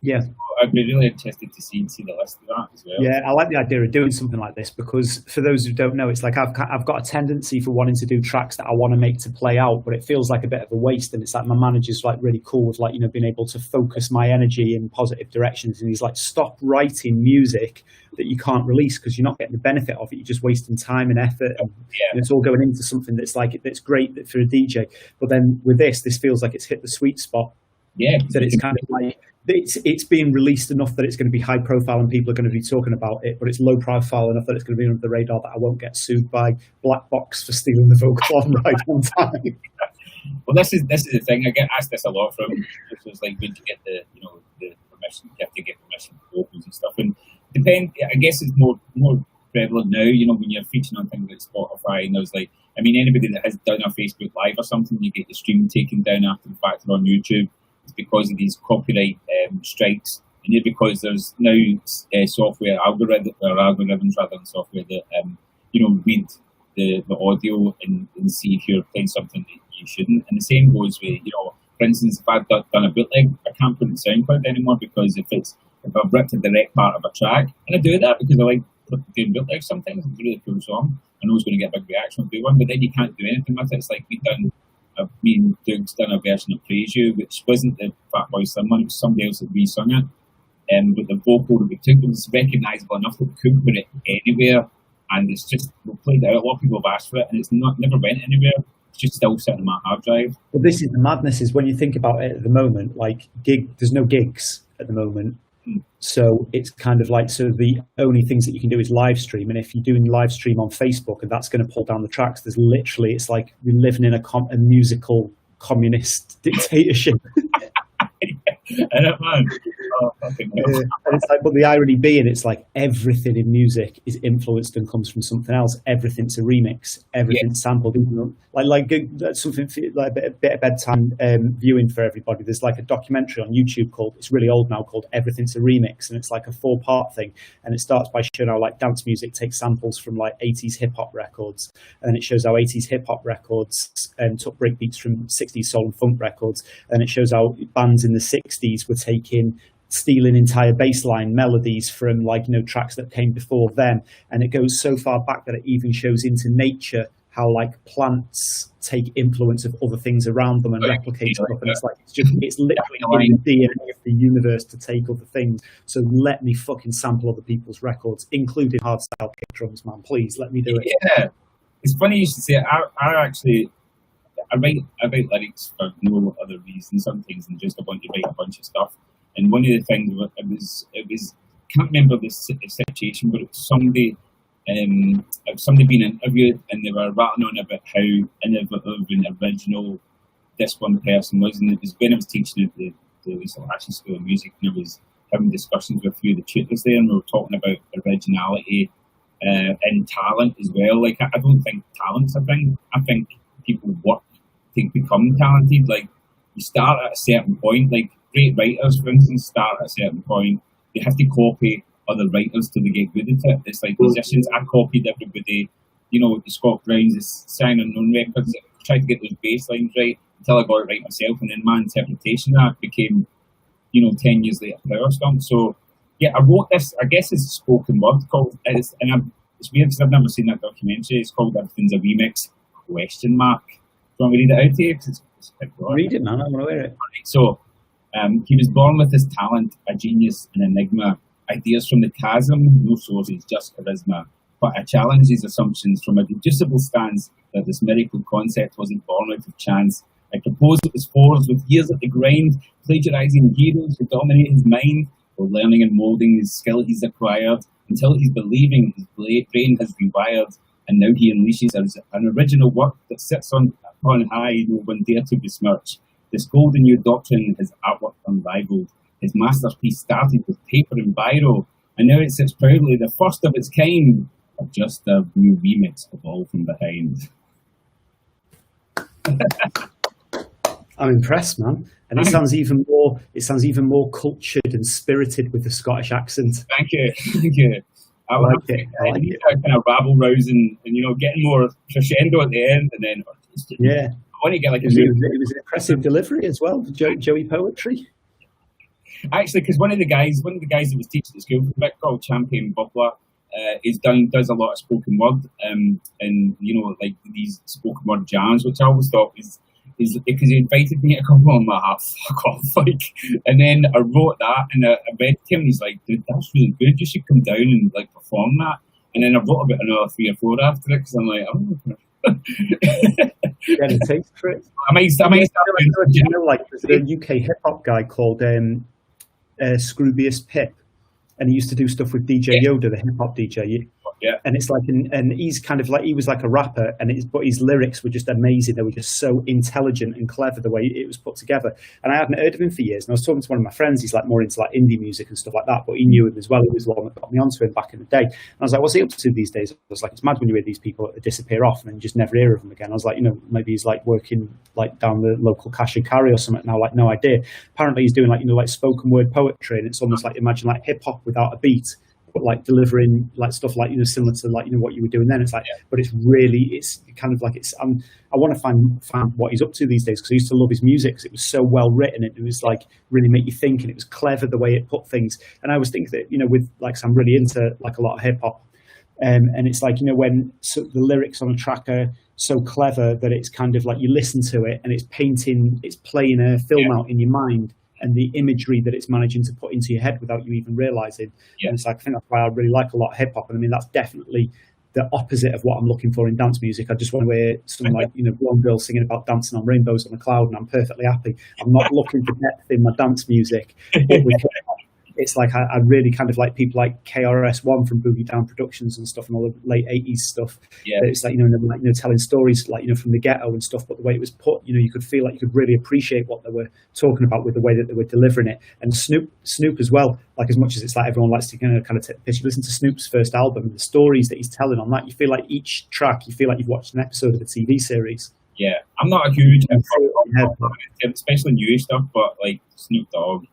Yeah. So I'd be really interested to see the list of that as well. Yeah, I like the idea of doing something like this, because for those who don't know, it's like I've got a tendency for wanting to do tracks that I want to make to play out, but it feels like a bit of a waste. And it's like my manager's like really cool with, like, you know, being able to focus my energy in positive directions. And he's like, stop writing music that you can't release because you're not getting the benefit of it. You're just wasting time and effort, and it's all going into something that's great for a DJ. But then with this feels like it's hit the sweet spot. Yeah, that it's kind of like it's being released enough that it's going to be high profile and people are going to be talking about it, but it's low profile enough that it's going to be under the radar that I won't get sued by Black Box for stealing the vocal on right on time. Well, this is the thing. I get asked this a lot from producers, like, when you get the permission, you have to get permission for vocals and stuff. And I guess it's more prevalent now. You know, when you're featuring on things like Spotify, and there's like, I mean, anybody that has done a Facebook Live or something, you get the stream taken down after the fact or on YouTube. Because of these copyright strikes, and because there's now software algorithms rather than software that read the audio and see if you're playing something that you shouldn't. And the same goes with, you know, for instance, if I've done a bootleg, I can't put it in SoundCloud anymore, because if I've ripped a direct part of a track, and I do that because I like doing bootlegs sometimes. It's a really cool song. I know it's going to get a big reaction with one, but then you can't do anything with it. It's like me and Doug's done a version of Praise You, which wasn't the Fatboy Slim one, it was somebody else that re-sung it. But the vocal that we took was recognisable enough that we couldn't put it anywhere. And it's just, we played it out, a lot of people have asked for it, and it's never went anywhere. It's just still sitting on my hard drive. Well, this is the madness, is when you think about it at the moment, like there's no gigs at the moment. So it's kind of like, so the only things that you can do is live stream. And if you're doing live stream on Facebook and that's going to pull down the tracks, there's literally, it's like we're living in a musical communist dictatorship. I don't know. And it's like, but the irony being, it's like everything in music is influenced and comes from something else. Everything's a remix. Everything's sampled. Like that's something like a bit of bedtime viewing for everybody. There's like a documentary on YouTube it's really old now, called Everything's a Remix, and it's like a 4-part thing. And it starts by showing how like dance music takes samples from like 80s hip hop records, and it shows how 80s hip hop records took breakbeats from 60s soul and funk records, and it shows how bands in the 60s were stealing entire bassline melodies from, like, you know, tracks that came before them. And it goes so far back that it even shows into nature how like plants take influence of other things around them and replicate stuff. And it's like, it's literally in the DNA of the universe to take other things. So let me fucking sample other people's records, including hardstyle kick drums, man. Please let me do it. Yeah, it's funny you should say it. I write lyrics for no other reason sometimes than just write a bunch of stuff. And one of the things, it was can't remember the situation, but it was somebody being interviewed, and they were rattling on about how innovative and original this one person was. And it was when I was teaching at the Lassie School of Music, and I was having discussions with a few of the tutors there, and we were talking about originality and talent as well. Like, I don't think talent's a thing. I think people work to become talented. Like, you start at a certain point, like great writers, for instance, start at a certain point. They have to copy other writers till they get good at it. It's like musicians. I copied everybody, you know, the Scott Browns, the Sign Unknown records. I tried to get those bass lines right until I got it right myself, and then my interpretation of that became, 10 years later, Power Stomp. So yeah, I wrote this. I guess it's a spoken word called. It's weird because I've never seen that documentary. It's called Everything's a Remix? Do you want me to read it out to you? It's read it, man. I want to hear it. So. He was born with his talent, a genius, an enigma, ideas from the chasm, no sources, just charisma. But I challenge his assumptions from a deducible stance that this miracle concept wasn't born out of chance. I propose it was forged with years at the grind, plagiarizing heroes who dominate his mind, while learning and molding his skill he's acquired, until he's believing his brain has been wired, and now he unleashes an original work that sits on high, no one dare to besmirch. This golden new doctrine, his artwork unrivaled. His masterpiece started with paper and biro, and now it sits proudly, the first of its kind, but just a new remix of All From Behind. I'm impressed, man, and it sounds even more cultured and spirited with the Scottish accent. Thank you, thank you. I like it. I like it. Kind of rabble rousing, and getting more crescendo at the end, and then yeah, I want to get like it was an impressive delivery as well. Joey poetry. Actually, because one of the guys that was teaching at school, a bit called Champion Bubbler, does a lot of spoken word, and like these spoken word jams, which I always thought is because he invited me to come on, my fuck off, like, and then I wrote that and I read to him, and he's like, dude, that's really good, you should come down and like perform that. And then I wrote about another 3 or 4 after it, because I'm like, yeah, the taste for it. I might start like there's a UK hip hop guy called Scroobius Pip, and he used to do stuff with DJ Yoda, the hip hop DJ. Yeah. And it's like, and he's kind of like, he was like a rapper, but his lyrics were just amazing. They were just so intelligent and clever the way it was put together. And I hadn't heard of him for years. And I was talking to one of my friends. He's like more into like indie music and stuff like that, but he knew him as well. He was the one that got me onto him back in the day. And I was like, what's he up to these days? I was like, it's mad when you hear these people disappear off and then you just never hear of them again. I was like, maybe he's like working like down the local cash and carry or something. Now, like, no idea. Apparently he's doing like, like spoken word poetry, and it's almost like, imagine like hip hop without a beat, but like delivering like stuff like similar to like what you were doing then. It's like, but it's kind of like I want to find what he's up to these days, because I used to love his music because it was so well written, and it was like really make you think, and it was clever the way it put things. And I always think that with like, so I'm really into like a lot of hip hop, and it's like when the lyrics on a track are so clever that it's kind of like you listen to it and it's playing a film out in your mind, and the imagery that it's managing to put into your head without you even realizing. And it's like, I think that's why I really like a lot of hip hop. And I mean, that's definitely the opposite of what I'm looking for in dance music. I just want to hear some like, blonde girl singing about dancing on rainbows on a cloud, and I'm perfectly happy. I'm not looking for depth in my dance music. But with hip hop, it's like, I really kind of like people like KRS-One from Boogie Down Productions and stuff, and all the late 80s stuff. Yeah. It's like, telling stories like, from the ghetto and stuff, but the way it was put, you could feel like you could really appreciate what they were talking about with the way that they were delivering it. And Snoop as well, like, as much as it's like everyone likes to kind of take the piss, you listen to Snoop's first album and the stories that he's telling on that, you feel like each track, you feel like you've watched an episode of a TV series. Yeah, I'm not a huge, especially new stuff, but like Snoop Dogg.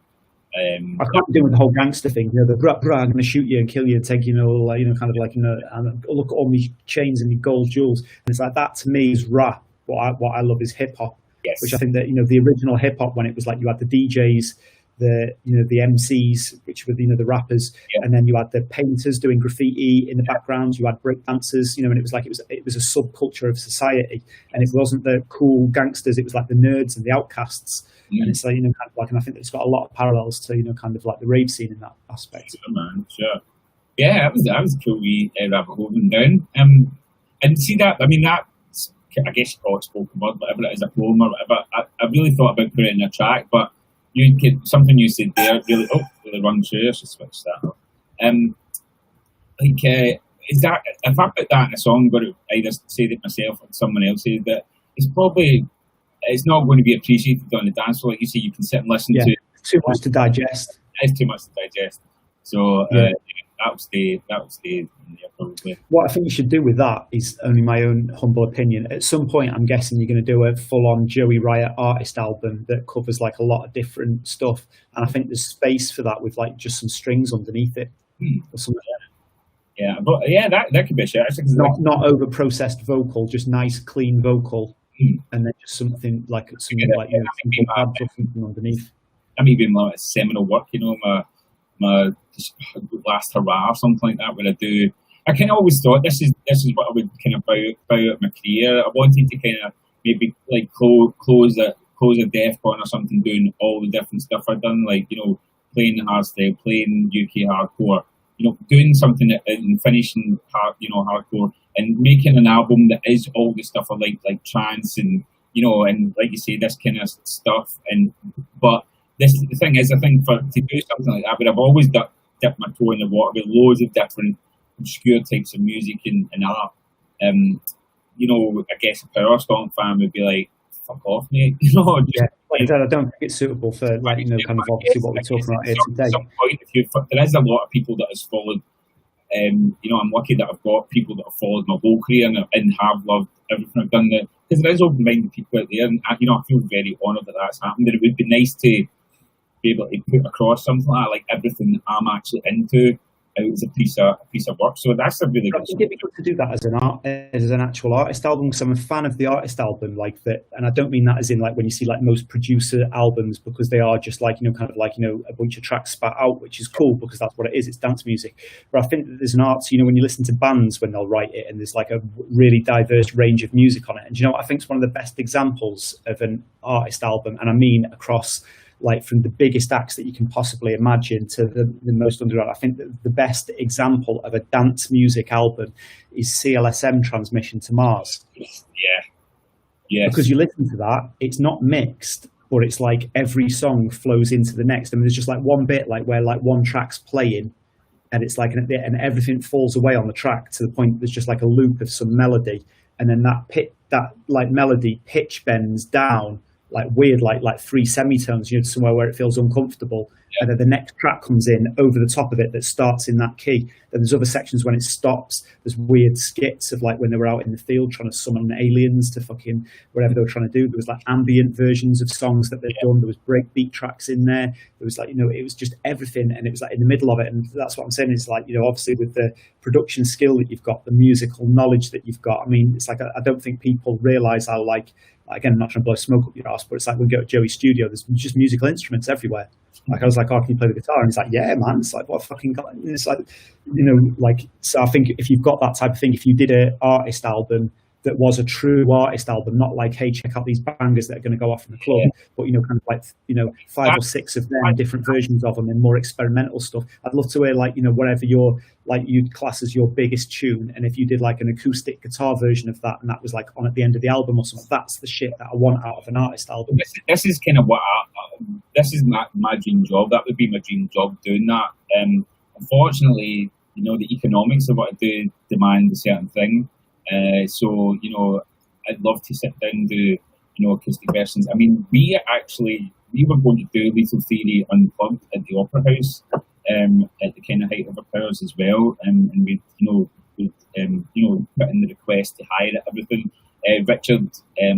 I can't do with the whole gangster thing. The brah, I'm going to shoot you and kill you and take kind of like and look at all these chains and your gold jewels. And it's like, that to me is rap. What I love is hip hop, which I think that the original hip hop, when it was like you had the DJs, the MCs, which were the rappers, and then you had the painters doing graffiti in the background. You had break dancers, and it was like it was a subculture of society, and it wasn't the cool gangsters. It was like the nerds and the outcasts. And it's like, kind of like, and I think that it's got a lot of parallels to, kind of like the rave scene in that aspect. Sure, man, sure. Yeah, that was a cool wee rabbit hole down. And see that, I mean, that's, I guess you call it spoken word, whatever it is, a poem or whatever. I really thought about putting it in a track, but something you said there really rung true. I should switch that up. Is that, if I put that in a song, I'm going to either say that myself or someone else says that, it's not going to be appreciated on the dance floor. Like you say, you can sit and listen to it. Too much to digest. It's too much to digest. So that will stay there probably. What I think you should do with that is only my own humble opinion. At some point, I'm guessing you're going to do a full-on Joey Riot artist album that covers like a lot of different stuff. And I think there's space for that with like just some strings underneath it or something. Yeah, but that could be a shit. Not over-processed vocal, just nice, clean vocal. And then just something like something underneath. I'm even like a seminal work, my last hurrah or something like that. Where I kind of always thought this is what I would kind of bow out my career. I wanted to kind of maybe like close close a DEFCON or something, doing all the different stuff I've done, like, you know, playing hardstyle, playing UK hardcore, you know, doing something and finishing hardcore, and making an album that is all the stuff I like trance and, you know, and like you say, this kind of stuff. And but the thing is, I think to do something like that, but I've always dipped my toe in the water with loads of different obscure types of music and art. You know, I guess a POWERSTOMP fan would be like, fuck off, mate. You know, yeah. I don't think it's suitable for, like, you know, kind of obviously what we're talking about here today. At some point, there is a lot of people that has followed. You know, I'm lucky that I've got people that have followed my whole career and have loved everything I've done. Because there is open-minded people out there, and you know, I feel very honoured that that's happened. And it would be nice to be able to put across something like everything that I'm actually into as a piece of work. So that's a really good. I think it'd be good to do that as an actual artist album, because I'm a fan of the artist album like that, and I don't mean that as in like when you see like most producer albums, because they are just like, you know, kind of like, you know, a bunch of tracks spat out, which is cool because that's what it is. It's dance music. But I think that there's an art, you know, when you listen to bands when they'll write it, and there's like a really diverse range of music on it. And you know what I think is one of the best examples of an artist album, and I mean across, like, from the biggest acts that you can possibly imagine to the most underground. I think that the best example of a dance music album is CLSM Transmission to Mars. Yeah. Because you listen to that, it's not mixed, but it's like every song flows into the next. I mean, there's just like one bit like where like one track's playing, and it's like, and everything falls away on the track to the point that there's just like a loop of some melody, and then that like melody pitch bends down like weird, like three semitones, you know, somewhere where it feels uncomfortable. Yeah. And then the next track comes in over the top of it that starts in that key. Then there's other sections when it stops. There's weird skits of like when they were out in the field trying to summon aliens to fucking whatever they were trying to do. There was like ambient versions of songs that they'd done. There was breakbeat tracks in there. There was like, you know, it was just everything, and it was like in the middle of it. And that's what I'm saying is like, you know, obviously with the production skill that you've got, the musical knowledge that you've got. I mean, it's like I don't think people realise how, like, again, I'm not trying to blow smoke up your ass, but it's like when we go to Joey's studio, there's just musical instruments everywhere. Like, I was like, oh, can you play the guitar? And he's like, yeah, man. It's like, what fucking God? And it's like, you know, like, so I think if you've got that type of thing, if you did an artist album that was a true artist album, not like, hey, check out these bangers that are going to go off in the club, but, you know, kind of like, you know, 5 or 6 of them, different versions of them, and more experimental stuff. I'd love to hear, like, you know, whatever your, like, you'd class as your biggest tune, and if you did like an acoustic guitar version of that, and that was like on at the end of the album or something, that's the shit that I want out of an artist album. This is kind of what this is my dream job. That would be my dream job, doing that. Unfortunately, you know, the economics of what I do demand a certain thing. So, you know, I'd love to sit down and do, you know, acoustic versions. I mean, we were going to do Lethal Theory Unplugged at the Opera House at the kind of height of our powers as well, and we, you know, put in the request to hire it, everything. Richard, I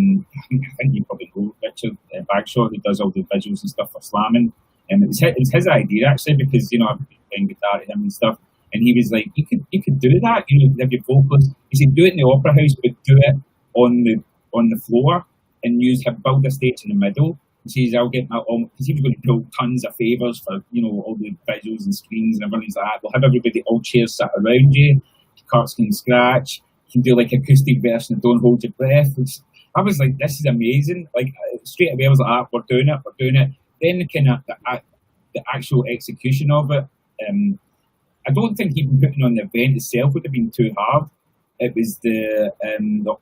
think you probably know Richard Bagshaw, who does all the visuals and stuff for slamming. It was his idea, actually, because, you know, I've been playing guitar to him and stuff. And he was like, you could do that, you know, have your vocals. He said, do it in the Opera House, but do it on the floor, and build a stage in the middle. He says, I'll get my own, because he was going to pull tons of favours for, you know, all the visuals and screens and everything like that. We'll have everybody, all chairs sat around you, Kutski and scratch. You can do like acoustic version of Don't Hold Your Breath. I was like, this is amazing. Like, straight away I was like, we're doing it. Then the kind of the actual execution of it, I don't think even putting on the event itself would have been too hard. It was the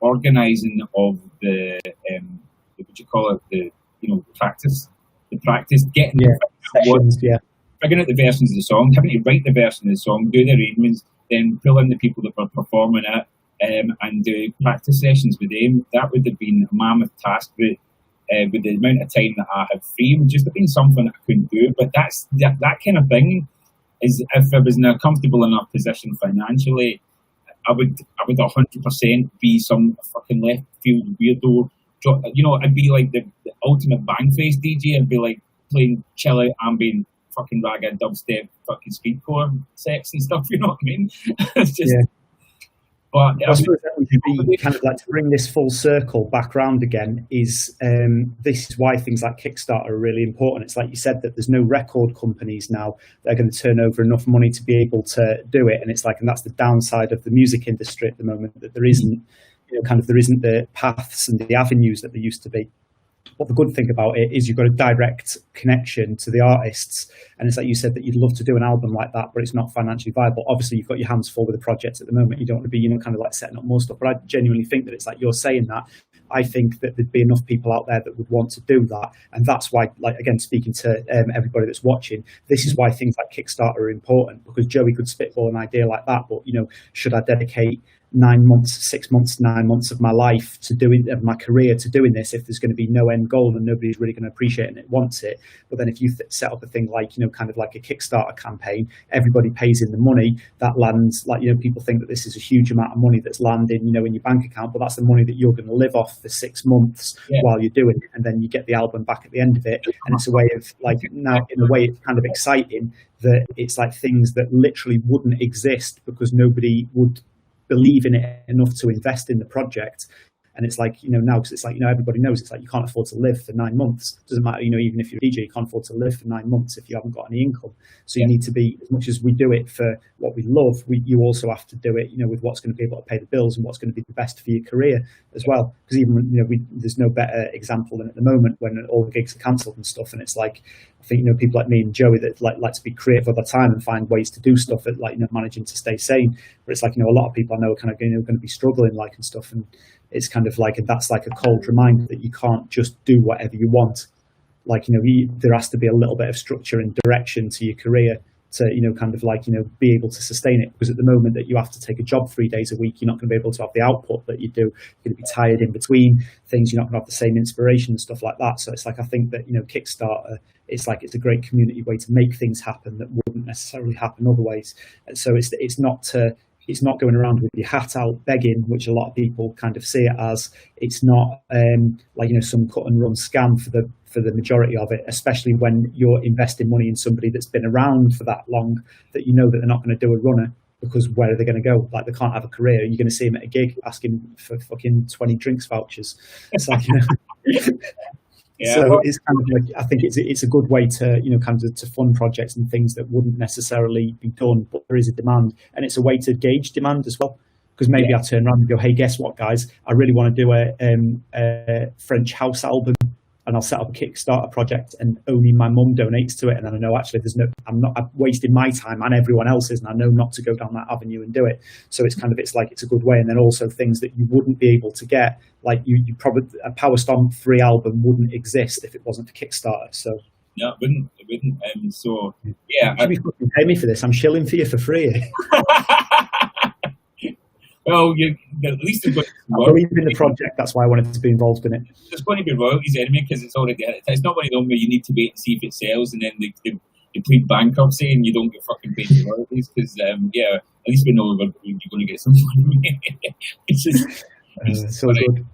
organising of the what you call it, the, you know, practice, getting figuring out the versions of the song, having to write the version of the song, do the arrangements, then pull in the people that were performing it, and do practice sessions with them. That would have been a mammoth task, but with the amount of time that I had free, would just have been something I couldn't do. But that kind of thing is, if I was in a comfortable enough position financially, I would 100% be some fucking left field weirdo. You know, I'd be like the ultimate bang-face DJ. I'd be like playing chill out ambient fucking ragged dubstep fucking speedcore sets and stuff, you know what I mean? It's just, yeah. But I suppose that would be kind of like, to bring this full circle back around again, is this is why things like Kickstarter are really important. It's like you said, that there's no record companies now that are going to turn over enough money to be able to do it, and it's like, and that's the downside of the music industry at the moment, that there isn't, you know, kind of there isn't the paths and the avenues that there used to be. But the good thing about it is you've got a direct connection to the artists. And it's like you said, that you'd love to do an album like that, but it's not financially viable. Obviously, you've got your hands full with the project at the moment. You don't want to be, you know, kind of like setting up more stuff. But I genuinely think that it's like you're saying that. I think that there'd be enough people out there that would want to do that. And that's why, like, again, speaking to everybody that's watching, this is why things like Kickstarter are important, because Joey could spitball an idea like that. But, you know, should I dedicate 9 months, 6 months, 9 months of my life to doing, of my career to doing this, if there's going to be no end goal and nobody's really going to appreciate it and it wants it? But then if you set up a thing like, you know, kind of like a Kickstarter campaign, everybody pays in the money that lands, like, you know, people think that this is a huge amount of money that's landing, you know, in your bank account, but that's the money that you're going to live off for 6 months while you're doing it. And then you get the album back at the end of it. And it's a way of, like, now in a way it's kind of exciting that it's like things that literally wouldn't exist because nobody would believe in it enough to invest in the project. And it's like, you know, now, because it's like, you know, everybody knows it's like you can't afford to live for 9 months. Doesn't matter, you know, even if you're a DJ, you can't afford to live for 9 months if you haven't got any income. So you need to be, as much as we do it for what we love, you also have to do it, you know, with what's going to be able to pay the bills and what's going to be the best for your career as well. Because even, you know, there's no better example than at the moment when all the gigs are cancelled and stuff. And it's like, I think, you know, people like me and Joey that like to be creative all the time and find ways to do stuff at, like, you know, managing to stay sane. But it's like, you know, a lot of people I know are kind of, you know, going to be struggling, like, and stuff. And it's kind of like, and that's like a cold reminder that you can't just do whatever you want. Like, you know, there has to be a little bit of structure and direction to your career to, you know, kind of like, you know, be able to sustain it. Because at the moment that you have to take a job 3 days a week, you're not going to be able to have the output that you do. You're going to be tired in between things. You're not going to have the same inspiration and stuff like that. So it's like, I think that, you know, Kickstarter, it's like, it's a great community way to make things happen that wouldn't necessarily happen otherwise. And so it's not going around with your hat out begging, which a lot of people kind of see it as. It's not like, you know, some cut and run scam for the majority of it, especially when you're investing money in somebody that's been around for that long, that you know that they're not going to do a runner, because where are they going to go? Like, they can't have a career. You're going to see them at a gig asking for fucking 20 drinks vouchers. It's like, you know. Yeah. So it's kind of like, I think it's a good way to, you know, kind of to fund projects and things that wouldn't necessarily be done, but there is a demand, and it's a way to gauge demand as well. Because maybe I turn around and go, hey, guess what, guys? I really want to do a French house album, and I'll set up a Kickstarter project, and only my mum donates to it. And then I know, actually, I'm wasting my time and everyone else's, and I know not to go down that avenue and do it. So it's kind of, it's like, it's a good way. And then also things that you wouldn't be able to get, like you probably, a POWERSTOMP 3 album wouldn't exist if it wasn't for Kickstarter. So no, it wouldn't. So yeah, you should be paying me for this. I'm shilling for you for free. Well, at least there's going to be I believe in the project. That's why I wanted to be involved in it. There's going to be royalties anyway, because it's already. It's not one of them where you need to wait and see if it sells, and then they plead bankruptcy and you don't get fucking paid the royalties. Because at least we know you're going to get some money. It's so good.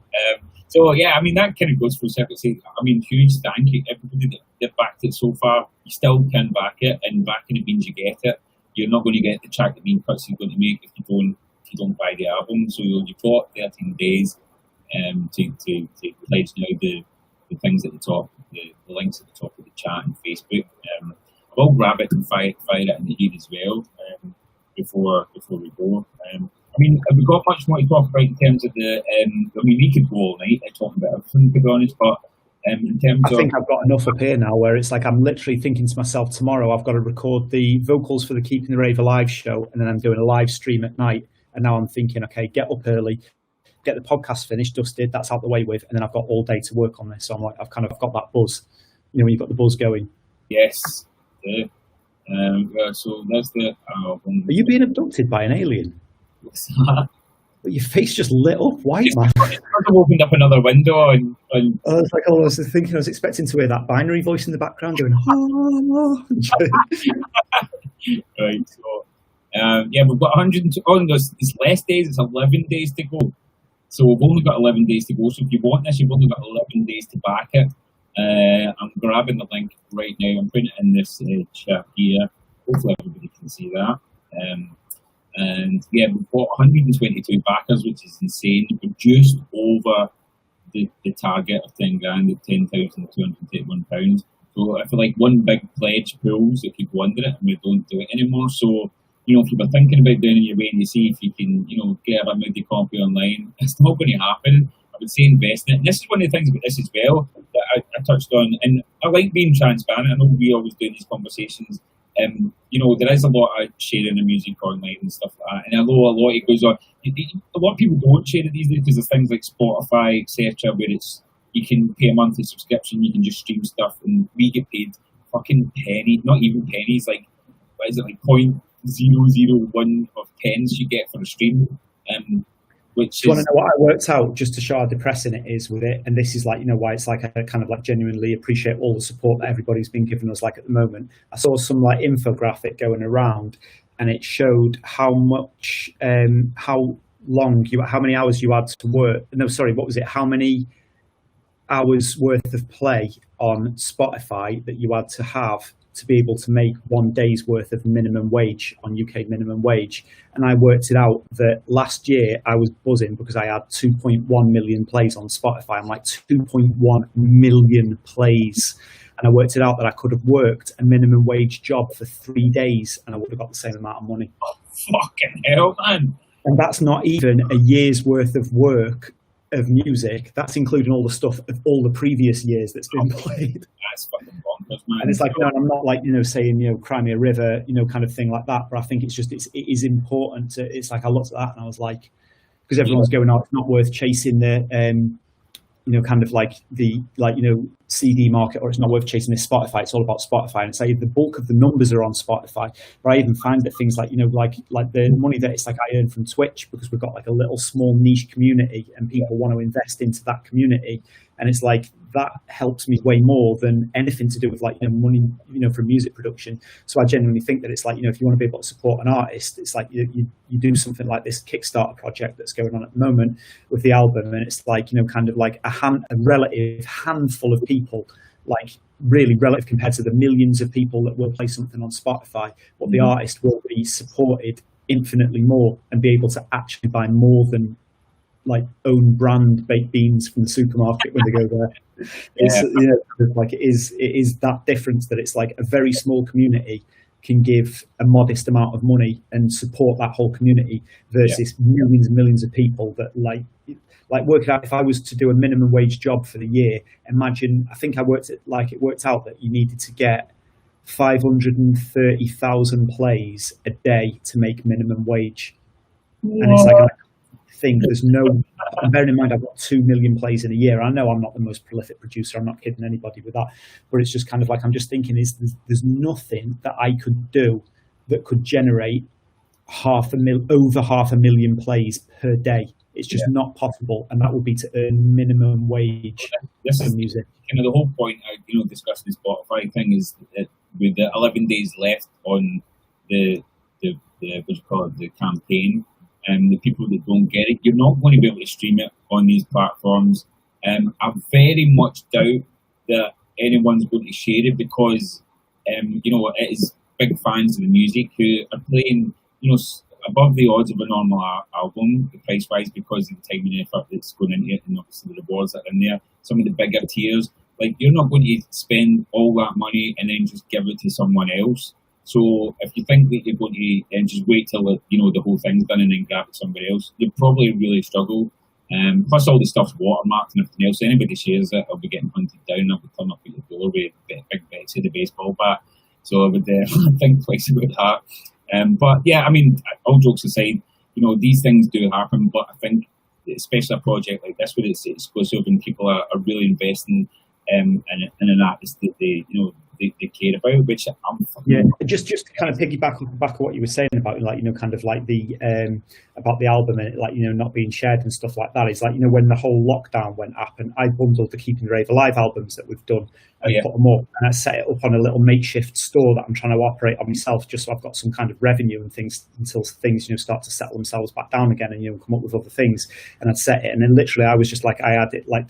So yeah, I mean, that kind of goes full circle. I mean, huge thank you everybody that backed it so far. You still can back it, and backing it means you get it. You're not going to get the track that me and Kutski going to make if you don't buy the album. So you've got 13 days to pledge now the things at the top, the links at the top of the chat and Facebook. I will grab it and fire it in the heat as well before we go. I mean, have we got much more to talk about in terms of the? I mean, we could go all night talking about everything, to be honest, but in terms I think I've got enough up here now where it's like I'm literally thinking to myself, tomorrow I've got to record the vocals for the Keeping the Rave Alive show, and then I'm doing a live stream at night. And now I'm thinking, okay, get up early, get the podcast finished, dusted, that's out the way with, and then I've got all day to work on this. So I'm like, I've got that buzz, you know, when you've got the buzz going. Yes. Yeah. So that's the. Are you being abducted by an alien? What's that? But your face just lit up white, man. I've opened up another window and I was like, I was expecting to hear that binary voice in the background doing. Right. So. We've got 102. Oh, there's less days. It's 11 days to go. So we've only got 11 days to go. So if you want this, you've only got 11 days to back it. I'm grabbing the link right now. I'm putting it in this chat here. Hopefully everybody can see that. And yeah, we've got 122 backers, which is insane. We're just over the target of 10 grand at £10,231. So if like one big pledge pulls, it could go under it, and we don't do it anymore. So, you know, if you were thinking about doing it, you're waiting to see if you can, you know, get a limited copy online. It's not going to happen. I would say invest in it. And this is one of the things about this as well that I touched on, and I like being transparent. I know we always do in these conversations. You know, there is a lot of sharing of music online and stuff like that, and I know a lot of it goes on. A lot of people don't share it these days because there's things like Spotify, etc., where it's you can pay a monthly subscription, you can just stream stuff, and we get paid fucking not even pennies, like what is it, like 0.001 of pence you get for a stream. Which do you want to know what I worked out, just to show how depressing it is with it? And this is like, you know, why it's like I kind of like genuinely appreciate all the support that everybody's been giving us. Like at the moment, I saw some like infographic going around, and it showed how much, how many hours you had to work. No, sorry, what was it? How many hours worth of play on Spotify that you had to have to be able to make 1 day's worth of minimum wage on UK minimum wage. And I worked it out that last year I was buzzing because I had 2.1 million plays on Spotify. I'm like 2.1 million plays. And I worked it out that I could have worked a minimum wage job for 3 days and I would have got the same amount of money. Oh, fucking hell, man. And that's not even a year's worth of work of music. That's including all the stuff of all the previous years that's been played. That's fucking bonkers, man. And it's like, no, I'm not like, you know, saying, you know, cry me a river, you know, kind of thing like that. But I think it's just, it is important to, it's like I looked at that and I was like, because everyone's going, oh, it's not worth chasing the, you know, kind of like the, like, you know, CD market, or it's not worth chasing this Spotify. It's all about Spotify. And it's like the bulk of the numbers are on Spotify. But I even find that things like, you know, like the money that it's like I earn from Twitch, because we've got like a little small niche community and people want to invest into that community. And it's like, that helps me way more than anything to do with like, you know, money, you know, from music production. So I genuinely think that it's like, you know, if you want to be able to support an artist, it's like you do something like this Kickstarter project that's going on at the moment with the album. And it's like, you know, kind of like a relative handful of people, like really relative compared to the millions of people that will play something on Spotify, what the artist will be supported infinitely more and be able to actually buy more than like own brand baked beans from the supermarket when they go there. It's, you know, like it is that difference that it's like a very small community can give a modest amount of money and support that whole community versus millions and millions of people that like work it out. If I was to do a minimum wage job for the year, imagine, I think I worked out that you needed to get 530,000 plays a day to make minimum wage. And it's like, I think there's no, bearing in mind I've got 2 million plays in a year. I know I'm not the most prolific producer, I'm not kidding anybody with that, but it's just kind of like, I'm just thinking there's nothing that I could do that could generate over 500,000 plays per day. It's just not possible, and that would be to earn minimum wage for music. You know, the whole point you know, discussing the Spotify thing is that with the 11 days left on the what you call it, the campaign, and the people that don't get it, you're not going to be able to stream it on these platforms. I very much doubt that anyone's going to share it because, you know, it is big fans of the music who are playing, you know, above the odds of a normal album, price-wise, because of the time and effort that's going into it, and obviously the rewards that are in there. Some of the bigger tiers, like you're not going to spend all that money and then just give it to someone else. So if you think that you're going to just wait till you know the whole thing's done and then grab it somebody else, you'll probably really struggle. Plus all the stuff's watermarked and everything else. Anybody shares it, I'll be getting hunted down. I'll be turning up at your door with big Betsy the baseball bat. So I would think twice about that. But yeah, I mean, all jokes aside, you know, these things do happen. But I think, especially a project like this, where it's exclusive and people are really investing in an artist that they, you know, they care about, which I'm just to kind of piggyback on what you were saying about, like, you know, kind of like the about the album and it, like, you know, not being shared and stuff like that. It's like, you know, when the whole lockdown went up and I bundled the Keeping the Rave Alive albums that we've done and put them up, and I set it up on a little makeshift store that I'm trying to operate on myself, just so I've got some kind of revenue and things until things, you know, start to settle themselves back down again and, you know, come up with other things. And I'd set it, and then literally I was just like, I had it like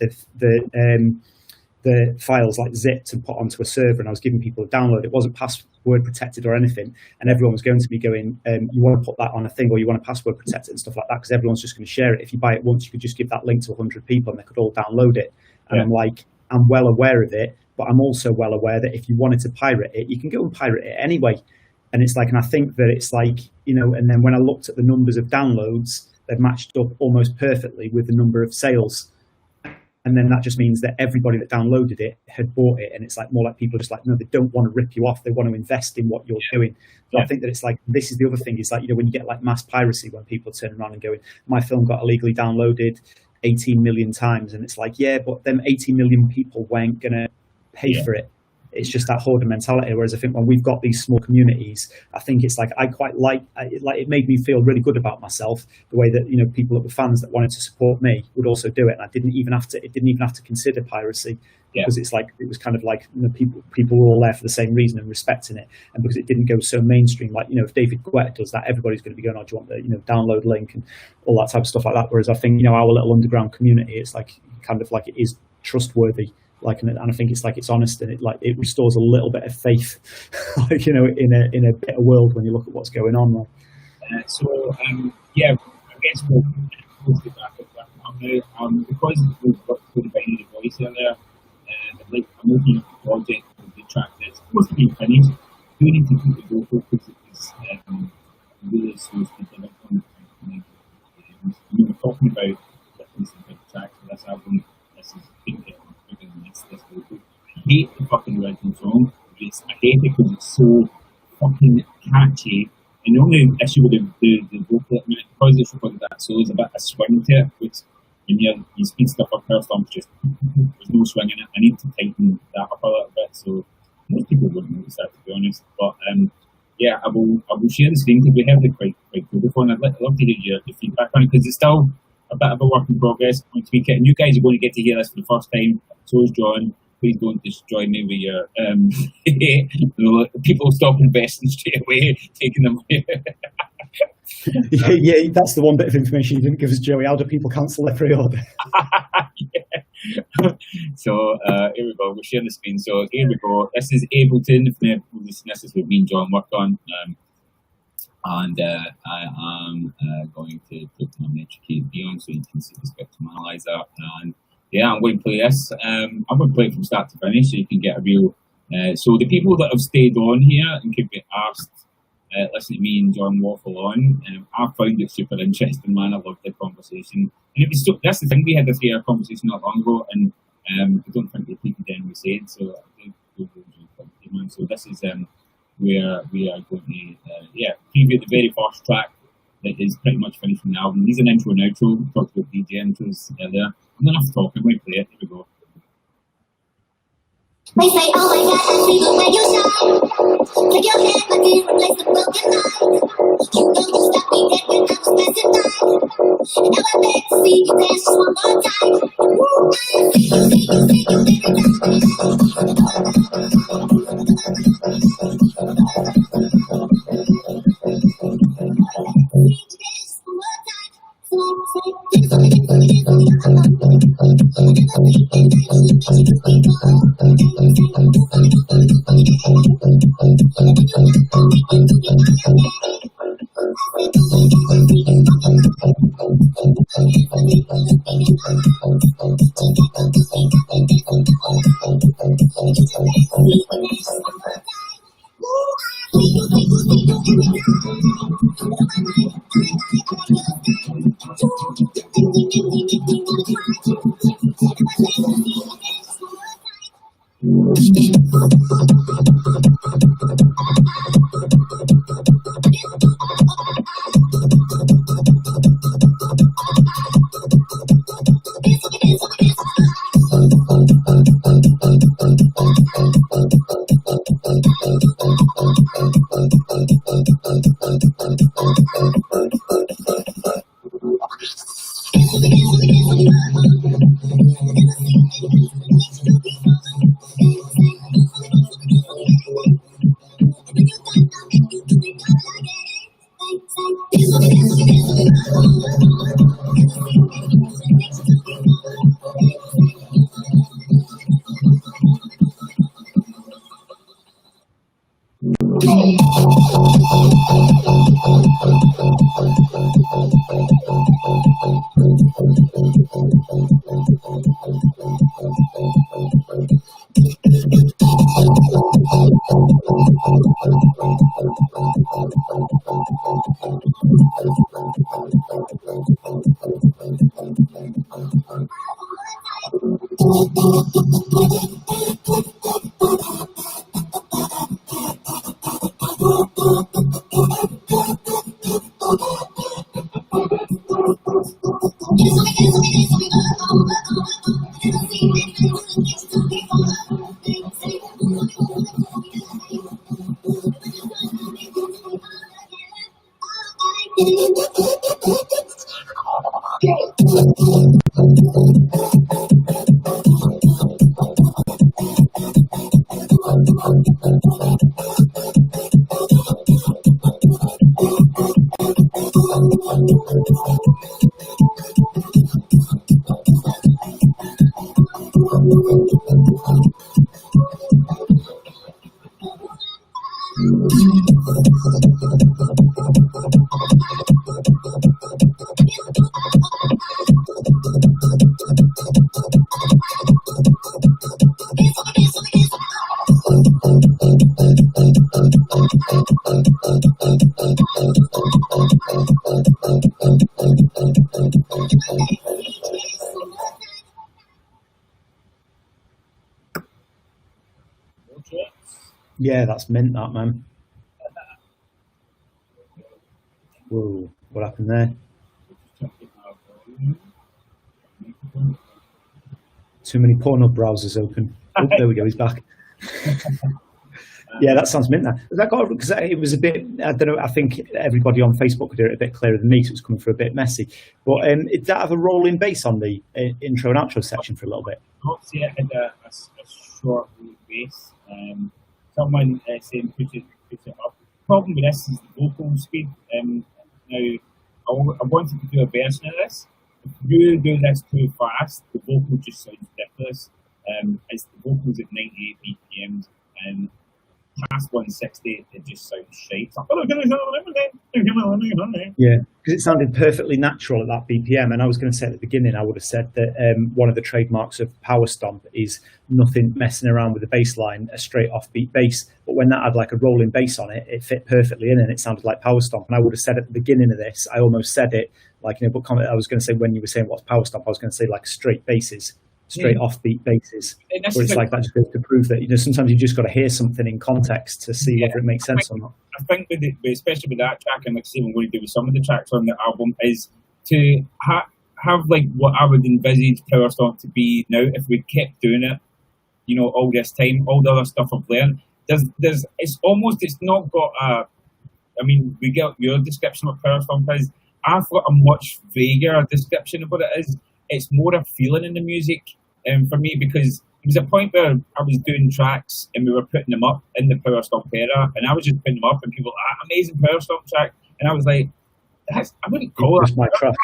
the files like zipped and put onto a server, and I was giving people a download. It wasn't password protected or anything, and everyone was going to me going, you want to put that on a thing, or you want to password protect it and stuff like that, because everyone's just going to share it. If you buy it once, you could just give that link to 100 people and they could all download it. And I'm like, I'm well aware of it, but I'm also well aware that if you wanted to pirate it, you can go and pirate it anyway. And it's like, and I think that it's like, you know, and then when I looked at the numbers of downloads, they've matched up almost perfectly with the number of sales. And then that just means that everybody that downloaded it had bought it, and it's like more like people are just like, no, they don't want to rip you off, they want to invest in what you're doing. So I think that it's like, this is the other thing, is like, you know, when you get like mass piracy, when people turn around and going, my film got illegally downloaded 18 million times, and it's like, yeah, but them 18 million people weren't gonna pay for it. It's just that hoarder mentality. Whereas I think when we've got these small communities, I think it's like, I quite like it made me feel really good about myself, the way that, you know, people that were fans that wanted to support me would also do it. And it didn't even have to consider piracy, because it's like, it was kind of like, you know, people were all there for the same reason and respecting it. And because it didn't go so mainstream, like, you know, if David Guetta does that, everybody's going to be going, oh, do you want the, you know, download link and all that type of stuff like that. Whereas I think, you know, our little underground community, it's like, kind of like, it is trustworthy. Like, and I think it's like, it's honest, and it restores a little bit of faith, like, you know, in a better world when you look at what's going on there. I guess we'll get back at that now. Because we've got the binary voice in there, I'm looking at the project of the track that's supposed to be finished. We need to keep the vocal because it's really slow speaking up on the we were talking about different tracks for this album. This is bigger than this vocal. I hate the fucking original song. I hate it because it's so fucking catchy. And the only issue with the vocal, I mean, because it's recorded that solo, there's a bit of swing to it, which when you speed stuff up, POWERSTOMP, just there's no swing in it. I need to tighten that up a little bit, so most people wouldn't notice that, to be honest. But I will share the screen because we have it quite good before, and I'd love to hear your feedback on it, because it's still a bit of a work in progress. I'm going to tweak it, and you guys are going to get to hear this for the first time. So is John. Please don't destroy me with your people stop investing straight away, taking them away. yeah, that's the one bit of information you didn't give us, Joey. How do people cancel their pre-order? So here we go. We're sharing the screen. So here we go. This is Ableton. This is what me and John worked on. And I am going to put my Metro KB on so you can see the spectrum analyzer. And yeah, I'm going to play this. I'm going to play it from start to finish so you can get a real. So the people that have stayed on here and could be asked, listen to me and John waffle on. I found it super interesting, man. I loved the conversation. And it was that's the thing, we had a 3-hour conversation not long ago, and I don't think they repeated anything we said. So I did man. So this is where we are going to preview the very first track that is pretty much finished from the album. These are an intro and outro. We talked about DJ intros earlier. I'm not enough to talk. I'm going to play it. Here we go. They say, oh my God, I see the way you shine. Take your hand, my dear, replace the broken mind. You don't stop me dead when I was passing by. And now I beg to see you dance just one more time. See you Yeah, that's mint, that, man. Whoa, what happened there? Too many porno browsers open. Oh, there we go, he's back. Yeah, that sounds mint. That got, because it was a bit, I don't know, I think everybody on Facebook could hear it a bit clearer than me, so it was coming through a bit messy. But did that have a rolling bass on the intro and outro section for a little bit? Obviously, it had a short bass. Someone saying put it up. The problem with this is the vocal speed. Now, I wanted to do a version of this. If you do this too fast, the vocal just sounds ridiculous. It's the vocals at 98 BPMs, and past 160, it just sounds shite. Yeah, because it sounded perfectly natural at that BPM. And I was going to say at the beginning, I would have said that one of the trademarks of Power Stomp is nothing messing around with the bass line, a straight offbeat bass. But when that had like a rolling bass on it, it fit perfectly in and it sounded like Power Stomp. And I would have said at the beginning of this, I almost said it like, you know, but I was going to say when you were saying what's Power Stomp, I was going to say like straight basses. Straight offbeat bases, where it's like that just goes to prove that, you know, sometimes you just got to hear something in context to see whether it makes sense or not. I think especially with that track, and like say I'm going to do with some of the tracks on the album, is to have like what I would envisage Power Stomp to be now if we kept doing it, you know, all this time, all the other stuff I've learned. It's not got a. I mean, we get your description of what Power Stomp is. I've got a much vaguer description of what it is. It's more a feeling in the music. For me, because there was a point where I was doing tracks and we were putting them up in the Power Stomp era, and I was just putting them up, and people were like, amazing Power Stomp track, and I was like, I wouldn't call that my track.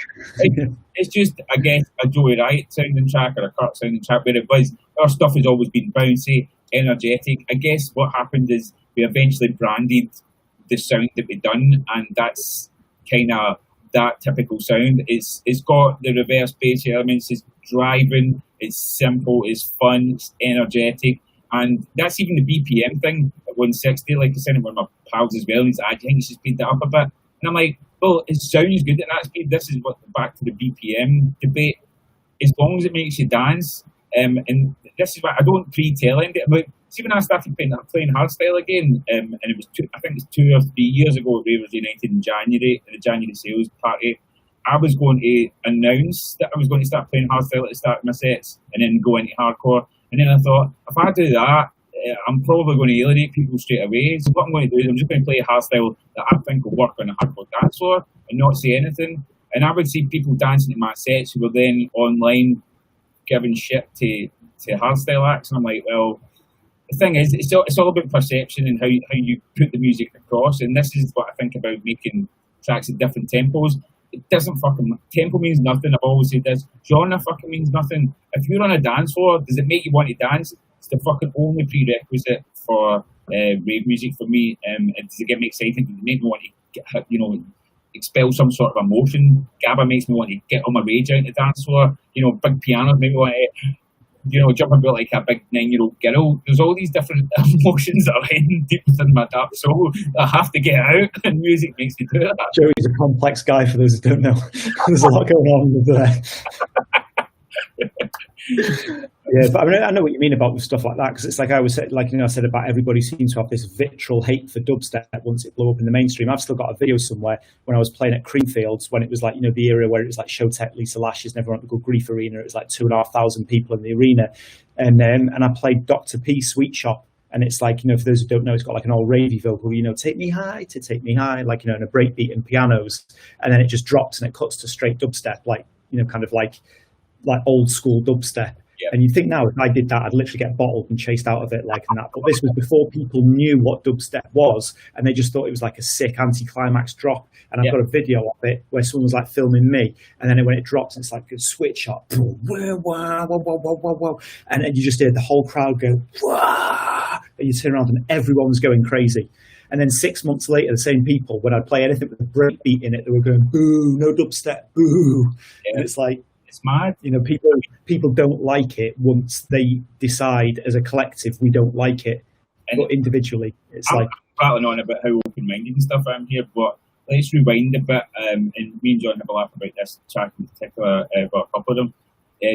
It's just, I guess, a Joey Wright sounding track or a Kurt sounding track, where it was our stuff has always been bouncy, energetic. I guess what happened is we eventually branded the sound that we done, and that's kind of that typical sound. It's got the reverse bass elements, it's driving, it's simple, it's fun, it's energetic, and that's even the BPM thing at 160. Like I said, one of my pals as well, and he's like, I think you should speed that up a bit. And I'm like, well, it sounds good at that speed. This is what back to the BPM debate. As long as it makes you dance, and this is what I don't pre-tell anything about. See, when I started playing hardstyle again, and it was 2 or 3 years ago, we were United in January, at the January sales party. I was going to announce that I was going to start playing hardstyle at the start of my sets and then go into hardcore. And then I thought, if I do that, I'm probably going to alienate people straight away. So what I'm going to do is I'm just going to play a hardstyle that I think will work on a hardcore dance floor and not say anything. And I would see people dancing to my sets who were then online giving shit to hardstyle acts. And I'm like, well, the thing is, it's all about perception and how you put the music across. And this is what I think about making tracks at different tempos. It doesn't fucking, tempo means nothing. I've always said this. Genre fucking means nothing. If you're on a dance floor, does it make you want to dance? It's the fucking only prerequisite for rave music for me. And does it get me excited? Does it make me want to get, expel some sort of emotion? GABA makes me want to get all my rage out on the dance floor. Big pianos make me want to, jump about like a big 9-year-old girl. There's all these different emotions that are hidden deep within my dark soul that I have to get out, and music makes me do that. Joey's a complex guy, for those who don't know. There's a lot going on with there. Yeah, but I mean, I know what you mean about stuff like that, because it's like I was said, like, you know, I said about everybody seems to have this vitriol hate for dubstep once it blew up in the mainstream. I've still got a video somewhere when I was playing at Creamfields when it was like, you know, the era where it was like Showtech, Lisa Lashes, and everyone at the Good Grief Arena. It was like 2,500 people in the arena, and I played Dr. P Sweet Shop. And it's like, you know, for those who don't know, it's got like an old ravey vocal, you know, take me high, like, you know, and a breakbeat and pianos, and then it just drops and it cuts to straight dubstep, like, you know, kind of like old school dubstep. Yeah. And you think now, if I did that, I'd literally get bottled and chased out of it like that. But this was before people knew what dubstep was, and they just thought it was like a sick anti-climax drop. And I've got a video of it where someone was like filming me, and then when it drops, it's like a switch up, and then you just hear the whole crowd go, wah, and you turn around and everyone's going crazy. And then 6 months later, the same people, when I'd play anything with a breakbeat in it, they were going, boo, no dubstep, boo. Yeah. And it's like, it's mad. You know, people don't like it once they decide as a collective we don't like it, and but individually, it's I'm like rattling on about how open-minded and stuff I am here, but let's rewind a bit. And me and John have a laugh about this track in particular, but a couple of them.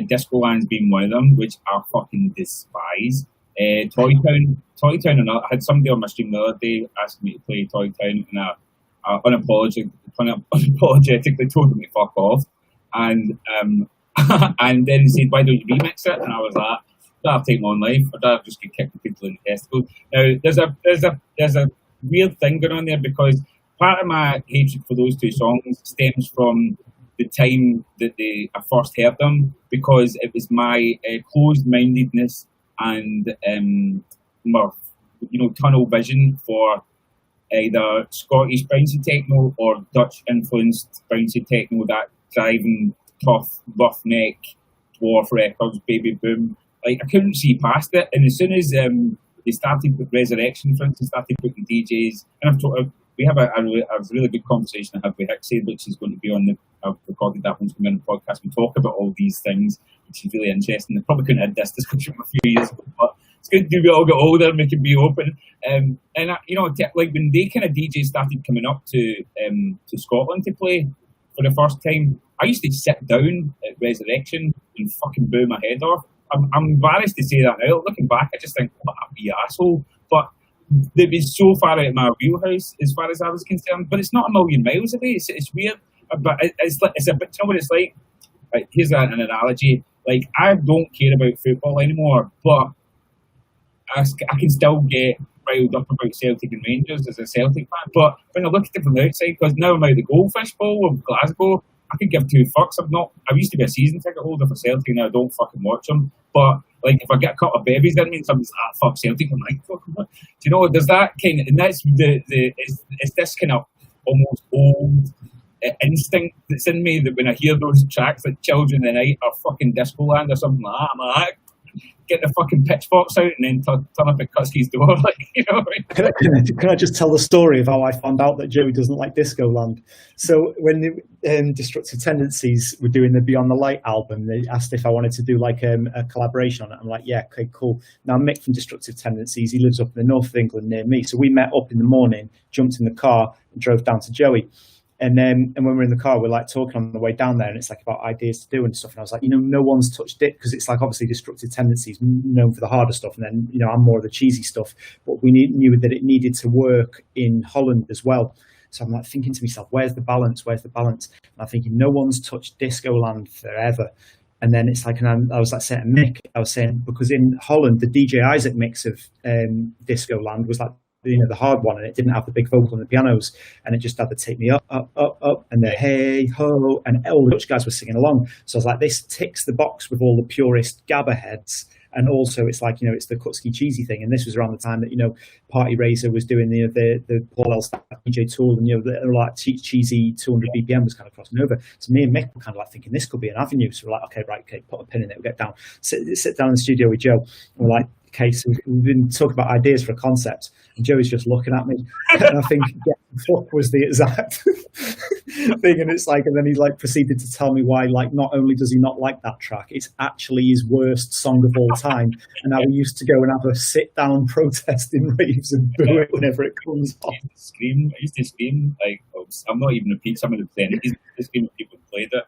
Disco Land's been one of them, which I fucking despise. Toy Town, and I had somebody on my stream the other day asking me to play Toy Town, and I unapologetically told them to fuck off. And and then he said, "Why don't you remix it?" And I was like, "That'll take my own life. I'd rather just get kicked people in the testicles." Now, there's a weird thing going on there, because part of my hatred for those two songs stems from the time that I first heard them, because it was my closed-mindedness and more, you know, tunnel vision for either Scottish bouncy techno or Dutch-influenced bouncy techno, that driving, tough, roughneck, dwarf records, baby boom. Like, I couldn't see past it. And as soon as they started with Resurrection, for instance, started putting DJs, and we have a really good conversation I have with Hixie, which is going to be on I've recorded that one's going to be on the podcast. We talk about all these things, which is really interesting. I probably couldn't have this discussion a few years ago, but it's good to we all get older and we can be open. You know, like when they kind of DJs started coming up to Scotland to play for the first time, I used to sit down at Resurrection and fucking boo my head off. I'm embarrassed to say that now. Looking back, I just think, what a wee asshole. But it was so far out of my wheelhouse as far as I was concerned. But it's not a million miles away. It's weird. But it's a bit, you know what it's like? Like, here's an analogy. Like, I don't care about football anymore, but I can still get riled up about Celtic and Rangers as a Celtic fan. But when I look at it from the outside, because now I'm out the Goldfish Bowl of Glasgow, I could give two fucks. I used to be a season ticket holder for Celtic, and I don't fucking watch them. But like, if I get a couple of babies, that means somebody's fuck Celtic. I'm like, fucking what? Do you know? There's that kind of, and that's it's this kind of almost old instinct that's in me, that when I hear those tracks like Children of the Night or fucking Disco Land or something like that, I'm like, get the fucking pitchforks out and then turn up at Kutski's door, like, you know. Can I just tell the story of how I found out that Joey doesn't like Disco Land? So when the Destructive Tendencies were doing the Beyond the Light album, they asked if I wanted to do like a collaboration on it. I'm like, yeah, okay, cool. Now Mick from Destructive Tendencies, he lives up in the north of England near me, so we met up in the morning, jumped in the car, and drove down to Joey. And when we're in the car, we're like talking on the way down there, and it's like about ideas to do and stuff. And I was like, you know, no one's touched it, because it's like obviously Destructive Tendencies known for the harder stuff, and then, you know, I'm more of the cheesy stuff. But we knew that it needed to work in Holland as well. So I'm like thinking to myself, where's the balance? Where's the balance? And I'm thinking, no one's touched Disco Land forever. And then it's like, and I was like saying to Mick, I was saying, because in Holland, the DJ Isaac mix of Disco Land was like, you know, the hard one, and it didn't have the big vocal on the pianos, and it just had the take me up, up, up, up, and the hey, ho, and all the Dutch guys were singing along. So I was like, this ticks the box with all the purist Gabba heads, and also it's like, you know, it's the Kutski cheesy thing. And this was around the time that, you know, Party Razor was doing the Paul Elstak DJ Tool, and, you know, the like cheesy 200 BPM was kind of crossing over. So me and Mick were kind of like thinking this could be an avenue. So we're like, okay, put a pin in it, we'll get down, sit down in the studio with Joe, and we're like, okay, so we've been talking about ideas for a concept, and Joey's just looking at me, and I think, yeah, fuck was the exact thing, and it's like, and then he like proceeded to tell me why, like, not only does he not like that track, it's actually his worst song of all time, and how he used to go and have a sit-down protest in raves and boo it whenever it comes on. I used to scream, like, I'm not even repeating some of the percentages, I scream when people played it.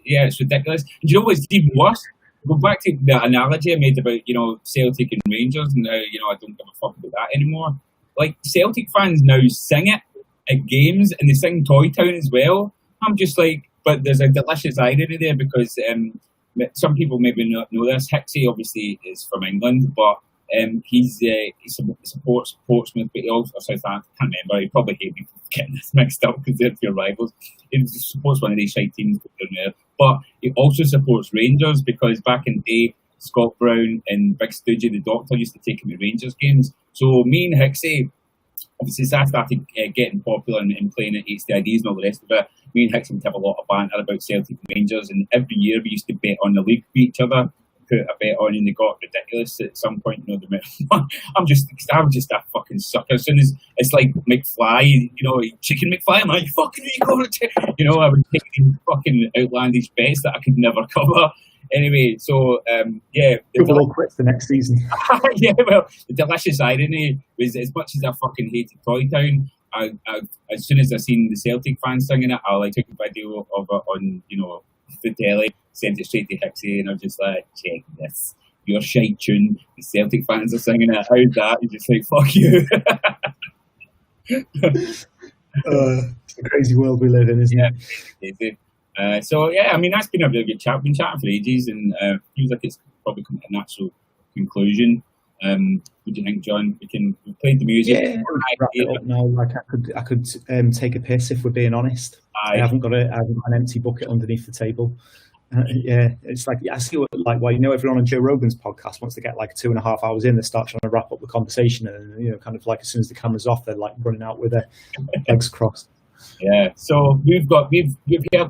Yeah, it's ridiculous. And do you know what's even worse? go back to the analogy I made about, Celtic and Rangers, and I don't give a fuck about that anymore. Like, Celtic fans now sing it at games, and they sing Toy Town as well. I'm just like, but there's a delicious irony there, because some people maybe not know this. Hicksy obviously is from England, but he supports Portsmouth, but he also Southampton. I can't remember. He probably hate me for getting this mixed up because they're your rivals. He supports one of these shite teams down there, but he also supports Rangers, because back in the day, Scott Brown and Big Stoogie the Doctor used to take him to Rangers games. So me and Hicksy, obviously, since I started getting popular and playing at HDIDs and all the rest of it, me and Hicksy would have a lot of banter about Celtic and Rangers, and every year we used to bet on the league for each other. Put a bet on, and they got ridiculous at some point. I'm just a fucking sucker. As soon as it's like McFly, Chicken McFly, I'm like, fucking I would take these fucking outlandish bets that I could never cover. Anyway, so We'll all quit the next season. Yeah, well, the delicious irony was, as much as I fucking hated Toy Town, I as soon as I seen the Celtic fans singing it, I took a video of it on the telly, sent it straight to Hicksy, and I was just like, check this, your shite tune, the Celtic fans are singing it, how's that? You're just like, fuck you. It's a crazy world we live in, isn't it? So yeah, I mean, that's been a really good chat. We've been chatting for ages, and feels like it's probably come to a natural conclusion. What do you think, John? We've played the music. Yeah, wrap it up now. Like I could take a piss if we're being honest. I haven't got an empty bucket underneath the table. It's like, I see why everyone on Joe Rogan's podcast, once they get like 2.5 hours in, they start trying to wrap up the conversation, and kind of like as soon as the camera's off, they're like running out with their legs crossed. Yeah, so we've heard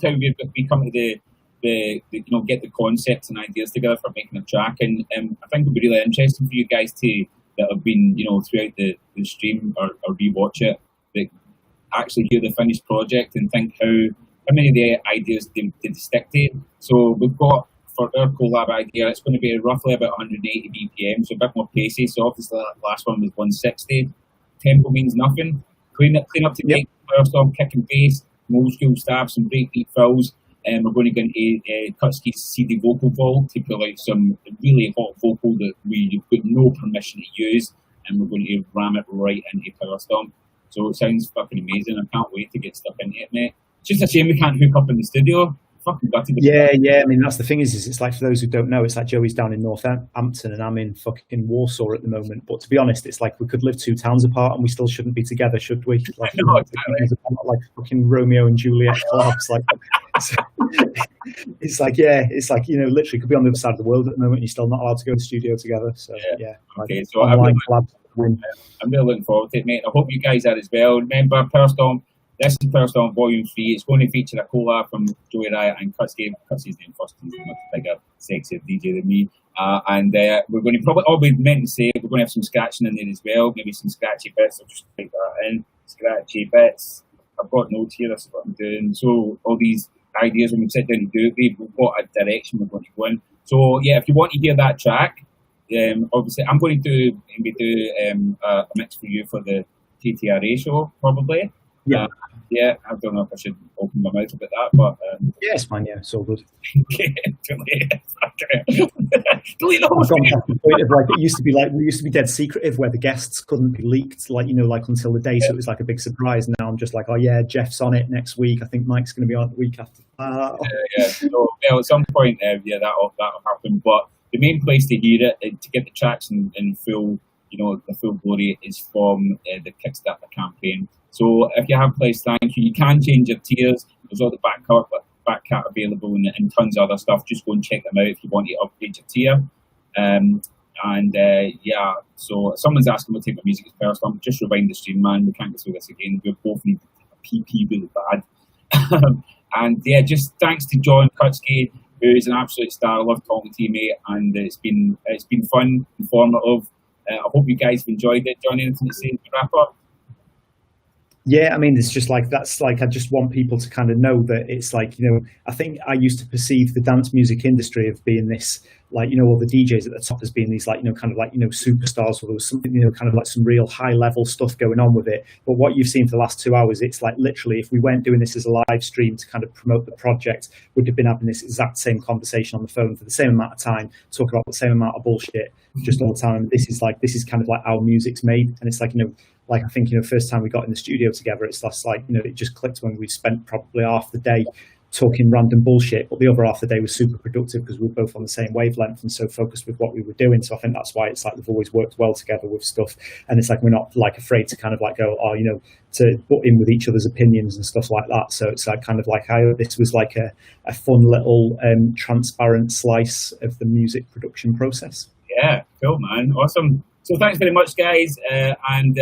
how we come to the get the concepts and ideas together for making a track, and I think it'll be really interesting for you guys that have been throughout the stream or rewatch it, that actually hear the finished project and think how many of the ideas did they stick to. So we've got, for our collab idea, it's going to be roughly about 180 BPM, so a bit more pacey. So obviously that last one was 160. Tempo means nothing. Clean up to make POWERSTOMP, kick and bass, old school stabs, some breakbeat fills. And we're going to go into Kutski's CD vocal vault to pull out some really hot vocal that we've got no permission to use, and we're going to ram it right into POWERSTOMP. So it sounds fucking amazing. I can't wait to get stuck into it, mate. It's just a shame we can't hook up in the studio. Fucking gutted. Yeah. I mean, that's the thing is it's like, for those who don't know, it's like Joey's down in Northampton and I'm in fucking Warsaw at the moment. But to be honest, it's like we could live 2 towns apart and we still shouldn't be together, should we? Like, like fucking Romeo and Juliet clubs. Like, it's like literally could be on the other side of the world at the moment and you're still not allowed to go to the studio together. So okay, so I'm really looking forward to it, mate. I hope you guys are as well. Remember, POWERSTOMP. This is POWERSTOMP Volume 3. It's going to feature a collab from Joey Riot and Kutski. Kutski's name first, he's a much bigger, sexier DJ than me. And we're going to probably, all we meant to say, we're going to have some scratching in there as well, maybe some scratchy bits. I'll just take that in. Scratchy bits. I've got notes here, this is what I'm doing. So all these ideas, when we sit down and do it, we've got a direction we're going to go in. So yeah, if you want to hear that track, obviously I'm going to do a mix for you for the KTRA show, probably. Yeah, I don't know if I should open my mouth about that, but yeah, it's fine. Yeah, it's all good. Delete the whole thing. Like it used to be, like we used to be dead secretive, where the guests couldn't be leaked, like until the day, so it was like a big surprise. Now I'm just like, oh yeah, Jeff's on it next week. I think Mike's going to be on it the week after. So at some point, that'll happen. But the main place to hear it, to get the tracks in full, the full glory, is from the Kickstarter campaign. So if you have placed thank you, you can change your tiers. There's all the back cat available and tons of other stuff. Just go and check them out if you want to upgrade your tier. So someone's asking me to take my music as POWERSTOMP. Just rewind the stream, man. We can't go through this again. We both need a PP really bad. And yeah, just thanks to John Kutski, who is an absolute star. I love talking to you, mate, and it's been fun, informative. I hope you guys have enjoyed it. John, anything to say to wrap up? Yeah, I mean, it's just like, that's like, I just want people to kind of know that it's like, you know, I think I used to perceive the dance music industry of being this, like, you know, all the DJs at the top as being these, like, you know, kind of like, you know, superstars, or there was something, you know, kind of like some real high level stuff going on with it. But what you've seen for the last 2 hours, it's like literally, if we weren't doing this as a live stream to kind of promote the project, we'd have been having this exact same conversation on the phone for the same amount of time, talking about the same amount of bullshit just all the time. This is kind of like how music's made. And it's like, you know, like, I think, you know, first time we got in the studio together, it's just like, you know, it just clicked when we spent probably half the day talking random bullshit, but the other half of the day was super productive because we were both on the same wavelength and so focused with what we were doing. So I think that's why it's like we've always worked well together with stuff, and it's like we're not like afraid to kind of like go, oh, you know, to butt in with each other's opinions and stuff like that. So it's like kind of like how this was like a fun little transparent slice of the music production process. Yeah, cool, man, awesome. So thanks very much, guys, and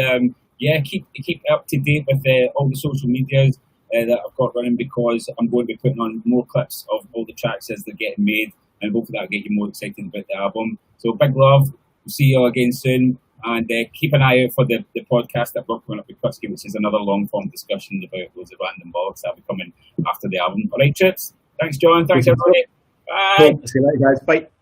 yeah, keep up to date with all the social medias that I've got running, because I'm going to be putting on more clips of all the tracks as they're getting made, and hopefully that'll get you more excited about the album. So big love. We'll see you all again soon, and keep an eye out for the podcast that we're coming up with Kutski, which is another long form discussion about loads of random bollocks that'll be coming after the album. All right, chaps. Thanks, John. Thanks, everybody. Bye. Cool. See you later, guys. Bye.